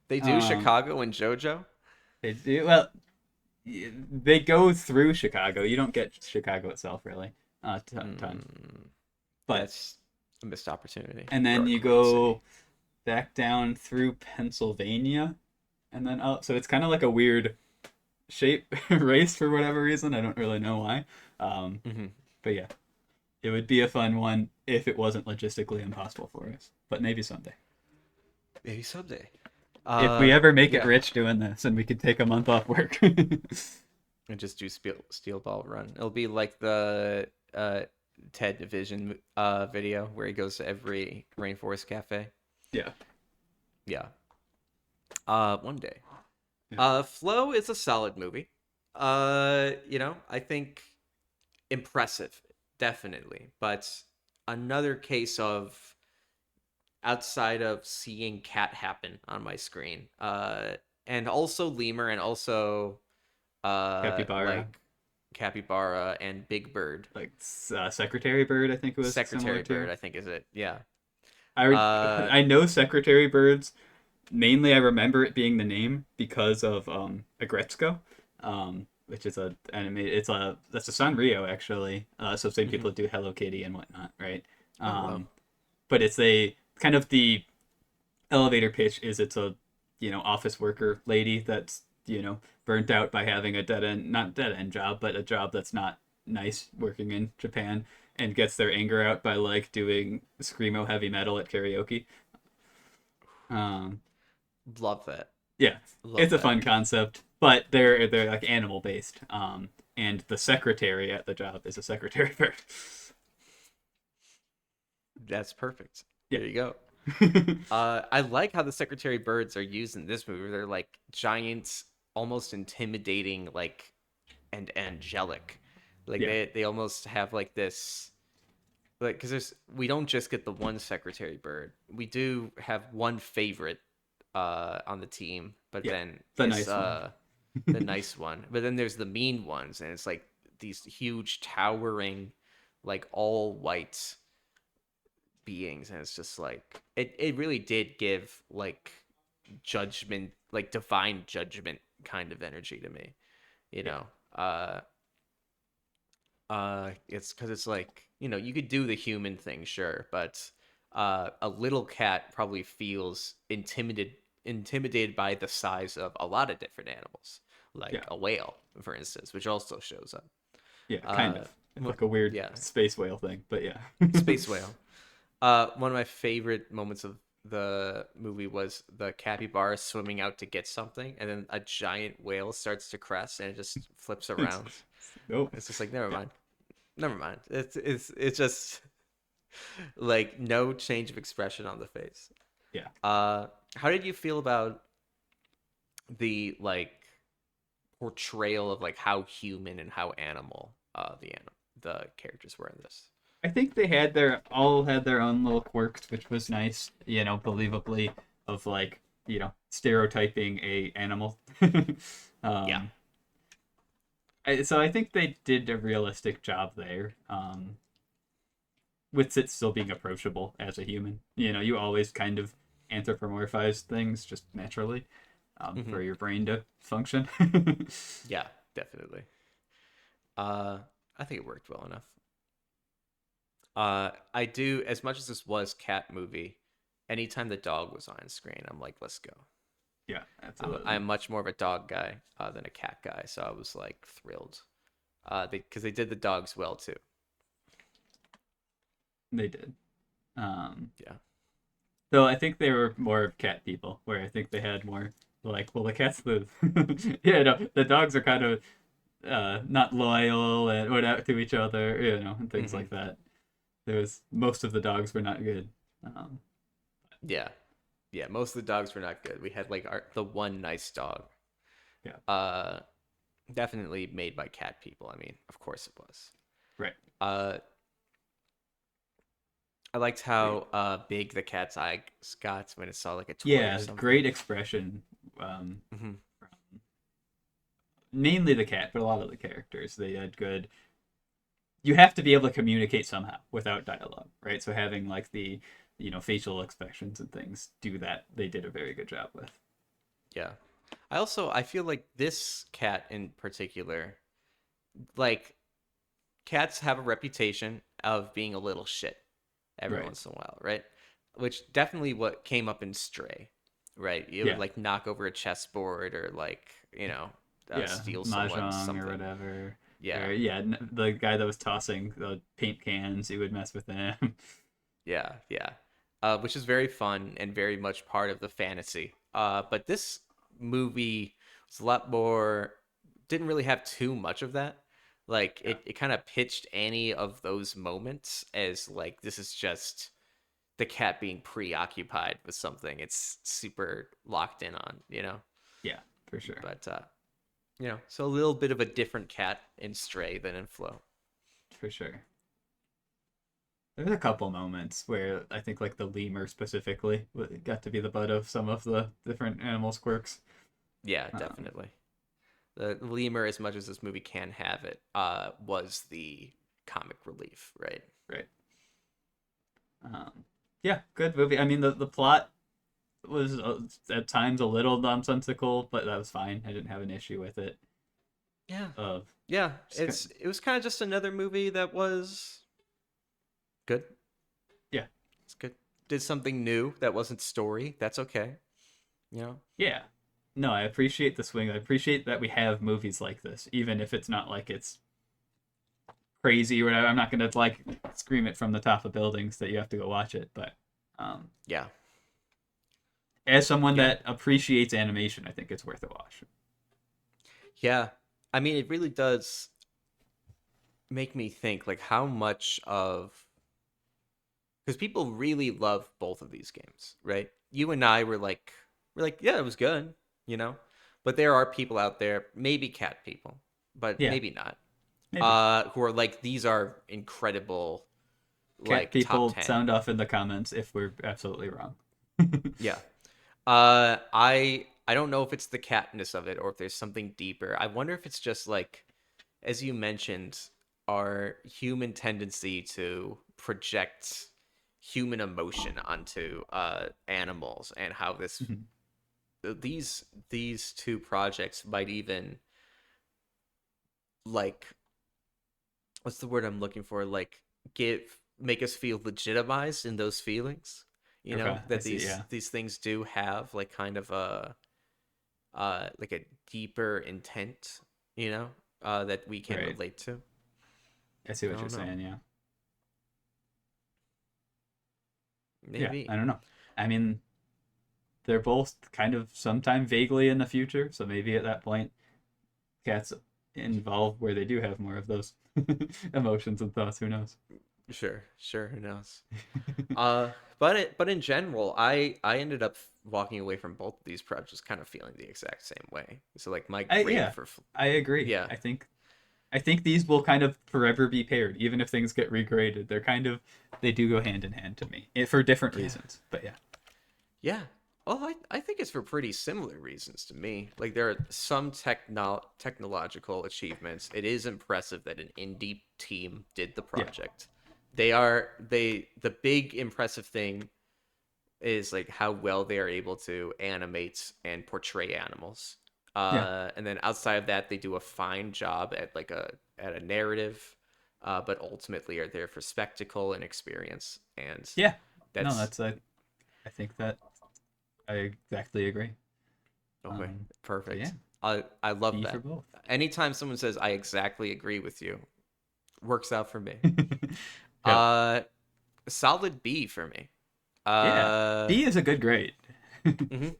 They do Um, Chicago and JoJo. they do well. They go through Chicago. You don't get Chicago itself really, ton. Hmm, But that's a missed opportunity. and You're then a you great city. go back down through Pennsylvania, and then up. So it's kind of like a weird shape race for whatever reason. I don't really know why. Um, Hmm. but yeah, it would be a fun one if it wasn't logistically impossible for us. But maybe someday. Maybe someday. If we ever make it Yeah, rich doing this and we could take a month off work. and just do steel ball run. It'll be like the Ted Division video where he goes to every rainforest cafe. Yeah. Yeah. One day. Yeah. Flow is a solid movie. I think impressive, definitely, but another case of outside of seeing cat happen on my screen, and also lemur, and also Capybara. like capybara and big bird, Like Secretary Bird, I think it was similar secretary to. bird, I think is it. Yeah. I uh I know Secretary Birds. Mainly, I remember it being the name because of Agretzko, which is a anime. That's a Sanrio actually. So same mhm. people that do Hello Kitty and whatnot, right? Oh wow. Um, but it's a kind of the elevator pitch is it's a office worker lady that's burnt out by having a dead end not dead end job but a job that's not nice working in Japan and gets their anger out by like doing screamo heavy metal at karaoke. um Love that. Yeah, Love it's a that. fun concept, but they're like animal based. And the secretary at the job is a secretary bird. That's perfect. Yeah. There you go. I like how the secretary birds are used in this movie. They're like giant, almost intimidating, like and angelic. Like Yeah. they almost have like this, like, because there's, we don't just get the one secretary bird. We do have one favorite on the team, but Yeah. then The it's nice one. the nice one. But then there's the mean ones, and it's like these huge towering, like all white beings, and it's just like it really did give like judgment, like divine judgment kind of energy to me, you Yeah. know. It's because it's like, you could do the human thing, sure, but a little cat probably feels intimidated by the size of a lot of different animals, like Yeah. a whale, for instance, which also shows up. Yeah. Kind uh of. It's like a weird yeah, space whale thing, but yeah. space whale. One of my favorite moments of the movie was the capybara swimming out to get something, and then a giant whale starts to crest, and it just flips It's, around. nope. It's just like, never Yeah. mind, never mind. It's just like no change of expression on the face. Yeah. How did you feel about the like portrayal of like how human and how animal the characters were in this? I think they had their all had their own little quirks, which was nice, believably of like, stereotyping a animal. Yeah. um, so I think they did a realistic job there. With it still being approachable as a human. You always kind of anthropomorphize things just naturally, Hmm. for your brain to function. Yeah, definitely. Uh, I think it worked well enough. I do, as much as this was cat movie, anytime the dog was on screen, I'm like, let's go. Yeah, I'm absolutely. much more of a dog guy than a cat guy, so I was like thrilled. Because they did the dogs well too. They did. Um, Yeah. Though I think they were more of cat people, where I think they had more like, well, the cats live. Yeah, no, the dogs are kind of not loyal and whatever to each other, and things Hmm. like that. Most of the dogs were not good. Um, Yeah. Yeah. Most of the dogs were not good. We had like the one nice dog. yeah, Uh, Definitely made by cat people. I mean, of course it was. right. Uh, I liked how big the cat's eyes got when it saw like a toy or Yeah, something. great expression. Um, Hmm. from mainly the cat, but a lot of the characters they had good. You have to be able to communicate somehow without dialogue, right? So having like the facial expressions and things do that. They did a very good job with. Yeah. I feel like this cat in particular, like cats have a reputation of being a little shit every Right. once in a while, right? Which definitely what came up in Stray, right? It would Yeah. like knock over a chessboard or like, Yeah. steal someone's Mahjong or something. whatever. Yeah, Or yeah, the guy that was tossing the paint cans, he would mess with them. yeah. Which is very fun and very much part of the fantasy. But this movie was a lot more, didn't really have too much of that. Like Yeah. it kind of pitched any of those moments as like this is just the cat being preoccupied with something it's super locked in on. Yeah, for sure. But so a little bit of a different cat in Stray than in Flow. For sure. There's a couple moments where I think like the lemur specifically got to be the butt of some of the different animals' quirks. Yeah, Um, definitely. The lemur, as much as this movie can have it, was the comic relief, right? right. Yeah, good movie. I mean, the plot was at times a little nonsensical, but that was fine. I didn't have an issue with it. Yeah, Of yeah. just kind It was kind of just another movie that was good. yeah, It's good. Did something new that wasn't story. That's okay. You know. yeah. No, I appreciate the swing. I appreciate that we have movies like this, even if it's not like it's crazy or whatever. I'm not gonna like scream it from the top of buildings that you have to go watch it, but um, Yeah. as someone Yeah. that appreciates animation, I think it's worth a watch. Yeah. I mean, it really does make me think like how much of because people really love both of these games, right? You and I we're like, yeah, it was good, you know? But there are people out there, maybe cat people, but Yeah, maybe not, maybe. who are like, these are incredible, Cat like top people 10. sound off in the comments if we're absolutely wrong. Yeah. I don't know if it's the catness of it or if there's something deeper. I wonder if it's just like, as you mentioned, our human tendency to project human emotion onto animals, and how these two projects might even like, what's the word I'm looking for, like give make us feel legitimized in those feelings, you know, Okay, I that see. Yeah, these things do have like kind of a like a deeper intent, you know, that we can right. relate to. I see I what you're don't know. saying. Yeah, yeah. Maybe. I don't know. I mean, they're both kind of sometime vaguely in the future, so maybe at that point, cats involved where they do have more of those emotions and thoughts. Who knows? Sure, sure, who knows. Uh, but in general, I ended up walking away from both of these projects kind of feeling the exact same way. So like my I grade yeah, for I agree. yeah, I think these will kind of forever be paired, even if things get regraded. They do go hand in hand to me for different yeah, reasons. But yeah, yeah. Well, I think it's for pretty similar reasons to me. Like there are some technological achievements. It is impressive that an indie team did the yeah, project. The big impressive thing is like how well they are able to animate and portray animals. yeah, And then outside of that, they do a fine job at like a narrative, but ultimately are there for spectacle and experience. And yeah. No, that's that's I think that I exactly agree. okay, Um, so yeah, perfect. I love B for that. both. Anytime someone says I exactly agree with you, works out for me. Yeah, Uh, solid B for me. yeah. Uh, B is a good grade. mhm.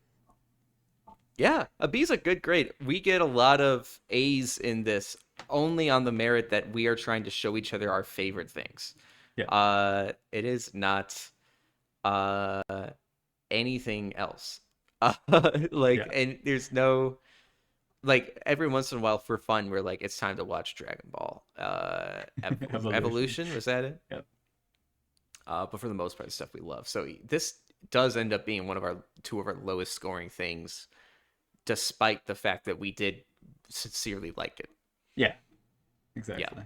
Yeah, a B's a good grade. We get a lot of A's in this only on the merit that we are trying to show each other our favorite things. Yeah, It is not uh anything else. Like, yeah. and there's no like every once in a while for fun we're like it's time to watch Dragon Ball. Evolution. Evolution, was that it? Yep. But for the most part, stuff we love. So this does end up being one of our two of our lowest scoring things, despite the fact that we did sincerely like it. Yeah, Yeah. exactly.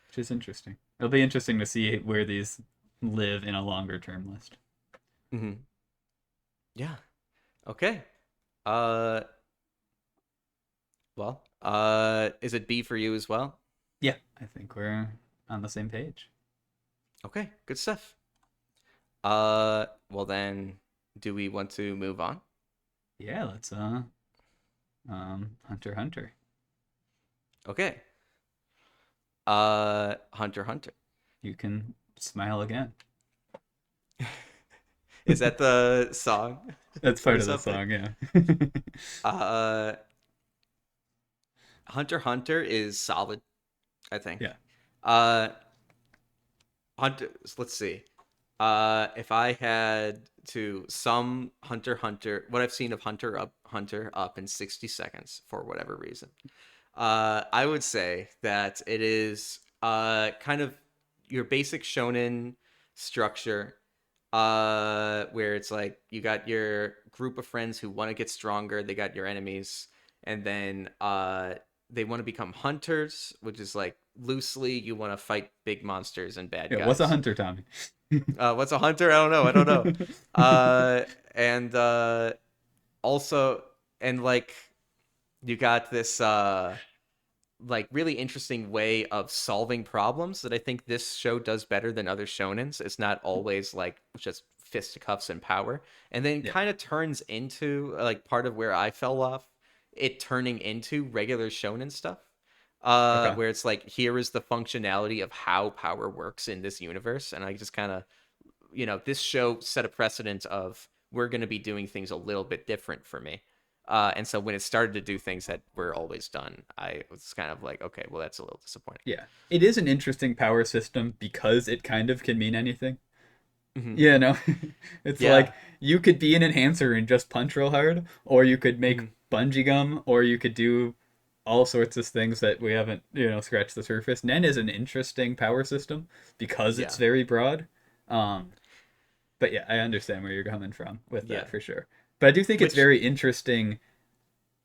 Which is interesting. It'll be interesting to see where these live in a longer term list. Hmm. Yeah. Okay. Uh. Well. Is it B for you as well? Yeah, I think we're on the same page. Okay. Good stuff. Well then, do we want to move on? Yeah, let's Hunter x Hunter. Okay. Hunter x Hunter. You can smile again. Is that the song That's or part of the something? song, yeah. Uh, Hunter x Hunter is solid, I think. Yeah. Uh, Hunter. Let's see. If I had to sum Hunter x Hunter, what I've seen of Hunter up in 60 seconds for whatever reason, I would say that it is kind of your basic shonen structure, where it's like you got your group of friends who want to get stronger, they got your enemies, and then they want to become hunters, which is like loosely you want to fight big monsters and bad Yeah, what's a guys. hunter, Tommy? What's a hunter? I don't know. I don't know. And also, and like you got this like really interesting way of solving problems that I think this show does better than other shonens. It's not always like just fisticuffs and power, and then Yeah. kind of turns into like part of where I fell off. It turning into regular shonen stuff, Okay. where it's like here is the functionality of how power works in this universe, and I just kind of, you know, this show set a precedent of we're going to be doing things a little bit different for me. And so when it started to do things that were always done, I was kind of like, okay, well, that's a little disappointing. Yeah. It is an interesting power system because it kind of can mean anything. Hmm. You know, it's Yeah. like you could be an enhancer and just punch real hard, or you could make Hmm. bungee gum, or you could do all sorts of things that we haven't, scratched the surface. Nen is an interesting power system because it's Yeah. very broad. Um, but yeah, I understand where you're coming from with Yeah. that for sure. But I do think it's Which, very interesting.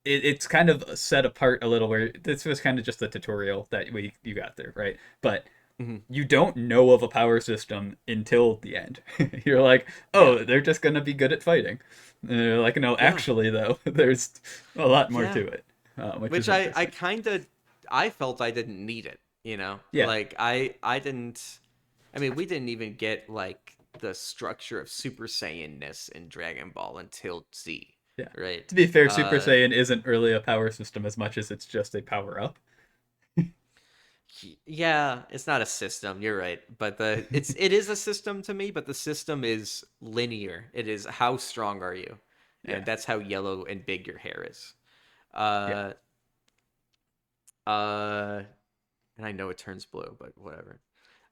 It's kind of set apart a little where this was kind of just the tutorial that we you got there, right? But mhm, you don't know of a power system until the end. You're like, yeah. oh, they're just gonna be good at fighting. And they're like, no, Yeah. actually, though, there's a lot more Yeah. to it, which Which is I interesting. kind of, I felt I didn't need it, Yeah, like I didn't, I mean, we didn't even get like the structure of Super Saiyan-ness in Dragon Ball until Z, yeah. right? To be fair, Super Uh, Saiyan isn't really a power system as much as it's just a power up. yeah, it's not a system, you're right, but it is a system to me, but the system is linear. It is how strong are you, and Yeah, that's how yellow and big your hair is. yeah, Uh, uh, and I know it turns blue, but whatever.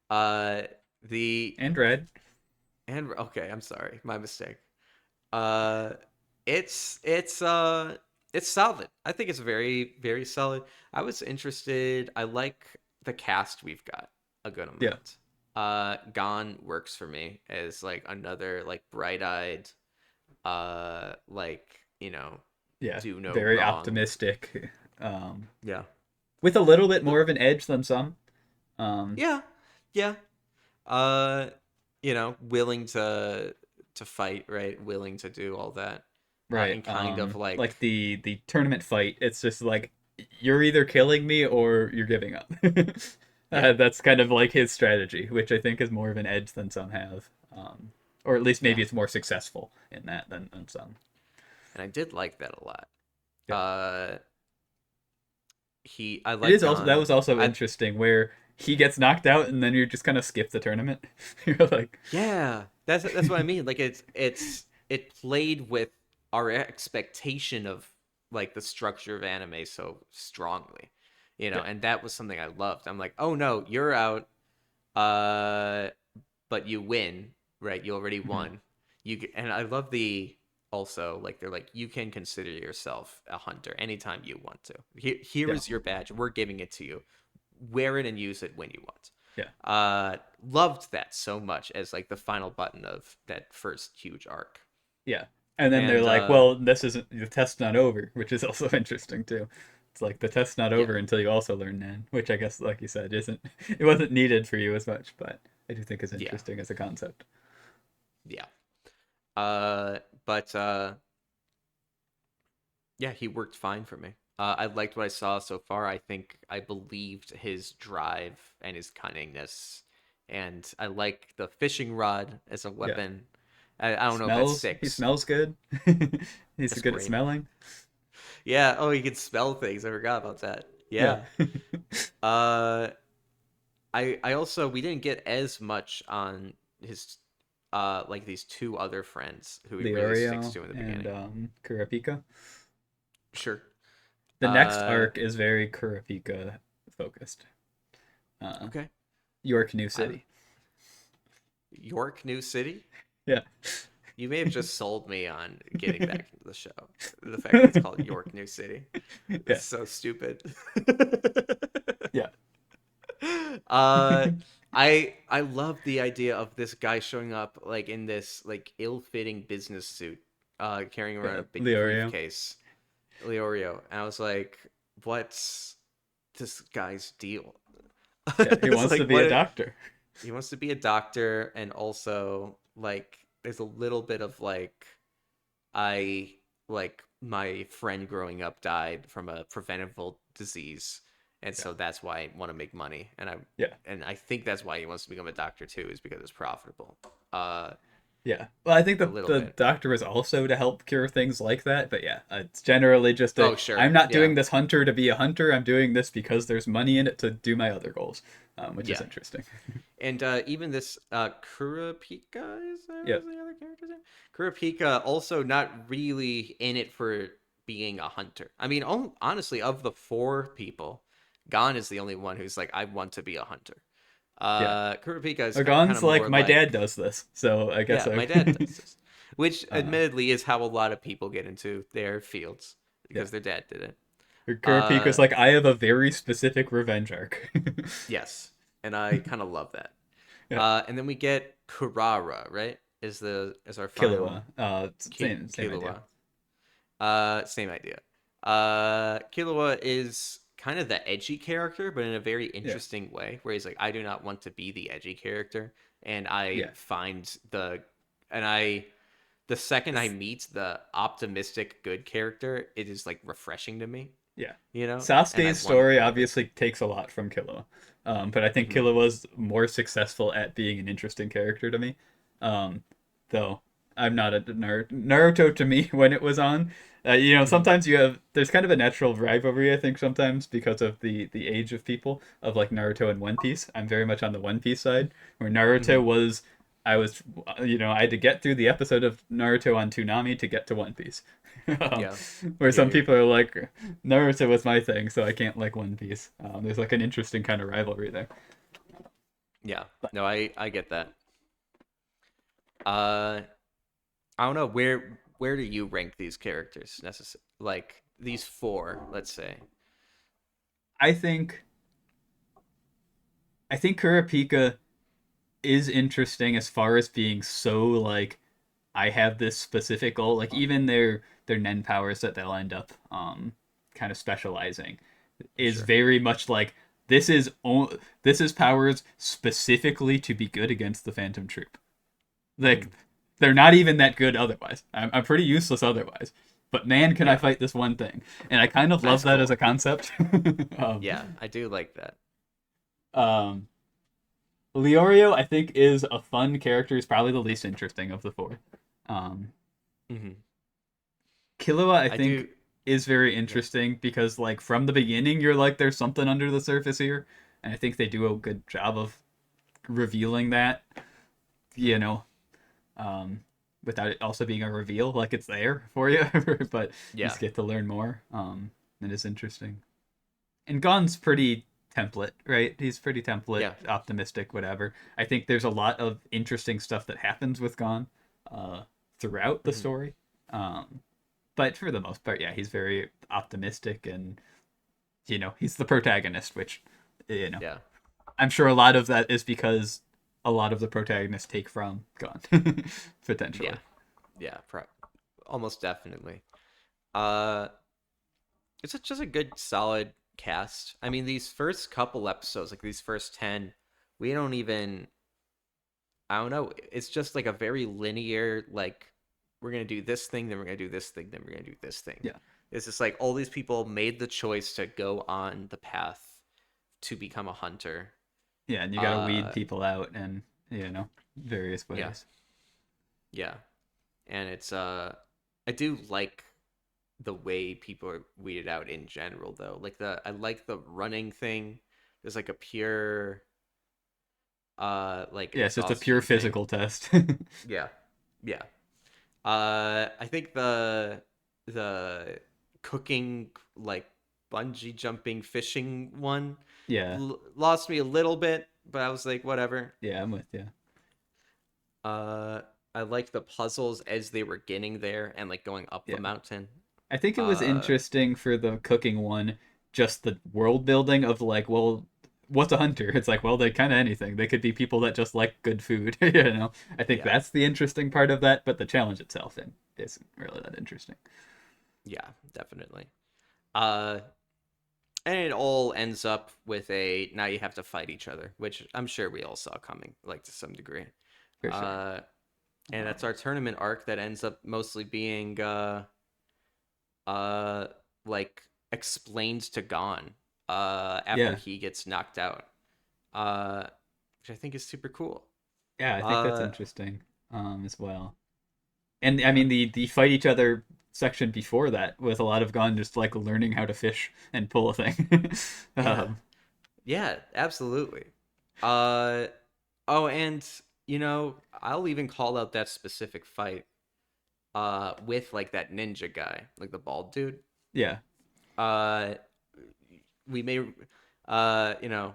Uh, the and red. and okay, I'm sorry, my mistake. Uh, it's solid. I think it's very solid. I was interested. I like the cast we've got a good Yeah, amount. Gon works for me as like another like bright-eyed, like yeah. do no Very wrong. optimistic, um, Yeah. with a little bit The more of an edge than some. yeah yeah. Uh, willing to fight, right? Willing to do all that. Right. And kind of Like like the tournament fight, it's just like you're either killing me or you're giving up. yeah That's kind of like his strategy, which I think is more of an edge than some have. Or at least maybe yeah. it's more successful in that than some. And I did like that a lot. Yeah. Uh, I It like is also that Gon. was also I interesting where he gets knocked out and then you just kind of skip the tournament. You're like, Yeah, that's what I mean. Like it played with our expectation of like the structure of anime so strongly, yeah, and that was something I loved. I'm like, oh no, you're out, uh, but you win, right? You already mhm, won. And I love the also like they're like you can consider yourself a hunter anytime you want to. Here yeah, is your badge. We're giving it to you. Wear it and use it when you want. yeah, Loved that so much as like the final button of that first huge arc. yeah. And then they're And like, well, this isn't the test's not over, which is also interesting too. It's like the test's not yeah, over until you also learn Nan, which I guess, like you said, isn't it wasn't needed for you as much, but I do think is yeah, interesting as a concept. yeah. But yeah, he worked fine for me. I liked what I saw so far. I think I believed his drive and his cunningness, and I like the fishing rod as a Yeah, weapon. I don't know if that smells. He sticks. smells good. He's That's good at great. smelling. Yeah. Oh, he can smell things. I forgot about that. Yeah, Yeah. Uh, I also we didn't get as much on his like these two other friends who he really sticks Leorio to in the and beginning. Kurapika. Sure. The next Uh arc is very Kurapika focused. Uh, okay. York New I City. York New City? Yeah. You may have just sold me on getting back into the show. The fact that it's called York New City. Yeah. It's so stupid. Yeah. uh I love the idea of this guy showing up like in this like ill-fitting business suit, carrying around Yeah. a big Leorio. briefcase. Leorio. And I was like, what's this guy's deal? Yeah. He It's wants to like be a what doctor. he wants to be a doctor, and also like there's a little bit of like I like my friend growing up died from a preventable disease, and Yeah. so that's why I want to make money, Yeah. and I think that's why he wants to become a doctor too, is because it's profitable. Uh Yeah. Well, I think a that little the bit. doctor is also to help cure things like that. But yeah, it's generally just Oh, sure. I'm not Yeah. doing this hunter to be a hunter. I'm doing this because there's money in it to do my other goals, which is Yeah. interesting. And even this Kurapika is that Yeah. was the other character's name? Kurapika also not really in it for being a hunter. I mean, honestly, of the four people, Gon is the only one who's like, I want to be a hunter. Yeah. Kurapika is kind Lagon's of like more my dad like, does this, so I guess yeah, I. my dad does this, which uh, admittedly is how a lot of people get into their fields yeah. because their dad did it. Kurapika's like I have a very specific revenge arc. Yes, and I kind of love that. Yeah. And then we get Kurara, right? Is our Killua. final Same idea. Killua. Same idea. Killua is kind of the edgy character, but in a very Yeah. interesting way, where he's like, I do not want to be the edgy character, and I Yeah. find and I, the second I meet the optimistic good character, it is like refreshing to me, Yeah. you know, and I Sasuke's want story more of it. obviously takes a lot from Killua. But I think Hmm. Killua's more successful at being an interesting character to me. Um, though I'm not a Naruto to me when it was on. Hmm. Sometimes there's kind of a natural rivalry, I think, sometimes because of the age of people of like Naruto and One Piece. I'm very much on the One Piece side, where Hmm. Naruto was, I was, I had to get through the episode of Naruto on Toonami to get to One Piece. um, Yeah, where I hear some you. people are like, Naruto was my thing, so I can't like One Piece. There's like an interesting kind of rivalry there. Yeah, But no, I get that. Uh, I don't know where do you rank these characters necessary? Like these four, let's say. I think I think Kurapika is interesting as far as being so like I have this specific goal. Like even their Nen powers that they'll end up kind of specializing is Sure. very much like this is powers specifically to be good against the Phantom Troop. Hmm. Like they're not even that good otherwise. I'm pretty useless otherwise. But man, can I Yeah, fight this one thing? And I kind of love that's that as cool. a concept. um, Yeah, I do like that. um, Leorio, I think, is a fun character. He's probably the least interesting of the four. Um, Hmm. Killua, I I do. think, is very Yeah. interesting because, like, from the beginning, you're like, there's something under the surface here. And I think they do a good job of revealing that, you Hmm. know, um, without it also being a reveal, like it's there for you, but you Yeah. just get to learn more. It is interesting. And Gon's pretty template, right? He's pretty template, Yeah. optimistic, whatever. I think there's a lot of interesting stuff that happens with Gon uh, throughout the Hmm. story. Um, but for the most part, yeah, he's very optimistic and, he's the protagonist, which, you know, Yeah. I'm sure a lot of that is because a lot of the protagonists take from Gon, Yeah. potentially. Yeah. Almost definitely. Uh, just a good solid cast. I mean, these first couple episodes, like these first 10, we don't even. I don't know. It's just like a very linear, like, we're going to do this thing, then we're going to do this thing, then we're going to do this thing. Yeah. It's just like all these people made the choice to go on the path to become a hunter. Yeah, and you got to weed Uh, people out in, various yeah, ways. yeah. And I do like the way people are weeded out in general, though. I like the running thing. There's like a pure, like Yeah, it's just a pure exhaustion thing. physical test. Yeah, yeah. I think the cooking, like bungee jumping fishing one Yeah. lost me a little bit, but I was like, whatever. Yeah, I'm with you. Uh, I liked the puzzles as they were getting there and like going up the Yeah. mountain. I think it was Uh, interesting for the cooking one, just the world building of like, well, what's a hunter? It's like, well, they kind of anything. They could be people that just like good food, I think yeah, that's the interesting part of that, but the challenge itself isn't really that interesting. yeah, definitely. Uh, and it all ends up with a now you have to fight each other, which I'm sure we all saw coming, like to some degree. For sure. Uh, and Um, that's our tournament arc that ends up mostly being uh like explained to Gon after yeah. he gets knocked out. Uh which I think is super cool. Yeah, I think that's Uh interesting. as well. And I Yeah. mean the fight each other section before that with a lot of Gon just like learning how to fish and pull a thing. Yeah. um, Yeah, absolutely. Uh oh, and I'll even call out that specific fight with like that ninja guy, like the bald dude. yeah, Uh we may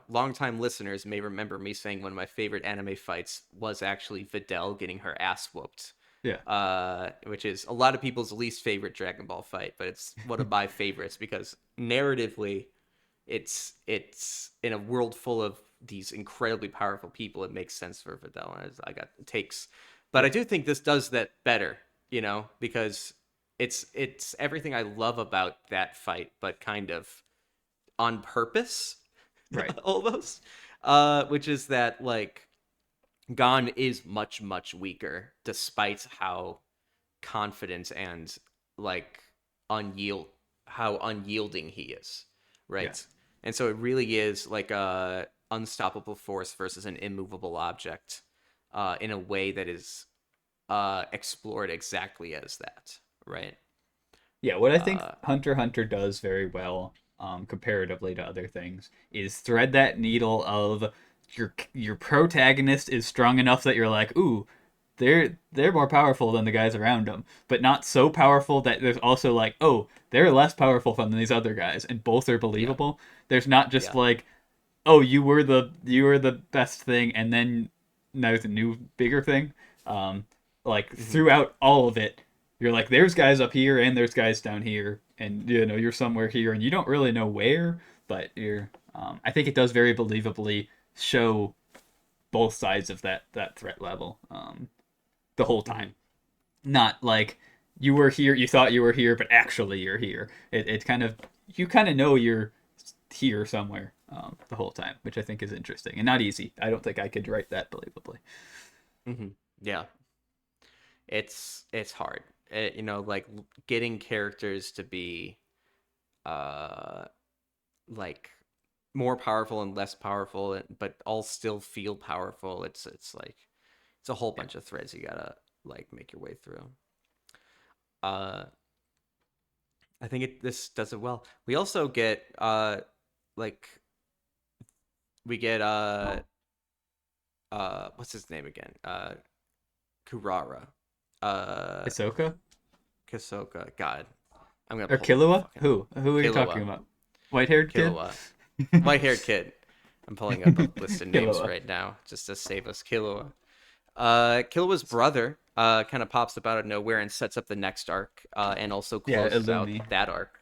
longtime listeners may remember me saying one of my favorite anime fights was actually Videl getting her ass whooped, yeah, which is a lot of people's least favorite Dragon Ball fight, but it's one of my favorites because narratively, it's in a world full of these incredibly powerful people. It makes sense for Videl, and I got takes, but I yeah, do think this does that better, because it's everything I love about that fight, but kind of on purpose, right, almost. Which is that like Gon is much much weaker, despite how confident and like unyield how unyielding he is, yeah. right? And so it really is like a unstoppable force versus an immovable object, in a way that is explored exactly as that, right? Yeah, what I think Uh, Hunter x Hunter does very well, comparatively to other things, is thread that needle of your protagonist is strong enough that you're like, ooh, they're more powerful than the guys around them, but not so powerful that there's also like, oh, they're less powerful than these other guys, and both are yeah, believable. There's not just yeah, like, oh, you were the best thing, and then now there's a new bigger thing. Um, like hmm throughout all of it, you're like, there's guys up here and there's guys down here, and you're somewhere here, and you don't really know where, but you're. I think it does very believably show both sides of that threat level the whole hmm time. Not like you were here, you thought you were here, but actually you're here. It kind of you kind of know you're here somewhere the whole time, which I think is interesting and not easy. I don't think I could write that believably. hmm yeah. It's hard. Like getting characters to be uh like more powerful and less powerful, but all still feel powerful. It's like it's a whole Yeah, bunch of threads you gotta like make your way through. Uh, I think this does it well. We also get like we get what's his name again? Kurara. Uh, Ahsoka Kisoka. God, I'm gonna or pull up the Killua. fucking Who are you talking Killua. about? White-haired kid. Killua. White-haired kid. I'm pulling up a list of names Killua. right now just to save us. Killua. Killua's brother kind of pops up out of nowhere and sets up the next arc, and also Yeah, closes out Illumi. that arc.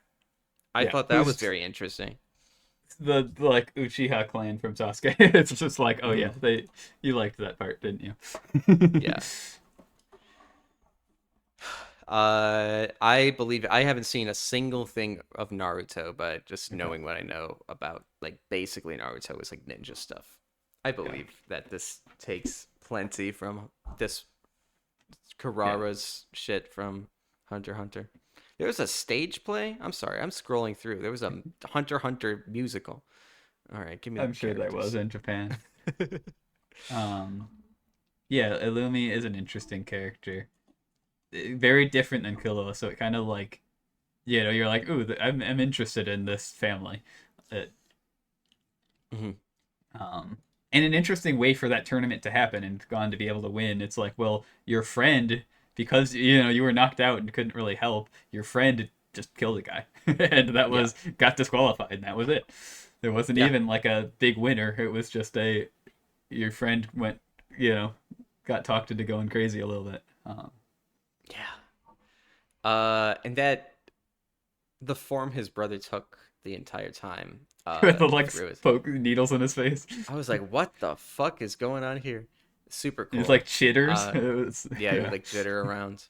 I Yeah, thought that was who's very interesting. the like Uchiha clan from Sasuke. It's just like, oh hmm yeah, they you liked that part, didn't you? Yeah. I believe I haven't seen a single thing of Naruto, but just Okay. knowing what I know about like basically Naruto is like ninja stuff. I Yeah. believe that this takes plenty from this Yeah. Karara's shit from Hunter x Hunter. There was a stage play. I'm sorry, I'm scrolling through. There was a Hunter x Hunter musical. All right, give me the I'm sure there was characters. in Japan. Um, yeah, Illumi is an interesting character. Very different than Killua, so it kind of like, you're like, ooh, I'm interested in this family. It, hmm um, and an interesting way for that tournament to happen and Gon to be able to win. It's like, well, your friend, because you were knocked out and couldn't really help, your friend just killed a guy, and that Yeah, was got disqualified, and that was it. There wasn't yeah, even like a big winner. It was just your friend went, you know, got talked into going crazy a little bit. yeah. And that the form his brother took the entire time With the like through it. poke needles in his face. I was like, what the fuck is going on here? Super It's like cool. chitters. Uh, It was, yeah, he would yeah, like jitter around.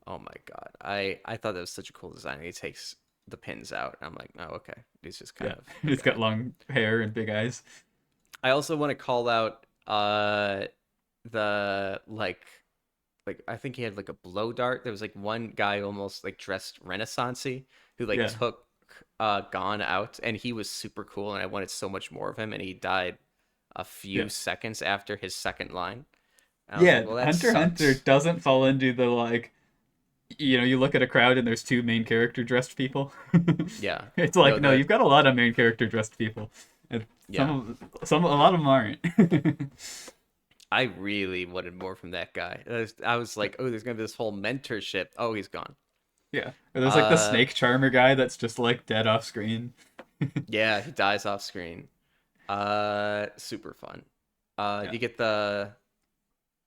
Oh my god, I thought that was such a cool design. He takes the pins out. I'm like, oh okay, he's just kind yeah. of He's got okay. long hair and big eyes. I also want to call out the like I think he had like a blow dart. There was like one guy almost like dressed Renaissancey who like Yeah, took Gon out, and he was super cool, and I wanted so much more of him, and he died a few yeah, seconds after his second line. I was like, Yeah, well, that Hunter x Hunter sucks. doesn't fall into the like, you look at a crowd and there's two main character dressed people. Yeah. It's No, like, no, the you've got a lot of main character dressed people. And yeah. a lot of them aren't. I really wanted more from that guy. I was like, oh, there's gonna be this whole mentorship. Oh, he's gone. Yeah. Or there's like the Uh, snake charmer guy that's just like dead off screen. yeah, he dies off screen. Super fun. Yeah. You get the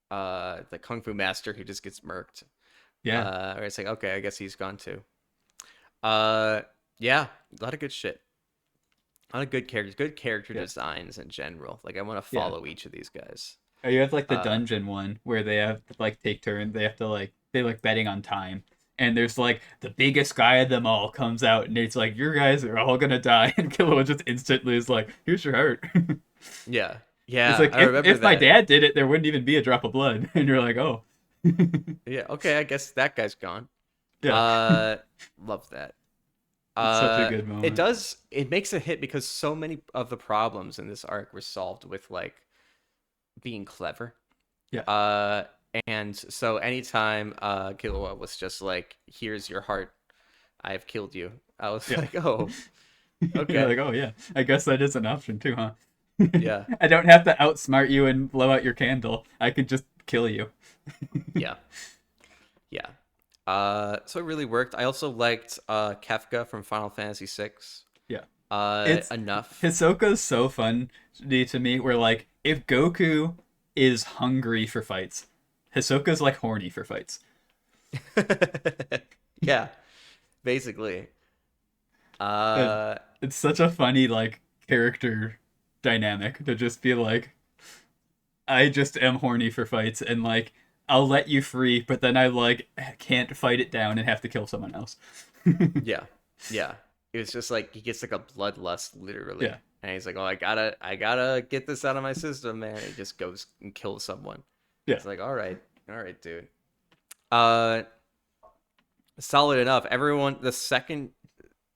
kung fu master who just gets murked. Yeah. Or it's like, okay, I guess he's gone too. Uh, yeah, a lot of good shit. A lot of good character Yeah. designs in general. Like I want to Yeah. follow each of these guys. Or you have like the Uh, dungeon one where they have to like take turns. They have to like they like betting on time. And there's like the biggest guy of them all comes out and it's like your guys are all gonna die and Killua just instantly is like, here's your heart. yeah, It's yeah, like I remember if my that. dad did it, there wouldn't even be a drop of blood. And you're like, oh. Yeah, okay, I guess that guy's gone. Yeah. Uh, love that. It's such a Uh, good it moment. does. It makes a hit because so many of the problems in this arc were solved with like being clever. Yeah. Uh, and so anytime Killua was just like, "Here's your heart. I have killed you." I was Yeah. like, "Oh, You're okay, like, oh yeah, I guess that is an option too, huh? yeah, I don't have to outsmart you and blow out your candle. I could just kill you. yeah, yeah." So it really worked. I also liked Kefka from Final Fantasy VI. Yeah. It's Enough. Hisoka's so funny to me. Where like if Goku is hungry for fights, Hisoka's like horny for fights. Yeah, basically. And Uh, it's such a funny like character dynamic to just be like, I just am horny for fights and like I'll let you free, but then I like can't fight it down and have to kill someone else. yeah, yeah. It was just like he gets like a bloodlust, literally, Yeah, and he's like, "Oh, I gotta get this out of my system, man." He just goes and kills someone. yeah, It's like, all right, dude. Uh, Solid enough. Everyone, the second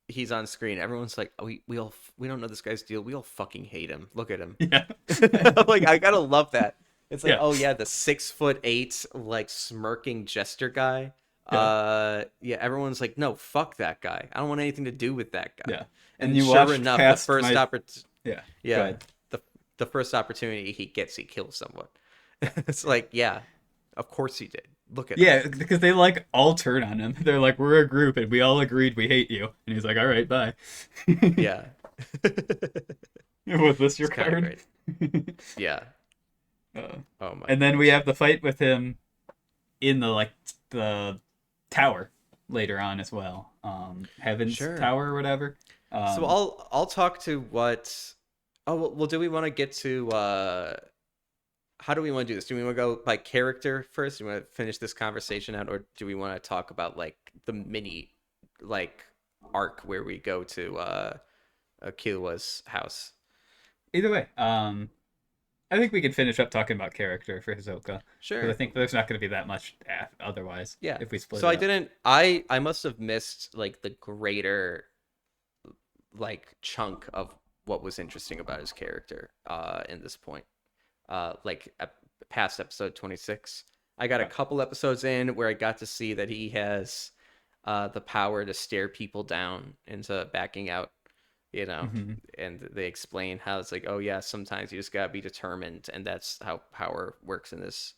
he's on screen, everyone's like, oh, we don't know this guy's deal. We all fucking hate him. Look at him. yeah, Like I gotta love that. It's like, yeah, oh yeah, the 6'8" like smirking jester guy. yeah, Yeah, everyone's like, no, fuck that guy. I don't want anything to do with that guy. yeah. And And you sure watched enough, past my yeah. Go yeah, ahead. the first opportunity he gets, he kills someone. It's like, yeah, of course he did. Look at him. Yeah, because they like all turn on him. They're like, we're a group and we all agreed we hate you. And he's like, all right, bye. Yeah. Was this your It's kind of card? great. Yeah. Uh, Oh my and then we gosh. have the fight with him in the like the tower later on as well. Heaven's Sure. Tower or whatever. So Um, I'll talk to what. Oh well, do we want to get to how do we want to do this? Do we want to go by character first? Do we want to finish this conversation out, or do we want to talk about like the mini like arc where we go to Killua's house? Either way, I think we can finish up talking about character for Hisoka because I Sure. think there's not going to be that much otherwise Yeah. if we split So it I up. didn't. I must have missed like the greater like chunk of what was interesting about his character in this point. Like past episode 26. I got a Okay. couple episodes in where I got to see that he has the power to stare people down into backing out, you know. Hmm. And they explain how it's like, oh yeah, sometimes you just gotta be determined, and that's how power works in this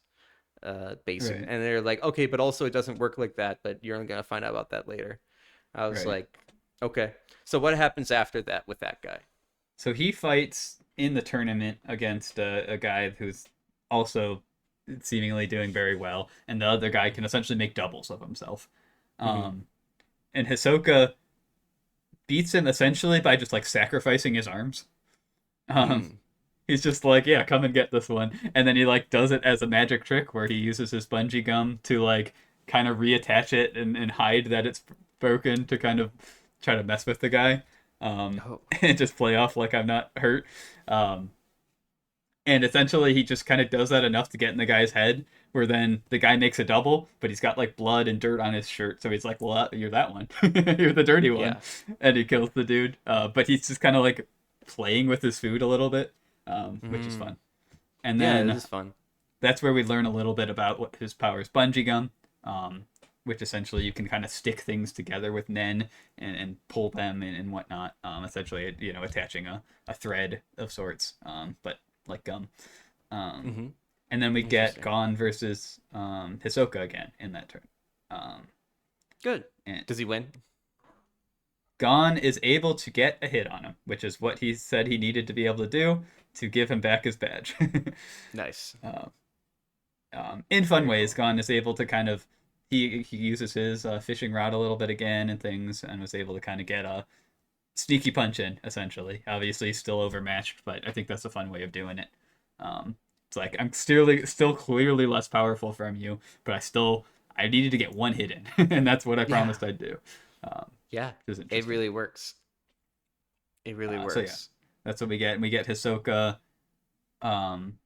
basin. Right. And they're like, okay, but also it doesn't work like that, but you're only gonna find out about that later. I was Right. like, okay. So what happens after that with that guy? So he fights in the tournament against a guy who's also seemingly doing very well, and the other guy can essentially make doubles of himself. Hmm. Um, and Hisoka beats him essentially by just like sacrificing his arms. Um, Mm. he's just like, yeah, come and get this one, and then he like does it as a magic trick where he uses his bungee gum to like kind of reattach it and hide that it's broken to kind of try to mess with the guy. Oh. And just play off like I'm not hurt. Um, and essentially, he just kind of does that enough to get in the guy's head, where then the guy makes a double, but he's got like blood and dirt on his shirt. So he's like, well, you're that one. You're the dirty one. Yeah. And he kills the dude. But he's just kind of like playing with his food a little bit, which is Mm. fun. And Yeah, then this is fun. that's where we learn a little bit about what his power is, bungee gum, which essentially you can kind of stick things together with Nen and pull them and whatnot. Essentially, attaching a thread of sorts, but like gum. Um, Mm-hmm. and then we get Interesting. Gon versus Hisoka again in that turn. Good. And Does he win? Gon is able to get a hit on him, which is what he said he needed to be able to do to give him back his badge. Nice. uh, in fun Very ways, cool. Gon is able to kind of he uses his fishing rod a little bit again and things, and was able to kind of get a sneaky punch in. Essentially, obviously still overmatched, but I think that's a fun way of doing it. It's like I'm still clearly less powerful from you, but I needed to get one hit in, and that's what I Yeah. promised I'd do. Um, Yeah. which is It interesting. really works. It really So yeah, works. that's what we get. We get Hisoka. Um,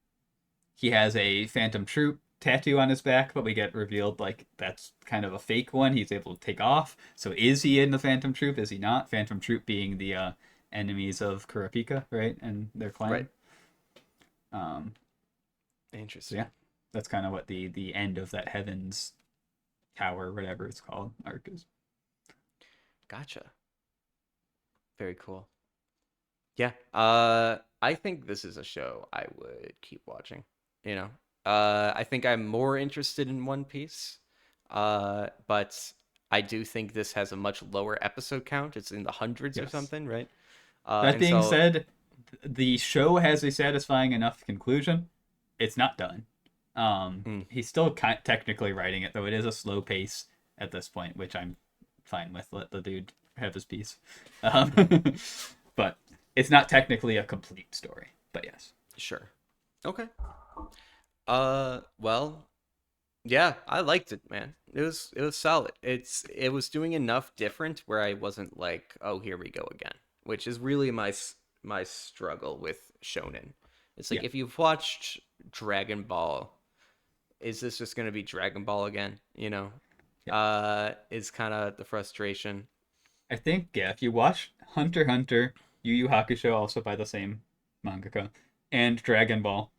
he has a Phantom Troop tattoo on his back, but we get revealed like that's kind of a fake one. He's able to take off. So is he in the Phantom Troop? Is he not? Phantom Troop being the enemies of Kurapika, right, and their Right. clan. Um, so Interesting. yeah, that's kind of what the end of that Heavens Tower, whatever it's called, arc is. Gotcha. Very cool. Yeah. I think this is a show I would keep watching. You know. I think I'm more interested in One Piece. But I do think this has a much lower episode count. It's in the hundreds or Yes. something, right? That And being so said, the show has a satisfying enough conclusion. It's not done. mm, He's still technically writing it, though it is a slow pace at this point, which I'm fine with. Let the dude have his piece. Um, but it's not technically a complete story. But yes. sure. Okay. Well, yeah, I liked it, man. It was solid. It was doing enough different where I wasn't like, oh, here we go again, which is really my struggle with shonen. It's like Yeah. if you've watched Dragon Ball, is this just gonna be Dragon Ball again? Yeah. Is kind of the frustration. I think, yeah, if you watch Hunter x Hunter, Yu Yu Hakusho, also by the same mangaka, and Dragon Ball,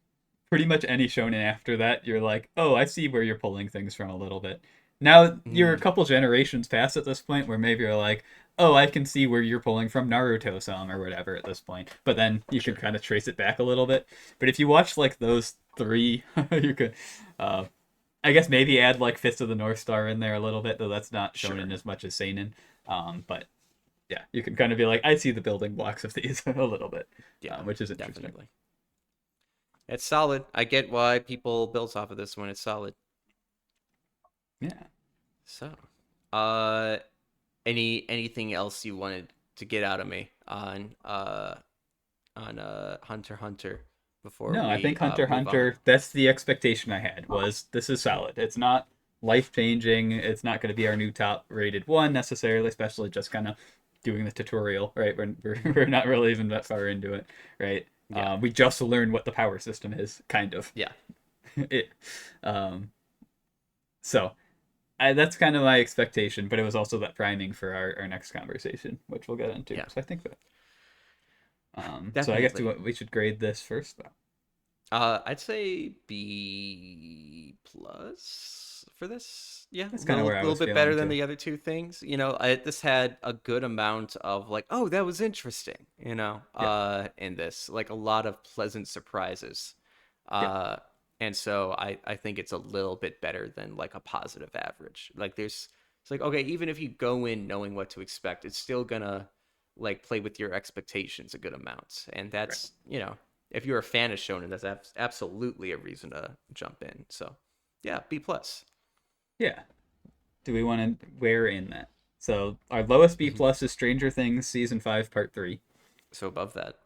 pretty much any shonen after that, you're like, oh, I see where you're pulling things from a little bit. Now you're a Mm, couple generations past at this point where maybe you're like, oh, I can see where you're pulling from Naruto some or whatever at this point. But then you can sure, kind of trace it back a little bit. But if you watch like those three, you could, uh, I guess maybe add like Fist of the North Star in there a little bit, though that's not shonen sure. as much as seinen. But yeah, you can kind of be like, I see the building blocks of these a little bit, Yeah, which is interesting. definitely. It's solid. I get why people built off of this one. It's solid. Yeah. So, uh, anything else you wanted to get out of me on Hunter x Hunter before No, I we think Hunter x move on? Hunter, that's the expectation I had was this is solid. It's not life changing. It's not going to be our new top rated one necessarily, especially just kind of doing the tutorial, right? We're not really even that far into it, right? Yeah, We just learned what the power system is, kind of. yeah. it, um, so that's kind of my expectation, but it was also that priming for our next conversation, which we'll get into. Yeah, So I think that. So I guess definitely. we should grade this first, though. I'd say B plus for this. Yeah, That's kind of little where I little was bit better feeling than too. the other two things. This had a good amount of like, oh, that was interesting. Yeah. In this, like a lot of pleasant surprises. Yeah. Uh, and so I think it's a little bit better than like a positive average. Like it's like okay, even if you go in knowing what to expect, it's still gonna like play with your expectations a good amount, and Right. that's if you're a fan of shonen, that's absolutely a reason to jump in. So, yeah, B plus. Yeah. Do we want to where in that? So our lowest B plus is Stranger Things season 5 part 3. So above that,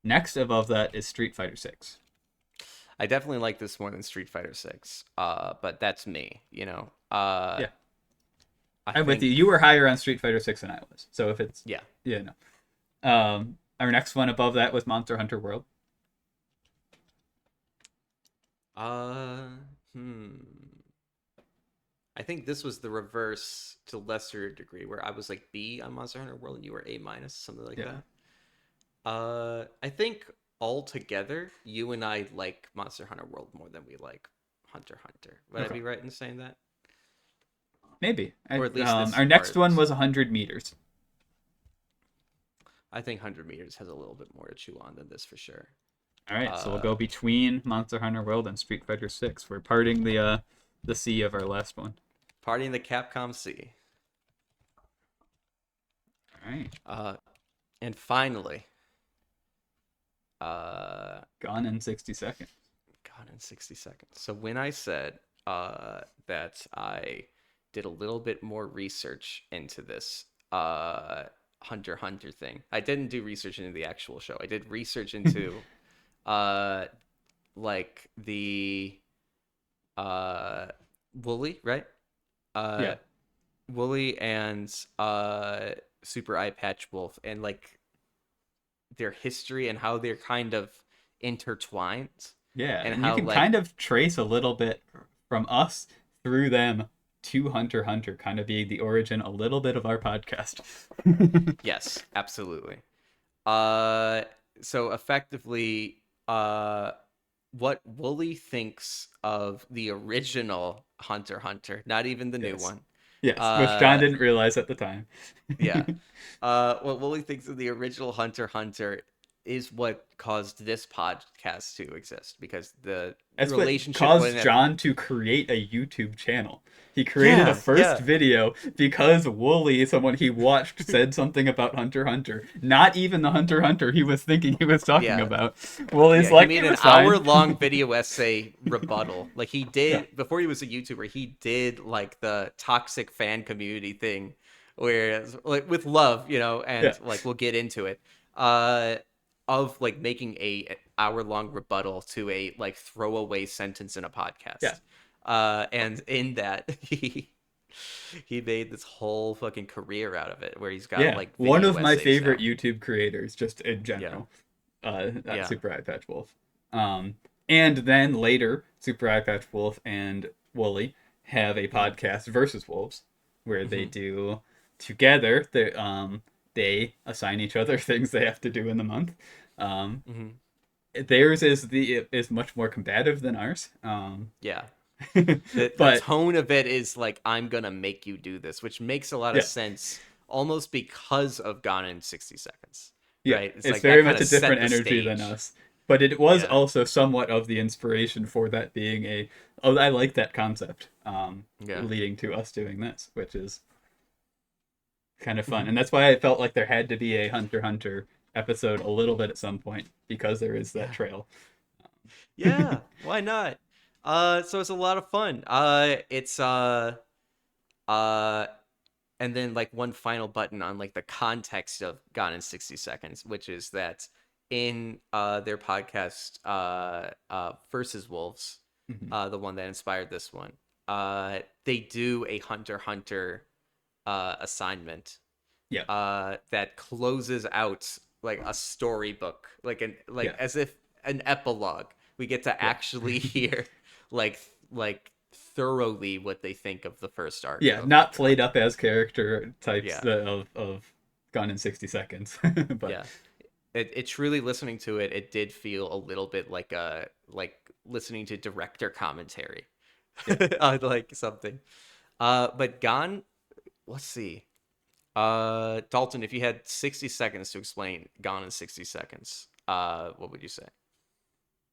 Next above that is Street Fighter 6. I definitely like this more than Street Fighter Six. But that's me. Yeah. I I'm with you. think You were higher on Street Fighter 6 than I was. So if it's yeah. yeah, no. Our next one above that was Monster Hunter World. Uh, hmm. I think this was the reverse to lesser degree, where I was like B on Monster Hunter World and you were A minus, something like Yeah. that. I think all together, you and I like Monster Hunter World more than we like Hunter x Hunter. Would I Okay. be right in saying that? Maybe. Or at least this Our next part. one was 100 meters. I think 100 meters has a little bit more to chew on than this for sure. All right, so we'll Uh, go between Monster Hunter World and Street Fighter 6. We're parting the sea of our last one. Party in the Capcom Sea. All right. And finally, uh, Gone in 60 seconds. God, in 60 seconds. So when I said that I did a little bit more research into this Hunter x Hunter thing, I didn't do research into the actual show. I did research into like the Wooly, right? Yeah. Wooly and Super Eye Patch Wolf, and like their history and how they're kind of intertwined, Yeah, and and you how can like kind of trace a little bit from us through them to Hunter x Hunter, kind of being the origin a little bit of our podcast. yes, absolutely. So effectively, what Wooly thinks of the original Hunter x Hunter, not even the new Yes. one. Yes, which John Uh, didn't realize at the time. yeah. What Wooly thinks of the original Hunter x Hunter is what caused this podcast to exist, because the That's what relationship caused wouldn't have. John to create a YouTube channel. He created a Yeah, first yeah, video because Wooly, someone he watched, said something about Hunter x Hunter. Not even the Hunter x Hunter he was thinking he was talking yeah. about. Wooly's Yeah, he like, made it an was fine. hour-long video essay rebuttal. Like he Yeah. did before he was a YouTuber, he did like the toxic fan community thing, where like with love, Yeah. and like we'll get into it. Of like making a hour-long rebuttal to a like throwaway sentence in a Yeah. podcast. And in that he made this whole fucking career out of it, where he's got Yeah. like One video of my essays favorite now. YouTube creators, just in Yeah, general. That yeah. Super Eye Patch Wolf. And then later, Super Eye Patch Wolf and Wooly have a Mhm. podcast, Versus Wolves, where they Mhm. do together. They assign each other things they have to do in the month. Um, Mhm. Theirs is much more combative than ours. Yeah. The But tone of it is like, I'm gonna make you do this, which makes a lot of yeah, sense, almost because of Gone in 60 Seconds, yeah, right? It's it's like that very kind much of a set different the energy than stage. us. But it was Yeah, also somewhat of the inspiration for that being oh, I like that concept, yeah. leading to us doing this, which is kind of fun. Mhm. And that's why I felt like there had to be a Hunter x Hunter episode a little bit at some point, because there is that Yeah, trail. yeah. Why not? So it's a lot of fun. It's uh, and then like one final button on like the context of Gone in 60 Seconds, which is that in their podcast Versus Wolves, Mhm. the one that inspired this one, they do a Hunter x Hunter assignment Yeah, that closes out like a storybook, like yeah, as if an epilogue. We get to yeah. actually hear like thoroughly what they think of the first arc Yeah, of not Hunter x played Hunter. up as character types Yeah, of Gone in 60 Seconds. But yeah. It truly, listening to it, it did feel a little bit like listening to director commentary yeah. on like something. But Gone, let's see. Dalton, if you had 60 seconds to explain Gone in 60 seconds, what would you say?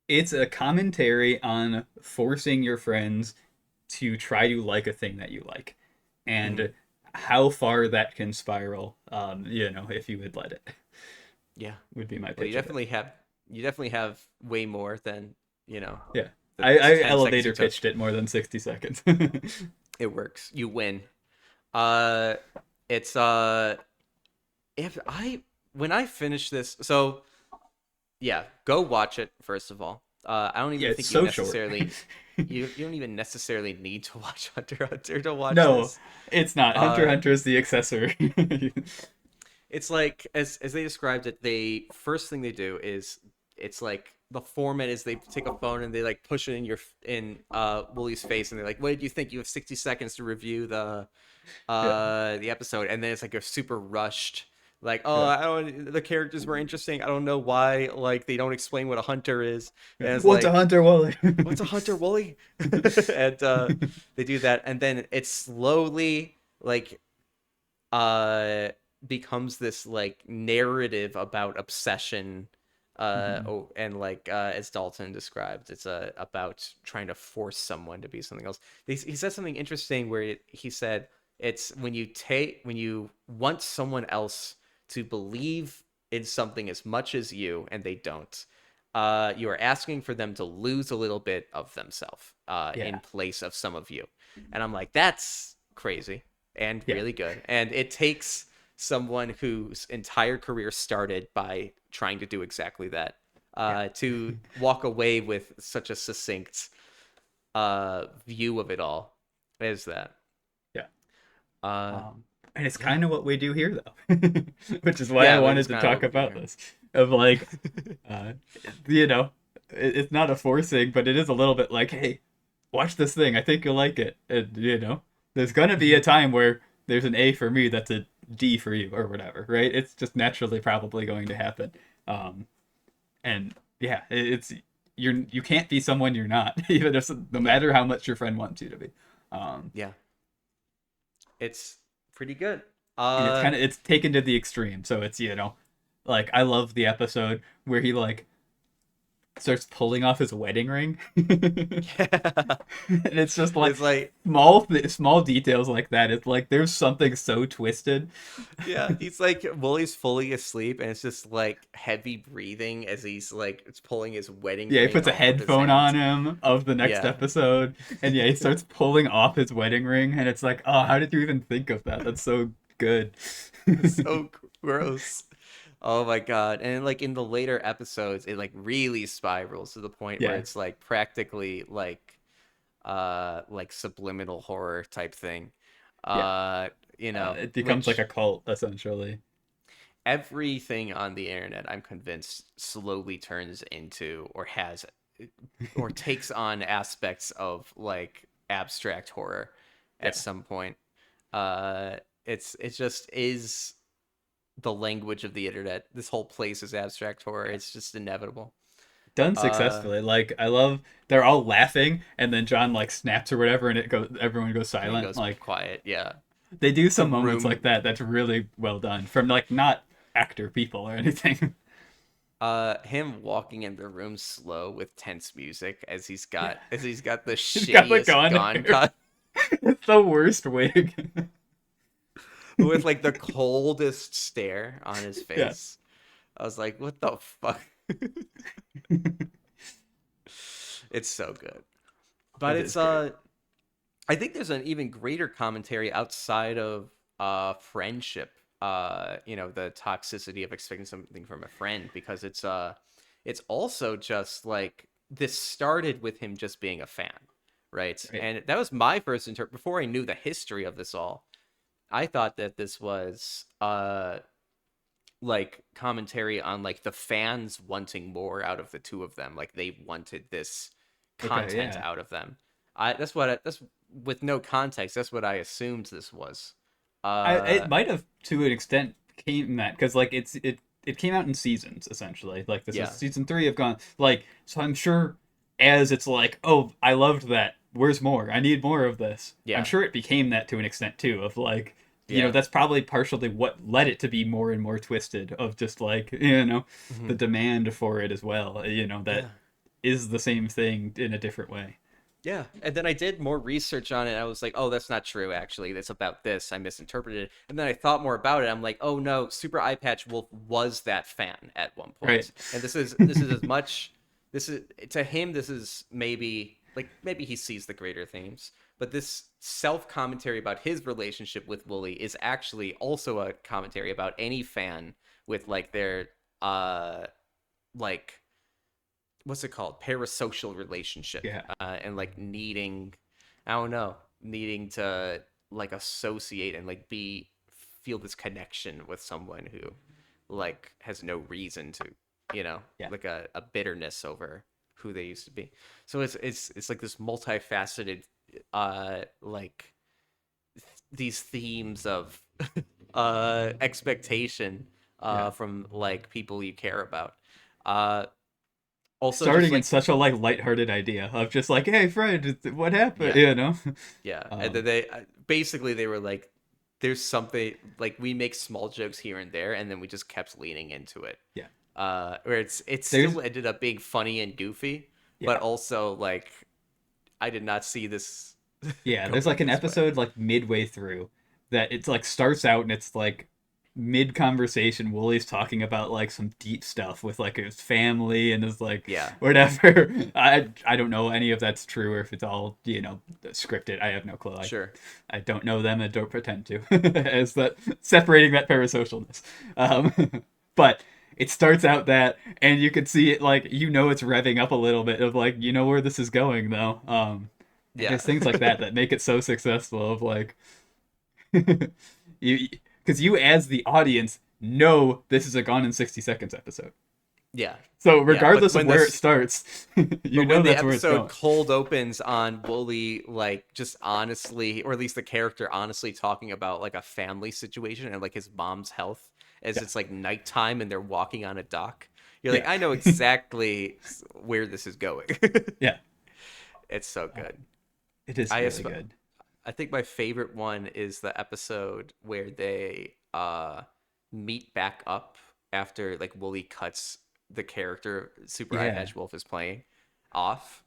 It's a commentary on forcing your friends to try to like a thing that you like, Hmm. and how far that can spiral, if you would let it, Yeah. would be my Well, you pitch of it. definitely have way more than, you know, Yeah. the I 10 seconds you elevator took. pitched it more than 60 seconds. It works. You win. Uh it's if I when I finish this, so yeah, go watch it first of all. I don't Yeah, even it's think you so short. necessarily you don't even necessarily need to watch Hunter x Hunter to watch No, this. it's not. Hunter x Uh Hunter is the accessory. it's like, as they described it, they first thing they do is, it's like the format is they take a phone and they like push it in Wooly's face, and they're like, "What did you think? You have 60 seconds to review Yeah. the episode," and then it's like a super rushed Like, oh, Yeah. I don't. The characters were interesting. I don't know why. Like, they don't explain what a hunter is, Yeah. and it's What's a like, hunter, Wally? what's a hunter, Wooly? And they do that, and then it slowly like uh becomes this like narrative about obsession. Mhm. Oh, and like as Dalton described, it's about trying to force someone to be something else. He said something interesting where he said it's when you want someone else to believe in something as much as you and they don't, you are asking for them to lose a little bit of themselves in Yeah. place of some of you. And I'm like, that's crazy and Yeah. really good. And it takes someone whose entire career started by trying to do exactly that Yeah. to walk away with such a succinct view of it all as that. Yeah. Uh, And it's yeah. kind of what we do here, though, which is why I Yeah, which is wanted to kind of talk what we do about here. this. Of like, uh, you know, it's not a forcing, but it is a little bit like, hey, watch this thing. I think you'll like it. And there's gonna be a time where there's an A for me that's a D for you, or whatever, right? It's just naturally probably going to happen. Um, and yeah, it's you can't be someone you're not, even if no Yeah. matter how much your friend wants you to be. Um, Yeah. It's pretty good. and it's Uh, kind of it's taken to the extreme. So it's like I love the episode where he like starts pulling off his wedding ring, and yeah. it's just like It's like small details like that. It's like there's something so twisted. yeah, he's like Wooly's fully asleep, and it's just like heavy breathing as he's like it's pulling his wedding Yeah, he ring puts a off of his headphone on hand. him of the next Yeah, episode, and yeah, he starts pulling off his wedding ring, and it's like, oh, how did you even think of that? That's so good. it's so gross. Oh my god! And like in the later episodes, it like really spirals to the point where Yeah, it's like practically like subliminal horror type thing. yeah. Uh, It becomes like which a cult essentially. everything on the internet, I'm convinced, slowly turns into or takes on aspects of like abstract horror at Yeah, some point. Uh, it just is the language of the internet. This whole place is abstract horror. yeah. It's just inevitable. Done Uh, successfully. Like I love they're all laughing, and then John like snaps or whatever, and everyone goes and it silent. goes Like quiet. Yeah, they do the some moments like room. that. That's really well done from like not actor people or anything. Him walking in the room slow with tense music Yeah, as he's got the he's got the shittiest gun Gon hair. cut It's the worst wig. with like the coldest stare on his Yeah, face. I was like, what the fuck? It's so good. But it it's is great. I think there's an even greater commentary outside of friendship. The toxicity of expecting something from a friend because it's also just like this started with him just being a fan, right? Right. And that was my first before I knew the history of this all. I thought that this was like commentary on like the fans wanting more out of the two of them, like they wanted this Okay. content Yeah. out of them. That's with no context, that's what I assumed this was. It uh might have to an extent came that because like it came out in seasons essentially. Like this is yeah, season three of Gone. Like so, I'm sure as it's like, oh, I loved that. Where's more? I need more of this. I'm yeah, sure it became that to an extent too. Of like, yeah. that's probably partially what led it to be more and more twisted. Of just like, the Hmm. demand for it as well. That Yeah, is the same thing in a different way. yeah. And then I did more research on it. I was like, oh, that's not true, actually. That's about this. I misinterpreted it. And then I thought more about it. I'm like, oh no, Super Eye Patch Wolf was that fan at one Right. point. And this is as much this is to him, this is maybe he sees the greater themes. But this self-commentary about his relationship with Wooly is actually also a commentary about any fan with like their like what's it called, parasocial relationship, Yeah. and like needing, I don't know, needing to like associate and like be feel this connection with someone who like has no reason to, Yeah. like a bitterness over who they used to be. So it's like this multifaceted like these themes of expectation Yeah. from like people you care about. Uh, Also, just Starting in like such a like lighthearted idea of just like, hey, Fred, what happened? yeah, You know? yeah, and then Um, they basically they were like, "There's something like we make small jokes here and there, and then we just kept leaning into it." yeah. Where it There's still ended up being funny and goofy, but yeah. also like I did not see this Yeah, there's going like an this way. episode like midway through that it's like starts out and it's like mid conversation Wooly's talking about like some deep stuff with like his family and is like Yeah, whatever. I don't know any of that's true or if it's all, scripted. I have no clue. sure. I don't know them and don't pretend to as that separating that parasocialness. But it starts out that and you can see it like it's revving up a little bit of like where this is going though. And Yeah. there's things like that that make it so successful of like you because you as the audience know this is a Gone in 60 Seconds episode. Yeah. So Yeah, but regardless of where it starts, but you know when the that's where it's episode going. cold opens on Wooly, like just honestly, or at least the character honestly talking about like a family situation and like his mom's health as Yeah. it's like nighttime and they're walking on a dock, you're like, Yeah. I know exactly where this is going. Yeah. It's so Uh, good. it is I really esp- good. I think my favorite one is the episode where they meet back up after like Wooly cuts the character Super Eye Yeah. Patch Wolf is playing off.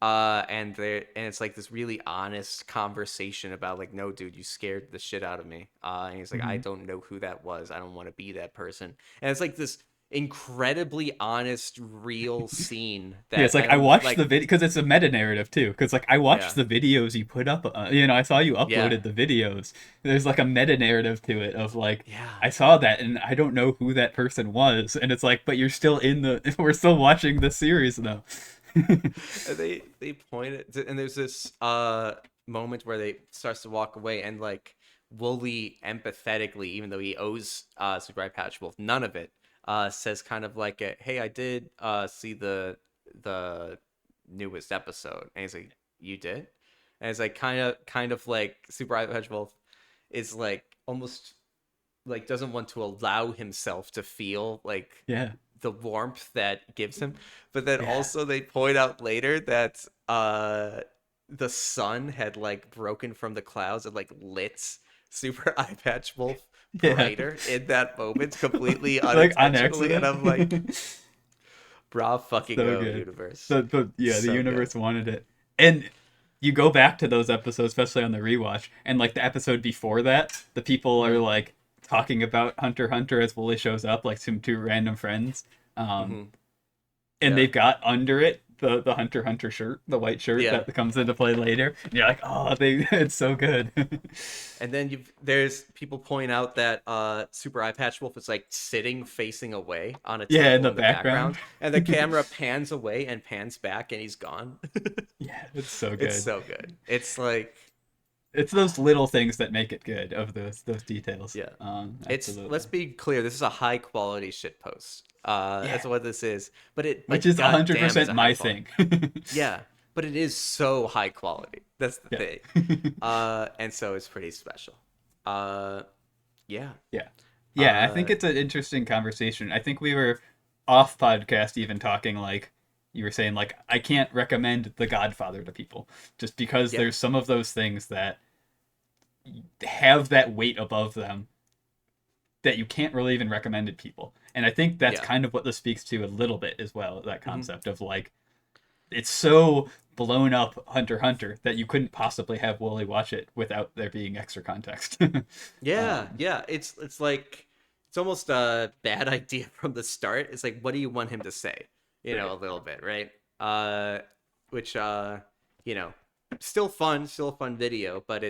And it's like this really honest conversation about like, no, dude, you scared the shit out of me. And he's like, I Mhm. don't know who that was. I don't want to be that person. And it's like this incredibly honest, real scene Yeah, that it's like I I don't watched like. the video because it's a meta narrative too. Because like I Yeah, watched the videos you put up. I saw you yeah, uploaded the videos. There's like a meta narrative to it of like yeah. I saw that and I don't know who that person was, and it's like, but you're still in the. We're still watching the series though. And they point it and there's this moment where they starts to walk away and like Wooly empathetically, even though he owes Super Eye Patch Wolf none of it, says kind of like hey, I did see the newest episode. And he's like, you did? And it's like kind of like Super Eye Patch Wolf is like almost like doesn't want to allow himself to feel like Yeah, the warmth that gives him. But then yeah, also they point out later that the sun had like broken from the clouds and like lit Super Eye Patch Wolf yeah. brighter in that moment completely Like on unintentionally. And accident. I'm like, bra fucking So go, good. universe. The So good. universe wanted it. And you go back to those episodes, especially on the rewatch, and like the episode before that, the people are Mm-hmm. like talking about Hunter x Hunter as Wooly shows up, like some two random friends. Um, Mm-hmm. and Yeah. they've got under it the Hunter x Hunter shirt, the white shirt Yeah. that comes into play later. And you're like, oh, they it's so good. And then there's people point out that Super Eye Patch Wolf is like sitting facing away on a Yeah, in table the in the background. background, and the camera pans away and pans back, and he's gone. Yeah, it's so It's good. so good. It's like It's those little things that make it good of those details. yeah. It's let's Absolutely. be clear, this is a high quality shit post. Yeah, That's what this is. But it which like is goddamn is 100% a high my quality. thing. Yeah, but it is so high quality. That's the Yeah. thing. And so it's pretty special. Uh yeah. Yeah. Yeah, I think Uh it's an interesting conversation. I think we were off podcast even talking like you were saying like I can't recommend The Godfather to people just because yeah. there's some of those things that have that weight above them that you can't really even recommend to people. And I think that's Yeah. kind of what this speaks to a little bit as well, that Mhm. concept of like it's so blown up Hunter x Hunter that you couldn't possibly have Wooly watch it without there being extra context. Yeah, um, yeah. It's like it's almost a bad idea from the start. It's like, what do you want him to say? right. A little bit, right? Which you know, still a fun video, but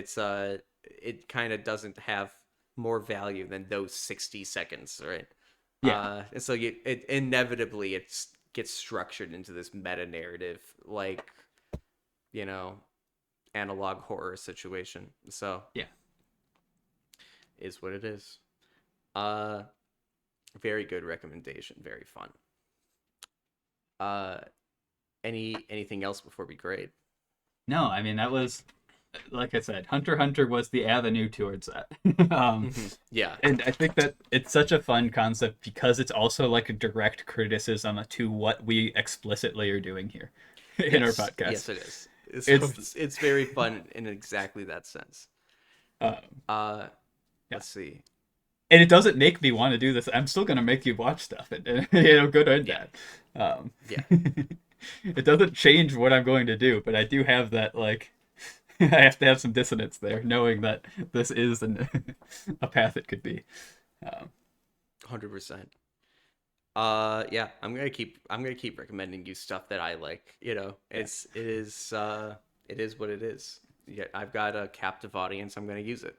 it kind of doesn't have more value than those 60 seconds, right? Yeah. And so it inevitably it gets structured into this meta narrative, like you know, analog horror situation. So Yeah. is what it is. Uh, very good recommendation. Very fun. Uh, anything else before we grade? No, I mean that was like I said, Hunter x Hunter was the avenue towards that. um, Yeah. and I think that it's such a fun concept because it's also like a direct criticism to what we explicitly are doing here in our Yes. podcast. Yes, it is. So It's it's very fun in exactly that sense. um, Uh, yeah, let's see. and it doesn't make me want to do this. I'm still gonna make you watch stuff, and good or Yeah. bad. Um, Yeah. it doesn't change what I'm going to do, but I do have that like I have to have some dissonance there, knowing that this is a path it could be. Um, 100%. Yeah, I'm gonna keep recommending you stuff that I like. yeah, It is what it is. Yeah, I've got a captive audience. I'm gonna use it.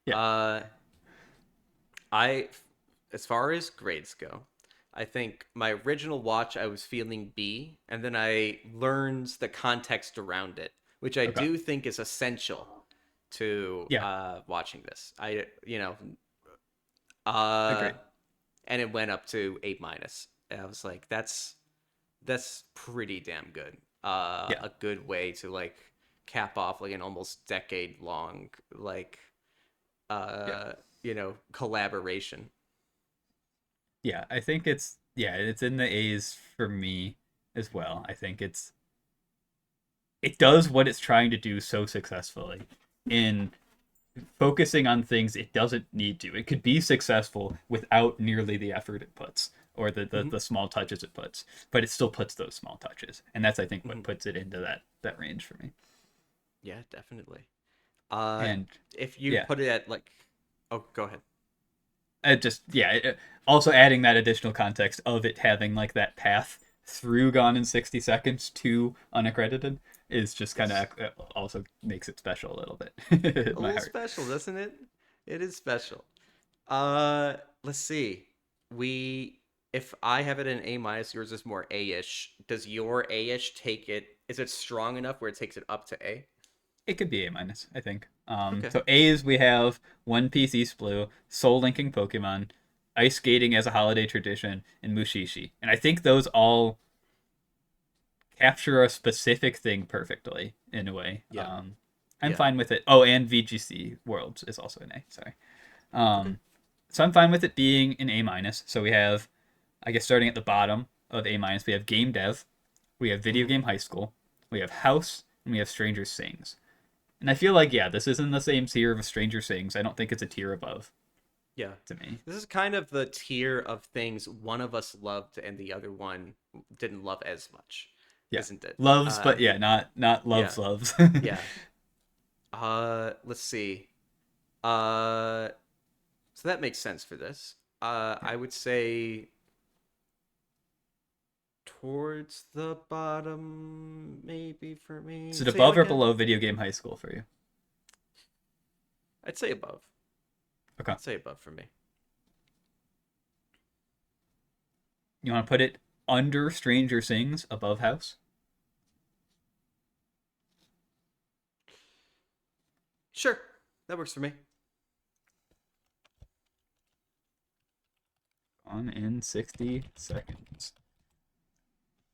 yeah, Uh, I, as far as grades go, I think my original watch I was feeling B, and then I learned the context around it, which I okay, do think is essential to yeah, watching this. Uh, agreed. and it went up to A minus. And I was like, that's pretty damn good. Yeah, A good way to like cap off like an almost decade long like yeah, collaboration. yeah. I think it's in the A's for me as well. I think it does what it's trying to do so successfully in focusing on things it doesn't need to. It could be successful without nearly the effort it puts or Hmm. the small touches it puts, but it still puts those small touches, and that's I think what Hmm. puts it into that range for me. Yeah, definitely. Uh, And if you yeah, put it at like, oh, go ahead. also adding that additional context of it having like that path through Gone in 60 Seconds to Unaccredited is just kind Yes, of also makes it special a little bit a in my little heart. special, doesn't it? It is special. Let's see. We If I have it in A minus, yours is more A-ish. Does your A-ish take it? Is it strong enough where it takes it up to A? It could be A minus, I think. Okay. So A's we have One Piece East Blue, Soul Linking Pokemon, Ice Skating as a holiday tradition, and Mushishi. And I think those all capture a specific thing perfectly in a way. Yeah. I'm Yeah. fine with it. Oh, and VGC Worlds is also an A. Sorry. Okay. Um, so I'm fine with it being an A minus. So we have, I guess, starting at the bottom of A minus, we have Game Dev, we have Video Hmm. Game High School, we have House, and we have Stranger Things. And I feel like this is in the same tier of Stranger Things. I don't think it's a tier above Yeah. to me. This is kind of the tier of things one of us loved and the other one didn't love as much, Yeah, isn't it? loves, but not Yeah. loves loves. Yeah. Let's see. Uh, so that makes sense for this. Yeah. I would say towards the bottom, maybe for me. Is it Say that above or again. below Video Game High School for you? I'd say above. Okay. I'd say above for me. You want to put it under Stranger Things, above House? Sure, that works for me. On in 60 seconds.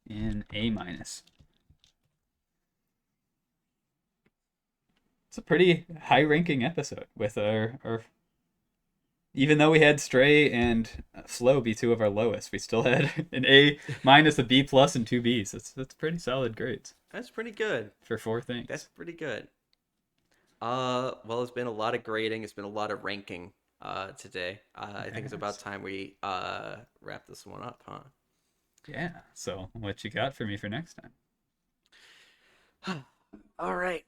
In A minus. It's a pretty high ranking episode with our even though we had Stray and Slow be two of our lowest, we still had an A minus, a B plus, and two Bs. That's pretty solid grades That's pretty good. for four That's things. pretty good. Well, it's been a lot of grading. It's been a lot of ranking today. I think it's about Yes. time we wrap this one up, huh? Yeah. So what you got for me for next All right.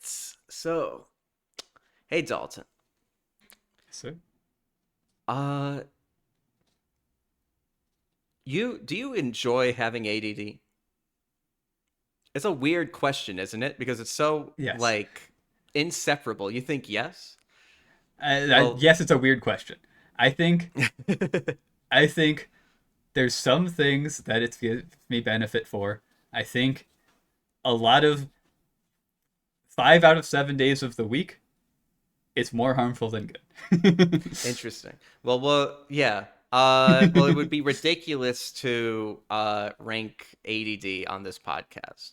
So, hey Dalton. time? Uh, do you enjoy having ADD? It's a weird question, isn't it? Because it's so Yes. like inseparable. You think yes? Well, Yes, it's a weird question. I think I think there's some things that it's gives me benefit for. I think a lot of 5 out of 7 days of the week, it's more harmful than interesting. Well, yeah. Well, it would good. be ridiculous to rank ADD on this podcast.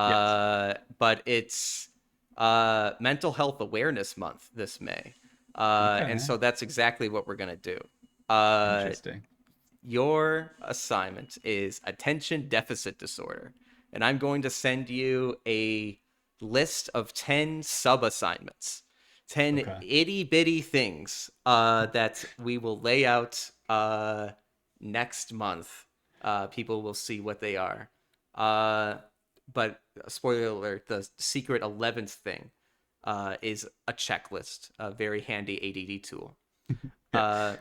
Yes. But it's Mental Health Awareness Month this May. And Okay. so that's exactly what we're going to do. Uh, Interesting. your assignment is attention deficit disorder. And I'm going to send you a list of 10 sub assignments, 10 Okay. itty bitty things that we will lay out next month. People will see what they are. But spoiler alert, the secret 11th thing is a checklist, a very handy ADD tool. Yeah. Uh,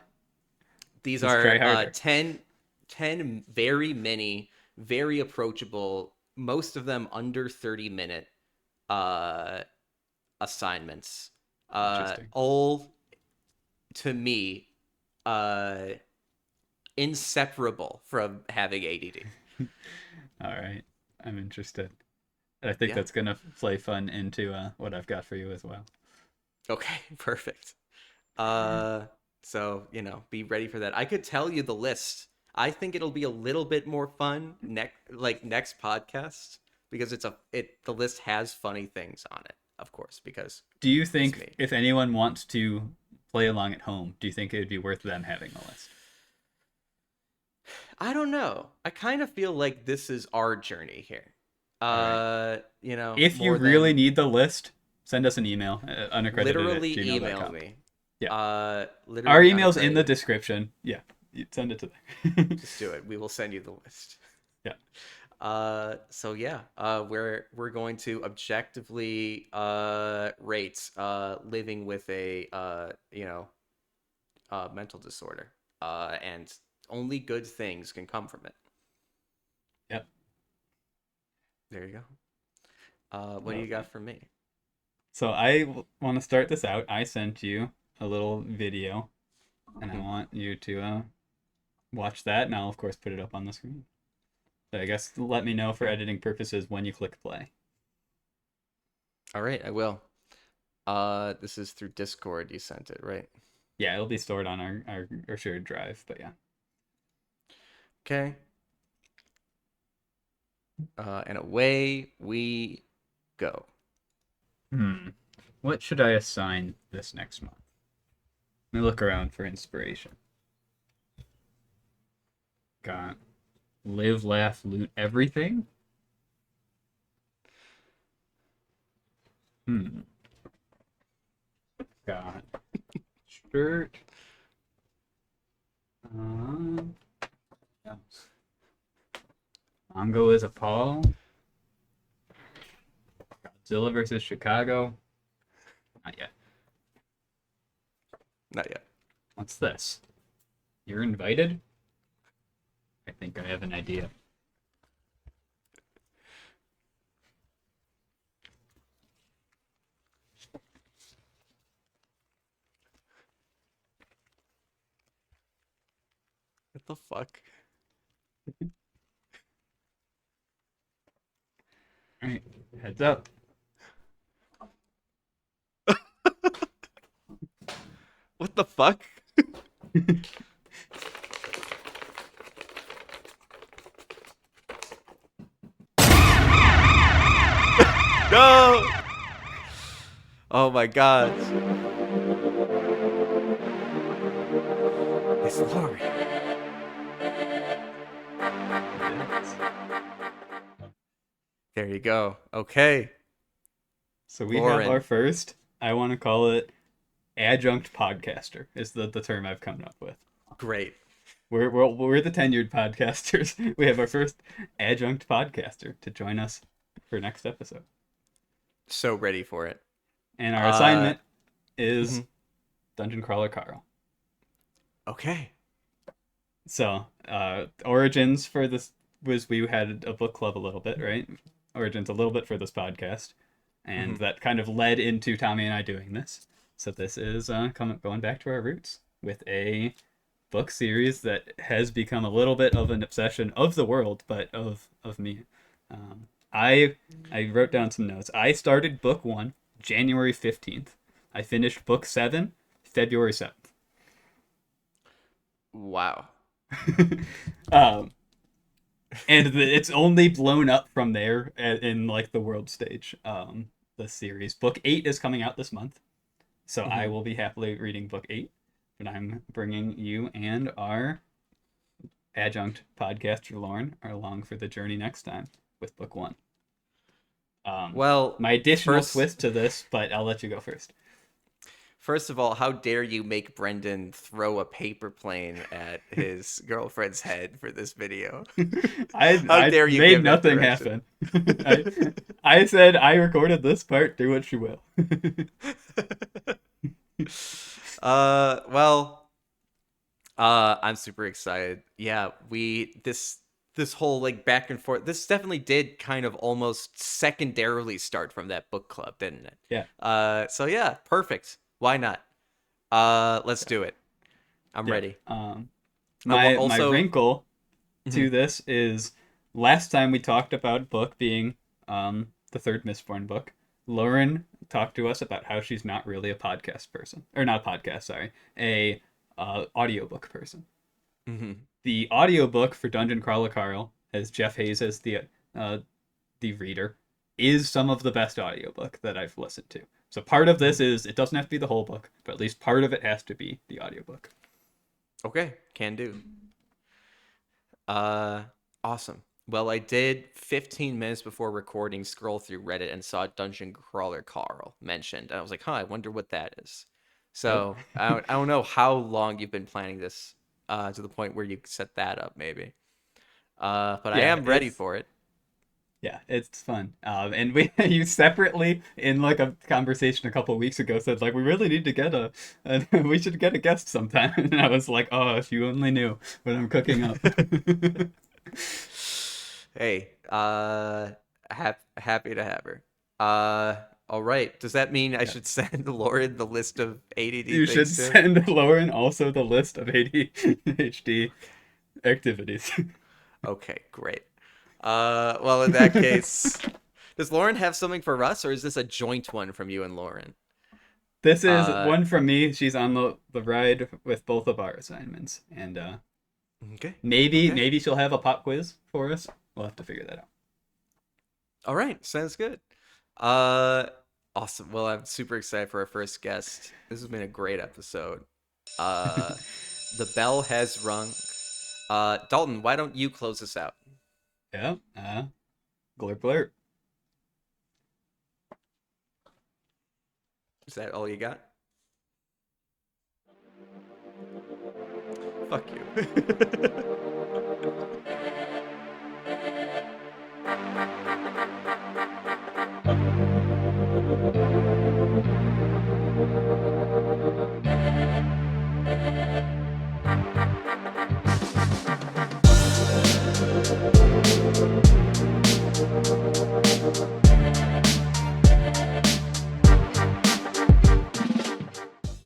these Just are try harder. 10 very many, very approachable, most of them under 30-minute uh, assignments. Interesting. All, to me, uh, inseparable from having ADD. All right. I'm interested. I think Yeah. that's gonna play fun into what I've got for you as well. Okay, perfect. Uh, so, be ready for that. I could tell you the list. I think it'll be a little bit more fun next podcast because the list has funny things on it, of course, because Do you it's think me. if anyone wants to play along at home, do you think it would be worth them having a list? I don't know. I kind of feel like this is our journey here. All right. If you More really than need the list, send us an email, unaccredited at literally email gmail.com. me. Yeah. Our Literally email's in the unaccredited. description. Yeah. You send it to there. Just do it. We will send you the list. Yeah. So yeah, we're going to objectively rate living with a mental disorder. And only good things can come from it. Yep. There you go. What do you Lovely. got for me? So want to start this out. I sent you a little video, and I Mhm. want you to watch that, and I'll of course put it up on the screen. So I guess let me know for Okay. editing purposes when you click play. All right, I will. This is through Discord. You sent it, right? Yeah, it'll be stored on our shared drive, but yeah. Okay. And away we go. What should I assign this next month? Let me look around for inspiration. Got live, laugh, loot everything. Hmm. Got shirt. Um. Else. Mongo is a Paul. Godzilla versus Chicago. Not yet. Not yet. What's this? You're invited? I think I have an idea. What the fuck? All right. Heads up. What the fuck? No! Oh my god. It's Lori. There you go. Okay. So we have our Lauren. first, I want to call it adjunct podcaster, is the term I've come up with. Great. We're the tenured podcasters. We have our first adjunct podcaster to join us for next episode. So ready for it. And our Uh assignment is mhm. Dungeon Crawler Carl. Okay. So, origins for this was we had a book club a little bit, right? Origins a little bit for this podcast, and Mhm. that kind of led into Tommy and I doing this. So this is going back to our roots with a book series that has become a little bit of an obsession of the world, but of me. Um, I wrote down some notes. I started book 1 January 15th. I finished book 7 February 7th. Wow. um, and it's only blown up from there in like the world stage. the series. Book 8 is coming out this month, so I Mhm. will be happily reading book 8. But I'm bringing you and our adjunct podcaster Lauren are along for the journey next time with book 1. Well, My additional first twist to this, but I'll let you go first. first of all, how dare you make Brendan throw a paper plane at his girlfriend's head for this video? How I dare you made give that nothing direction? happen. I I said I recorded this part. Do what you will. Well, I'm super excited. Yeah, this whole like back and forth. This definitely did kind of almost secondarily start from that book club, didn't it? Yeah, So yeah, perfect. Why not? Let's do it. I'm yeah. ready. I will My also. wrinkle Mhm. to this is last time we talked about book being the third Mistborn book. Lauren talked to us about how she's not really a podcast person, or not a podcast, sorry, a audiobook person. Mhm. The audiobook for Dungeon Crawler Carl has Jeff Hayes as uh, the reader, is some of the best audiobook that I've listened to. So part of this Mhm. is it doesn't have to be the whole book, but at least part of it has to be the audiobook. Okay, can do. Uh, awesome. Well, I did 15 minutes before recording scroll through Reddit and saw Dungeon Crawler Carl mentioned. And I was like, huh, I wonder what that is. Yep. So I don't know how long you've been planning this to the point where you set that up, maybe. But I Yeah, am ready it's for it. it's fun. And we you separately in like a conversation a couple of weeks ago said like we really need to get we should get a guest sometime. And I was like, oh, if you only knew what I'm cooking up. Hey, happy to have her. Uh, all right. Does that mean I Yeah. should send Lauren the list of ADD You should things to? send Lauren also the list of ADHD activities. Okay, great. Well, in that case, does Lauren have something for us, or is this a joint one from you and Lauren? This is Uh, one from me. She's on the ride with both of our assignments, and okay, maybe okay. maybe she'll have a pop quiz for us. We'll have to figure that out. All right, sounds good. Uh, awesome. Well, I'm super excited for our first guest. This has been a great episode. Uh, the bell has rung. Dalton, why don't you close us out? Yeah. Glurp glurp. Is that all you got? Fuck you.